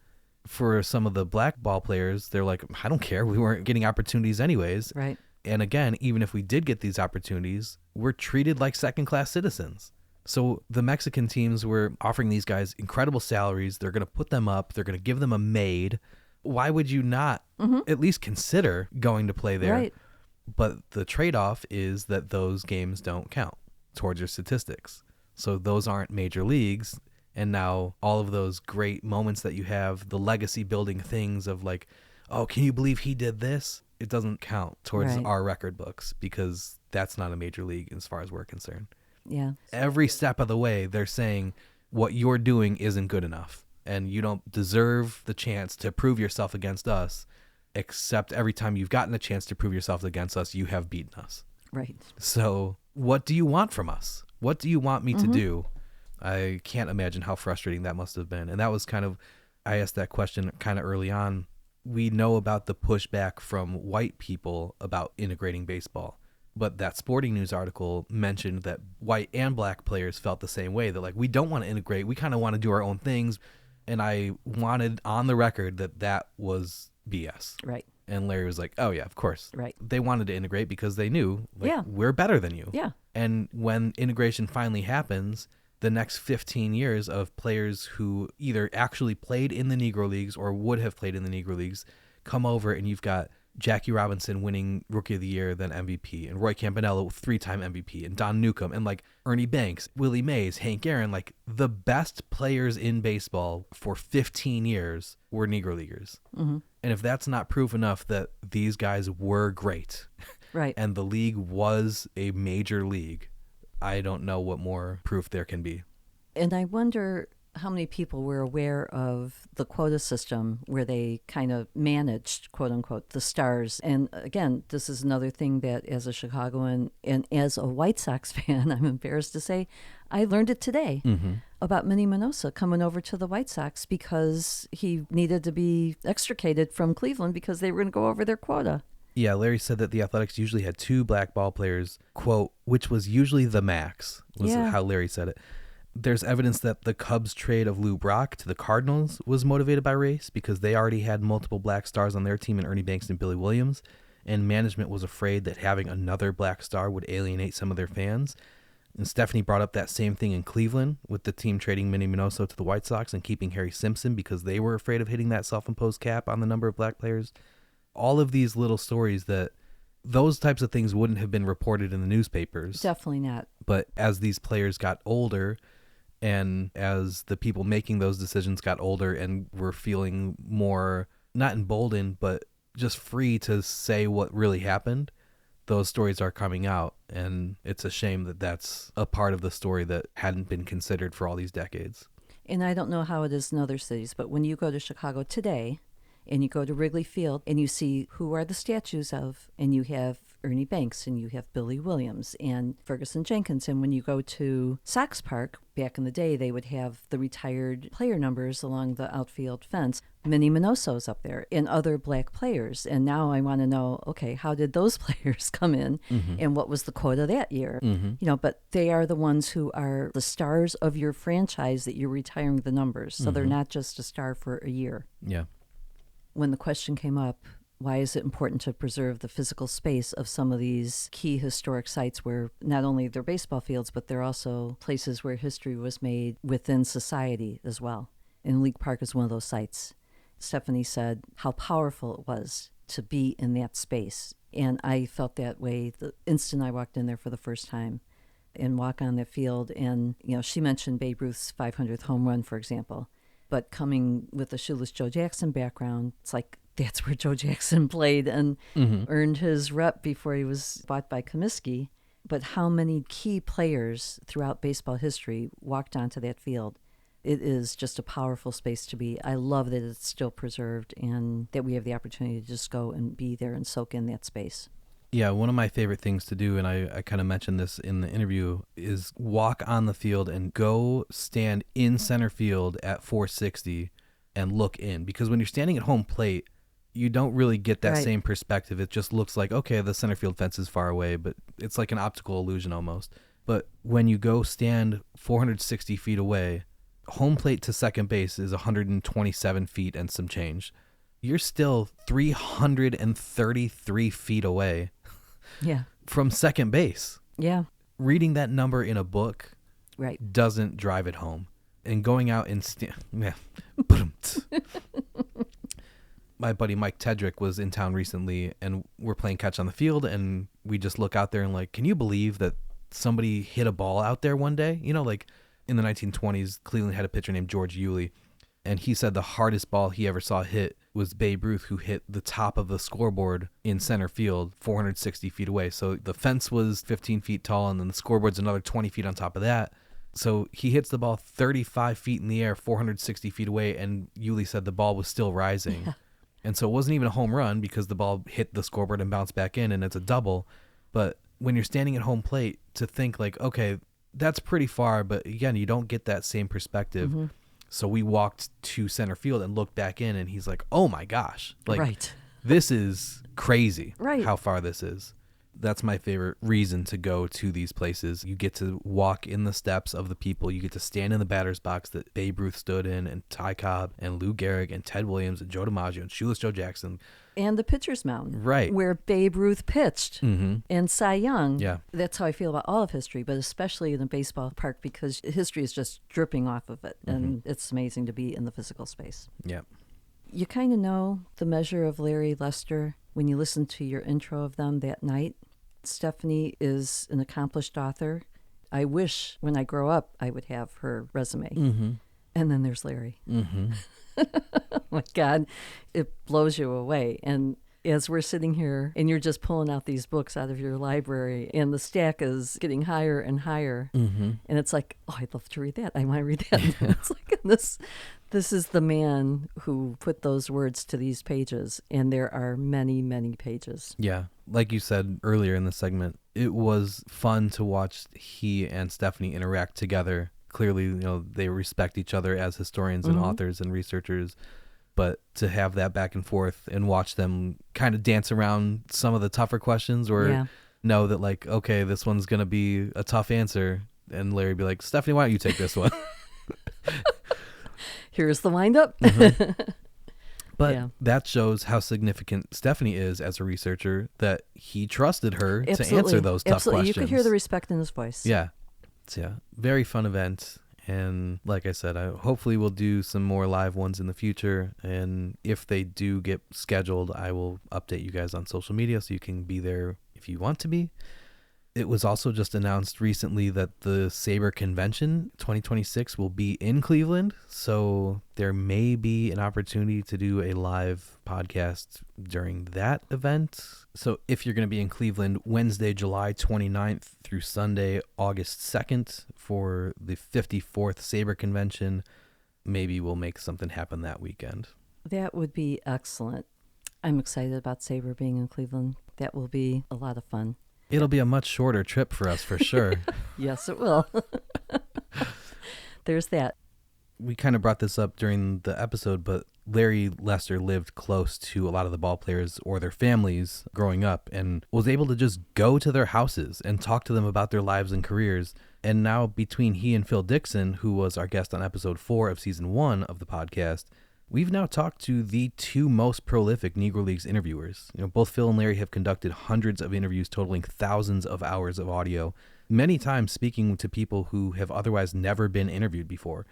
For some of the black ball players, they're like, I don't care. We weren't getting opportunities anyways. Right. And again, even if we did get these opportunities, we're treated like second-class citizens. So the Mexican teams were offering these guys incredible salaries. They're going to put them up. They're going to give them a maid. Why would you not at least consider going to play there? Right. But the trade-off is that those games don't count towards your statistics. So those aren't major leagues. And now all of those great moments that you have, the legacy building things of like, oh, can you believe he did this? It doesn't count towards Right. our record books, because that's not a major league as far as we're concerned. Yeah. Every step of the way, they're saying what you're doing isn't good enough, and you don't deserve the chance to prove yourself against us, except every time you've gotten a chance to prove yourself against us, you have beaten us. Right. So what do you want from us? What do you want me to do? I can't imagine how frustrating that must have been. And that was kind of, I asked that question kind of early on. We know about the pushback from white people about integrating baseball, but that Sporting News article mentioned that white and black players felt the same way. That like, we don't want to integrate. We kind of want to do our own things. And I wanted on the record that was BS. Right. And Larry was like, oh yeah, of course. Right. They wanted to integrate because they knew, like, Yeah. we're better than you. Yeah. And when integration finally happens, the next 15 years of players who either actually played in the Negro Leagues or would have played in the Negro Leagues come over, and you've got Jackie Robinson winning Rookie of the Year, then MVP, and Roy Campanella, 3-time MVP, and Don Newcomb, and like Ernie Banks, Willie Mays, Hank Aaron, like the best players in baseball for 15 years were Negro Leaguers. And if that's not proof enough that these guys were great, Right. and the league was a major league, I don't know what more proof there can be. And I wonder how many people were aware of the quota system where they kind of managed, quote unquote, the stars. And again, this is another thing that as a Chicagoan and as a White Sox fan, I'm embarrassed to say, I learned it today about Minnie Minoso coming over to the White Sox because he needed to be extricated from Cleveland because they were going to go over their quota. Yeah, Larry said that the Athletics usually had 2 black ball players, quote, which was usually the max, was Yeah. how Larry said it. There's evidence that the Cubs trade of Lou Brock to the Cardinals was motivated by race, because they already had multiple black stars on their team in Ernie Banks and Billy Williams, and management was afraid that having another black star would alienate some of their fans. And Stephanie brought up that same thing in Cleveland with the team trading Minnie Minoso to the White Sox and keeping Harry Simpson because they were afraid of hitting that self-imposed cap on the number of black players. All of these little stories that those types of things wouldn't have been reported in the newspapers. Definitely not. But as these players got older, and as the people making those decisions got older and were feeling more, not emboldened, but just free to say what really happened, those stories are coming out. And it's a shame that that's a part of the story that hadn't been considered for all these decades. And I don't know how it is in other cities, but when you go to Chicago today and you go to Wrigley Field and you see who are the statues of, and you have Ernie Banks and you have Billy Williams and Ferguson Jenkins. And when you go to Sox Park, back in the day, they would have the retired player numbers along the outfield fence. Minnie Minoso's up there and other black players. And now I want to know, okay, how did those players come in and what was the quota that year? But they are the ones who are the stars of your franchise that you're retiring the numbers. So they're not just a star for a year. Yeah. When the question came up, why is it important to preserve the physical space of some of these key historic sites where not only they're baseball fields, but they're also places where history was made within society as well? And League Park is one of those sites. Stephanie said how powerful it was to be in that space. And I felt that way the instant I walked in there for the first time and walk on that field. And, she mentioned Babe Ruth's 500th home run, for example. But coming with the Shoeless Joe Jackson background, it's like that's where Joe Jackson played and earned his rep before he was bought by Comiskey. But how many key players throughout baseball history walked onto that field? It is just a powerful space to be. I love that it's still preserved and that we have the opportunity to just go and be there and soak in that space. Yeah, one of my favorite things to do, and I kind of mentioned this in the interview, is walk on the field and go stand in center field at 460 and look in. Because when you're standing at home plate, you don't really get that same perspective. It just looks like, okay, the center field fence is far away, but it's like an optical illusion almost. But when you go stand 460 feet away, home plate to second base is 127 feet and some change. You're still 333 feet away from second base. Yeah. Reading that number in a book Right. doesn't drive it home. And going out and my buddy Mike Tedrick was in town recently, and we're playing catch on the field, and we just look out there and like, can you believe that somebody hit a ball out there one day? You know, like in the 1920s, Cleveland had a pitcher named George Yulee, and he said the hardest ball he ever saw hit was Babe Ruth, who hit the top of the scoreboard in center field 460 feet away. So the fence was 15 feet tall, and then the scoreboard's another 20 feet on top of that. So he hits the ball 35 feet in the air, 460 feet away, and Yulee said the ball was still rising. Yeah. And so it wasn't even a home run because the ball hit the scoreboard and bounced back in, and it's a double. But when you're standing at home plate, to think like, okay, that's pretty far, but again, you don't get that same perspective. Mm-hmm. So we walked to center field and looked back in, and he's like, oh my gosh, like this is crazy how far this is. That's my favorite reason to go to these places. You get to walk in the steps of the people. You get to stand in the batter's box that Babe Ruth stood in, and Ty Cobb and Lou Gehrig and Ted Williams and Joe DiMaggio and Shoeless Joe Jackson. And the pitcher's mound. Right. Where Babe Ruth pitched. Mm-hmm. And Cy Young. Yeah. That's how I feel about all of history, but especially in a baseball park, because history is just dripping off of it. Mm-hmm. And it's amazing to be in the physical space. Yeah. You kind of know the measure of Larry Lester when you listen to your intro of them that night. Stephanie is an accomplished author. I wish when I grow up I would have her resume. Mm-hmm. And then there's Larry. Mm-hmm. Oh my God, it blows you away. And as we're sitting here and you're just pulling out these books out of your library and the stack is getting higher and higher, mm-hmm. and it's like, oh, I'd love to read that. I want to read that. It's like this is the man who put those words to these pages, and there are many, many pages. Yeah. Like you said earlier in the segment, it was fun to watch he and Stephanie interact together. Clearly, you know, they respect each other as historians and mm-hmm. authors and researchers, but to have that back and forth and watch them kind of dance around some of the tougher questions, or know that like, okay, this one's going to be a tough answer, and Larry be like, Stephanie, why don't you take this one? Here's the windup. Mm-hmm. But that shows how significant Stephanie is as a researcher, that he trusted her to answer those tough questions. You could hear the respect in his voice. Yeah. It's very fun event. And like I said, hopefully we'll do some more live ones in the future. And if they do get scheduled, I will update you guys on social media so you can be there if you want to be. It was also just announced recently that the Sabre Convention 2026 will be in Cleveland, so there may be an opportunity to do a live podcast during that event. So if you're going to be in Cleveland Wednesday, July 29th through Sunday, August 2nd for the 54th Sabre Convention, maybe we'll make something happen that weekend. That would be excellent. I'm excited about Sabre being in Cleveland. That will be a lot of fun. It'll be a much shorter trip for us for sure. Yes, it will. There's that. We kind of brought this up during the episode, but Larry Lester lived close to a lot of the ball players or their families growing up and was able to just go to their houses and talk to them about their lives and careers. And now between he and Phil Dixon, who was our guest on episode 4 of season 1 of the podcast, we've now talked to the 2 most prolific Negro Leagues interviewers. Both Phil and Larry have conducted hundreds of interviews totaling thousands of hours of audio, many times speaking to people who have otherwise never been interviewed before.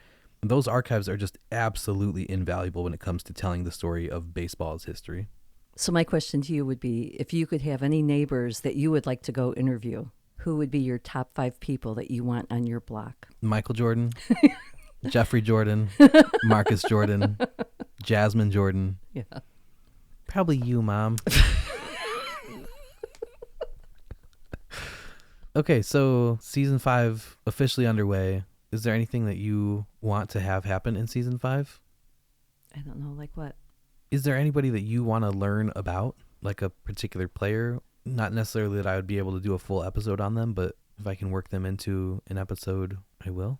Those archives are just absolutely invaluable when it comes to telling the story of baseball's history. So my question to you would be, if you could have any neighbors that you would like to go interview, who would be your top 5 people that you want on your block? Michael Jordan, Jeffrey Jordan, Marcus Jordan, Jasmine Jordan. Yeah. Probably you, Mom. Okay, so season 5 officially underway. Is there anything that you want to have happen in season 5? I don't know, like what? Is there anybody that you want to learn about, like a particular player? Not necessarily that I would be able to do a full episode on them, but if I can work them into an episode, I will.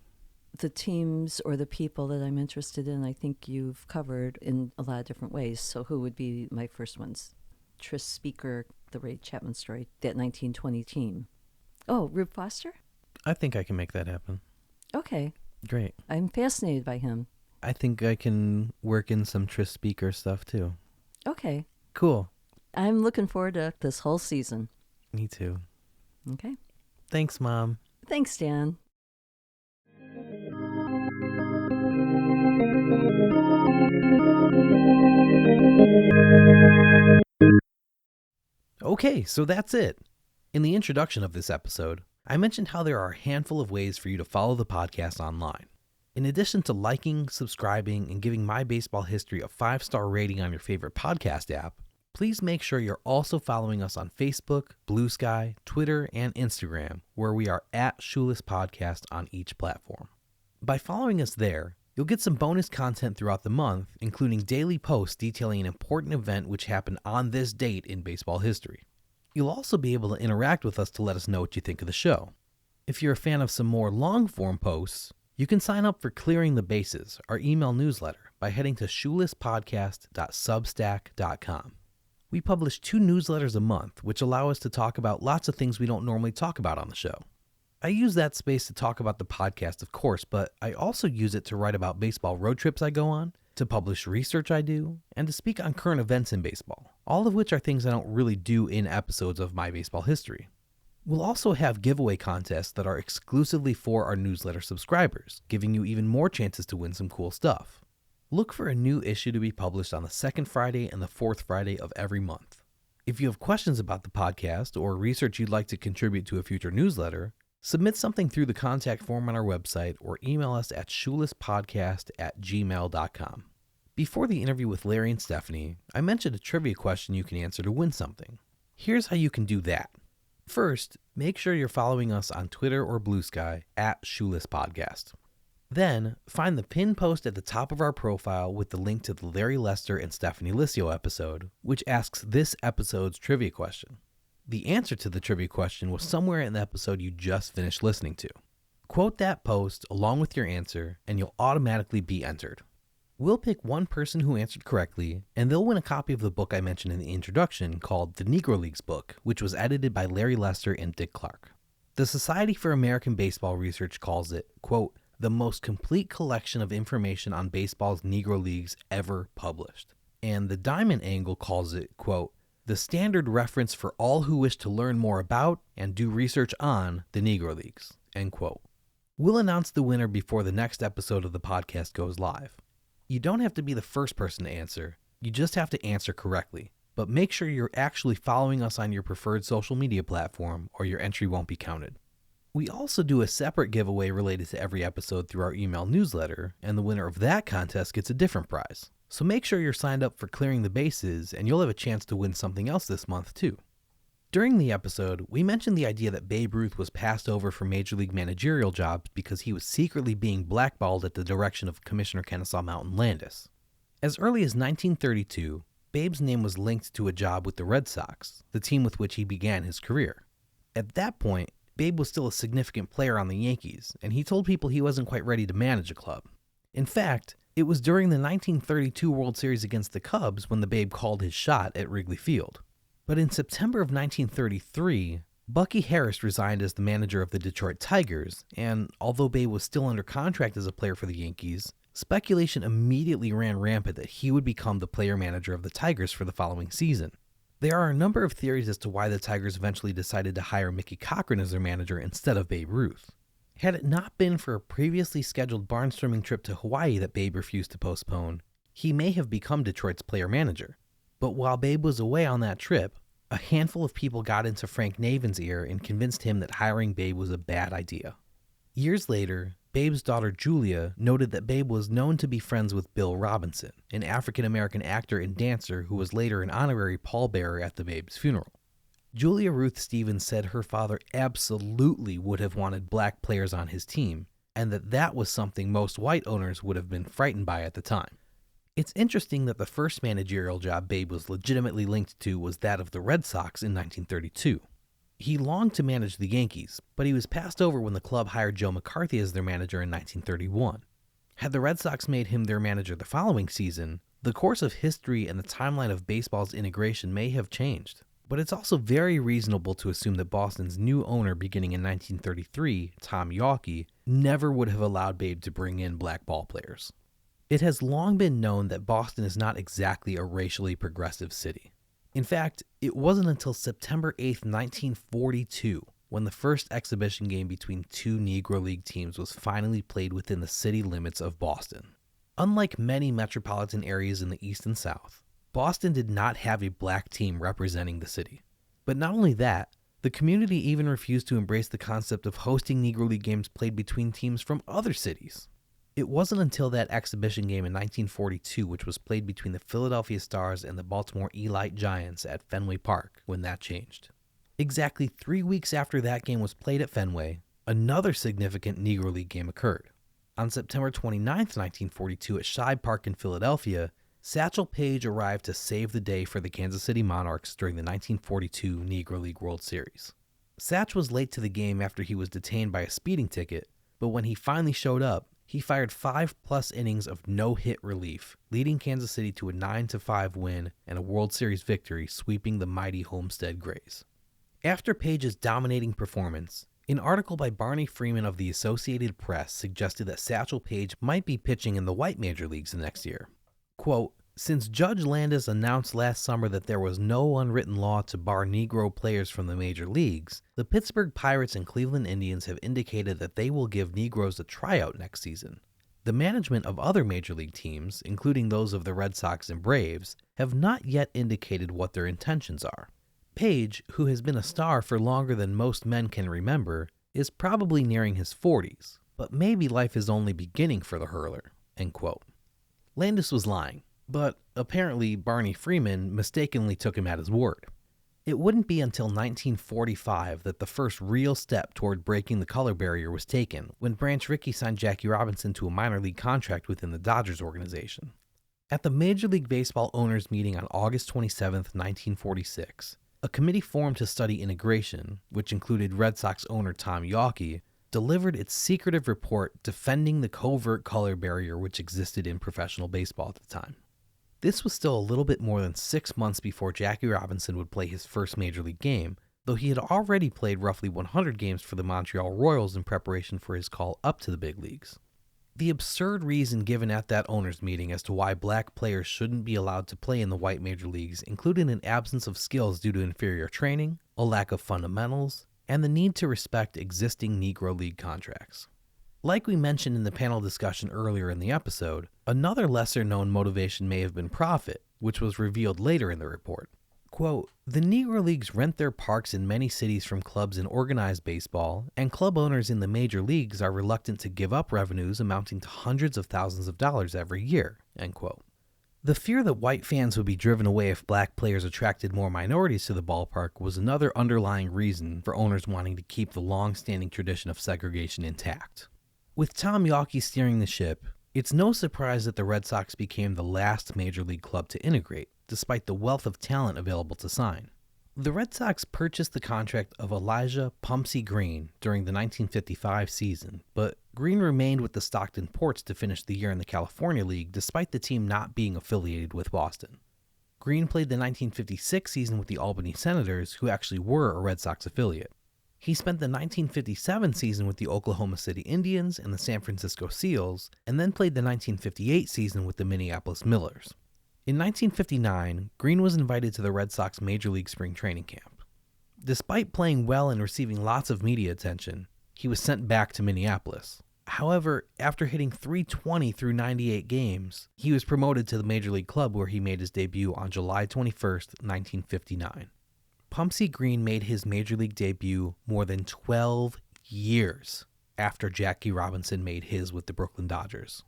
The teams or the people that I'm interested in, I think you've covered in a lot of different ways. So who would be my first ones? Tris Speaker, the Ray Chapman story, that 1920 team. Oh, Rube Foster? I think I can make that happen. Okay. Great. I'm fascinated by him. I think I can work in some Tris Speaker stuff too. Okay. Cool. I'm looking forward to this whole season. Me too. Okay. Thanks, Mom. Thanks, Dan. Okay, so that's it. In the introduction of this episode, I mentioned how there are a handful of ways for you to follow the podcast online. In addition to liking, subscribing, and giving My Baseball History a 5-star rating on your favorite podcast app, please make sure you're also following us on Facebook, Blue Sky, Twitter, and Instagram, where we are at Shoeless Podcast on each platform. By following us there, you'll get some bonus content throughout the month, including daily posts detailing an important event which happened on this date in baseball history. You'll also be able to interact with us to let us know what you think of the show. If you're a fan of some more long-form posts, you can sign up for Clearing the Bases, our email newsletter, by heading to shoelesspodcast.substack.com. We publish 2 newsletters a month, which allow us to talk about lots of things we don't normally talk about on the show. I use that space to talk about the podcast, of course, but I also use it to write about baseball road trips I go on, to publish research I do, and to speak on current events in baseball, all of which are things I don't really do in episodes of My Baseball History. We'll also have giveaway contests that are exclusively for our newsletter subscribers, giving you even more chances to win some cool stuff. Look for a new issue to be published on the 2nd Friday and the 4th Friday of every month. If you have questions about the podcast or research you'd like to contribute to a future newsletter, submit something through the contact form on our website or email us at shoelesspodcast@gmail.com. Before the interview with Larry and Stephanie, I mentioned a trivia question you can answer to win something. Here's how you can do that. First, make sure you're following us on Twitter or Blue Sky at Shoeless Podcast. Then, find the pinned post at the top of our profile with the link to the Larry Lester and Stephanie Liscio episode, which asks this episode's trivia question. The answer to the trivia question was somewhere in the episode you just finished listening to. Quote that post along with your answer, and you'll automatically be entered. We'll pick one person who answered correctly, and they'll win a copy of the book I mentioned in the introduction called The Negro Leagues book, which was edited by Larry Lester and Dick Clark. The Society for American Baseball Research calls it, quote, the most complete collection of information on baseball's Negro Leagues ever published. And the Diamond Angle calls it, quote, the standard reference for all who wish to learn more about and do research on the Negro Leagues, end quote. We'll announce the winner before the next episode of the podcast goes live. You don't have to be the first person to answer, you just have to answer correctly, but make sure you're actually following us on your preferred social media platform or your entry won't be counted. We also do a separate giveaway related to every episode through our email newsletter, and the winner of that contest gets a different prize. So make sure you're signed up for Clearing the Bases, and you'll have a chance to win something else this month too. During the episode, we mentioned the idea that Babe Ruth was passed over for Major League managerial jobs because he was secretly being blackballed at the direction of Commissioner Kennesaw Mountain Landis. As early as 1932, Babe's name was linked to a job with the Red Sox, the team with which he began his career. At that point, Babe was still a significant player on the Yankees, and he told people he wasn't quite ready to manage a club. In fact, it was during the 1932 World Series against the Cubs when the Babe called his shot at Wrigley Field. But in September of 1933, Bucky Harris resigned as the manager of the Detroit Tigers, and although Babe was still under contract as a player for the Yankees, speculation immediately ran rampant that he would become the player-manager of the Tigers for the following season. There are a number of theories as to why the Tigers eventually decided to hire Mickey Cochran as their manager instead of Babe Ruth. Had it not been for a previously scheduled barnstorming trip to Hawaii that Babe refused to postpone, he may have become Detroit's player-manager. But while Babe was away on that trip, a handful of people got into Frank Navin's ear and convinced him that hiring Babe was a bad idea. Years later, Babe's daughter Julia noted that Babe was known to be friends with Bill Robinson, an African-American actor and dancer who was later an honorary pallbearer at the Babe's funeral. Julia Ruth Stevens said her father absolutely would have wanted black players on his team, and that was something most white owners would have been frightened by at the time. It's interesting that the first managerial job Babe was legitimately linked to was that of the Red Sox in 1932. He longed to manage the Yankees, but he was passed over when the club hired Joe McCarthy as their manager in 1931. Had the Red Sox made him their manager the following season, the course of history and the timeline of baseball's integration may have changed. But it's also very reasonable to assume that Boston's new owner beginning in 1933, Tom Yawkey, never would have allowed Babe to bring in black ball players. It has long been known that Boston is not exactly a racially progressive city. In fact, it wasn't until September 8, 1942, when the first exhibition game between two Negro League teams was finally played within the city limits of Boston. Unlike many metropolitan areas in the East and South, Boston did not have a black team representing the city. But not only that, the community even refused to embrace the concept of hosting Negro League games played between teams from other cities. It wasn't until that exhibition game in 1942, which was played between the Philadelphia Stars and the Baltimore Elite Giants at Fenway Park, when that changed. Exactly 3 weeks after that game was played at Fenway, another significant Negro League game occurred. On September 29, 1942, at Shibe Park in Philadelphia, Satchel Paige arrived to save the day for the Kansas City Monarchs during the 1942 Negro League World Series. Satch was late to the game after he was detained by a speeding ticket, but when he finally showed up, he fired 5+ innings of no-hit relief, leading Kansas City to a 9-5 win and a World Series victory, sweeping the mighty Homestead Grays. After Page's dominating performance, an article by Barney Freeman of the Associated Press suggested that Satchel Paige might be pitching in the white major leagues the next year. Quote, "Since Judge Landis announced last summer that there was no unwritten law to bar Negro players from the major leagues, the Pittsburgh Pirates and Cleveland Indians have indicated that they will give Negroes a tryout next season. The management of other major league teams, including those of the Red Sox and Braves, have not yet indicated what their intentions are. Page, who has been a star for longer than most men can remember, is probably nearing his 40s, but maybe life is only beginning for the hurler." End quote. Landis was lying, but apparently Barney Freeman mistakenly took him at his word. It wouldn't be until 1945 that the first real step toward breaking the color barrier was taken, when Branch Rickey signed Jackie Robinson to a minor league contract within the Dodgers organization. At the Major League Baseball owners meeting on August 27, 1946, a committee formed to study integration, which included Red Sox owner Tom Yawkey, delivered its secretive report defending the covert color barrier which existed in professional baseball at the time. This was still a little bit more than 6 months before Jackie Robinson would play his first major league game, though he had already played roughly 100 games for the Montreal Royals in preparation for his call up to the big leagues. The absurd reason given at that owners meeting as to why black players shouldn't be allowed to play in the white major leagues included an absence of skills due to inferior training, a lack of fundamentals, and the need to respect existing Negro League contracts. Like we mentioned in the panel discussion earlier in the episode, another lesser-known motivation may have been profit, which was revealed later in the report. Quote, "The Negro Leagues rent their parks in many cities from clubs in organized baseball, and club owners in the major leagues are reluctant to give up revenues amounting to hundreds of thousands of dollars every year." End quote. The fear that white fans would be driven away if black players attracted more minorities to the ballpark was another underlying reason for owners wanting to keep the long-standing tradition of segregation intact. With Tom Yawkey steering the ship, it's no surprise that the Red Sox became the last major league club to integrate. despite the wealth of talent available to sign. The Red Sox purchased the contract of Elijah Pumpsy Green during the 1955 season, but Green remained with the Stockton Ports to finish the year in the California League despite the team not being affiliated with Boston. Green played the 1956 season with the Albany Senators, who actually were a Red Sox affiliate. He spent the 1957 season with the Oklahoma City Indians and the San Francisco Seals, and then played the 1958 season with the Minneapolis Millers. In 1959, Green was invited to the Red Sox Major League Spring Training Camp. Despite playing well and receiving lots of media attention, he was sent back to Minneapolis. However, after hitting .320 through 98 games, he was promoted to the Major League Club where he made his debut on July 21, 1959. Pumpsy Green made his Major League debut more than 12 years after Jackie Robinson made his with the Brooklyn Dodgers.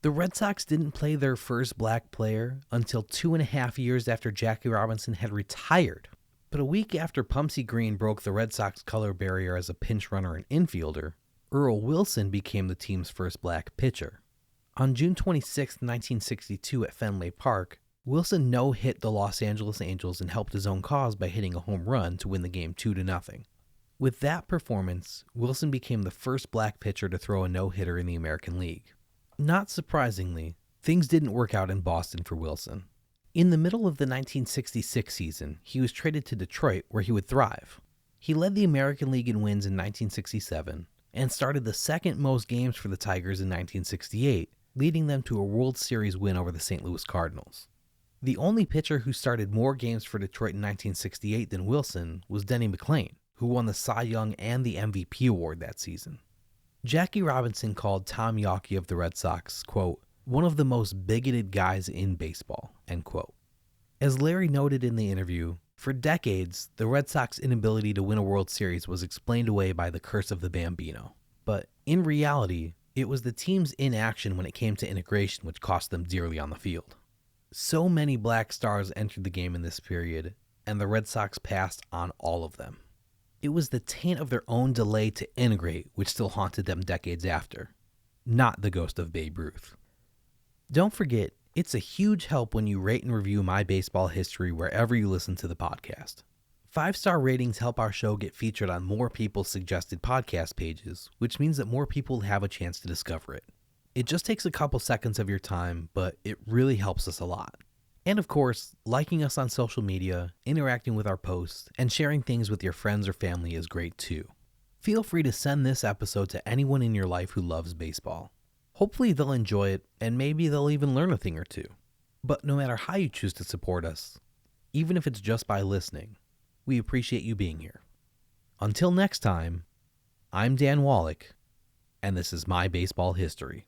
The Red Sox didn't play their first black player until 2.5 years after Jackie Robinson had retired. But a week after Pumpsy Green broke the Red Sox color barrier as a pinch runner and infielder, Earl Wilson became the team's first black pitcher. On June 26, 1962 at Fenway Park, Wilson no-hit the Los Angeles Angels and helped his own cause by hitting a home run to win the game 2-0. With that performance, Wilson became the first black pitcher to throw a no-hitter in the American League. Not surprisingly, things didn't work out in Boston for Wilson. In the middle of the 1966 season, he was traded to Detroit, where he would thrive. He led the American League in wins in 1967 and started the second most games for the Tigers in 1968, leading them to a World Series win over the St. Louis Cardinals. The only pitcher who started more games for Detroit in 1968 than Wilson was Denny McLain, who won the Cy Young and the MVP award that season. Jackie Robinson called Tom Yawkey of the Red Sox, quote, one of the most bigoted guys in baseball, end quote. As Larry noted in the interview, for decades, the Red Sox inability to win a World Series was explained away by the curse of the Bambino. But in reality, it was the team's inaction when it came to integration which cost them dearly on the field. So many black stars entered the game in this period, and the Red Sox passed on all of them. It was the taint of their own delay to integrate which still haunted them decades after, not the ghost of Babe Ruth. Don't forget, it's a huge help when you rate and review My Baseball History wherever you listen to the podcast. 5-star ratings help our show get featured on more people's suggested podcast pages, which means that more people have a chance to discover it. It just takes a couple seconds of your time, but it really helps us a lot. And of course, liking us on social media, interacting with our posts, and sharing things with your friends or family is great too. Feel free to send this episode to anyone in your life who loves baseball. Hopefully they'll enjoy it, and maybe they'll even learn a thing or two. But no matter how you choose to support us, even if it's just by listening, we appreciate you being here. Until next time, I'm Dan Wallach, and this is My Baseball History.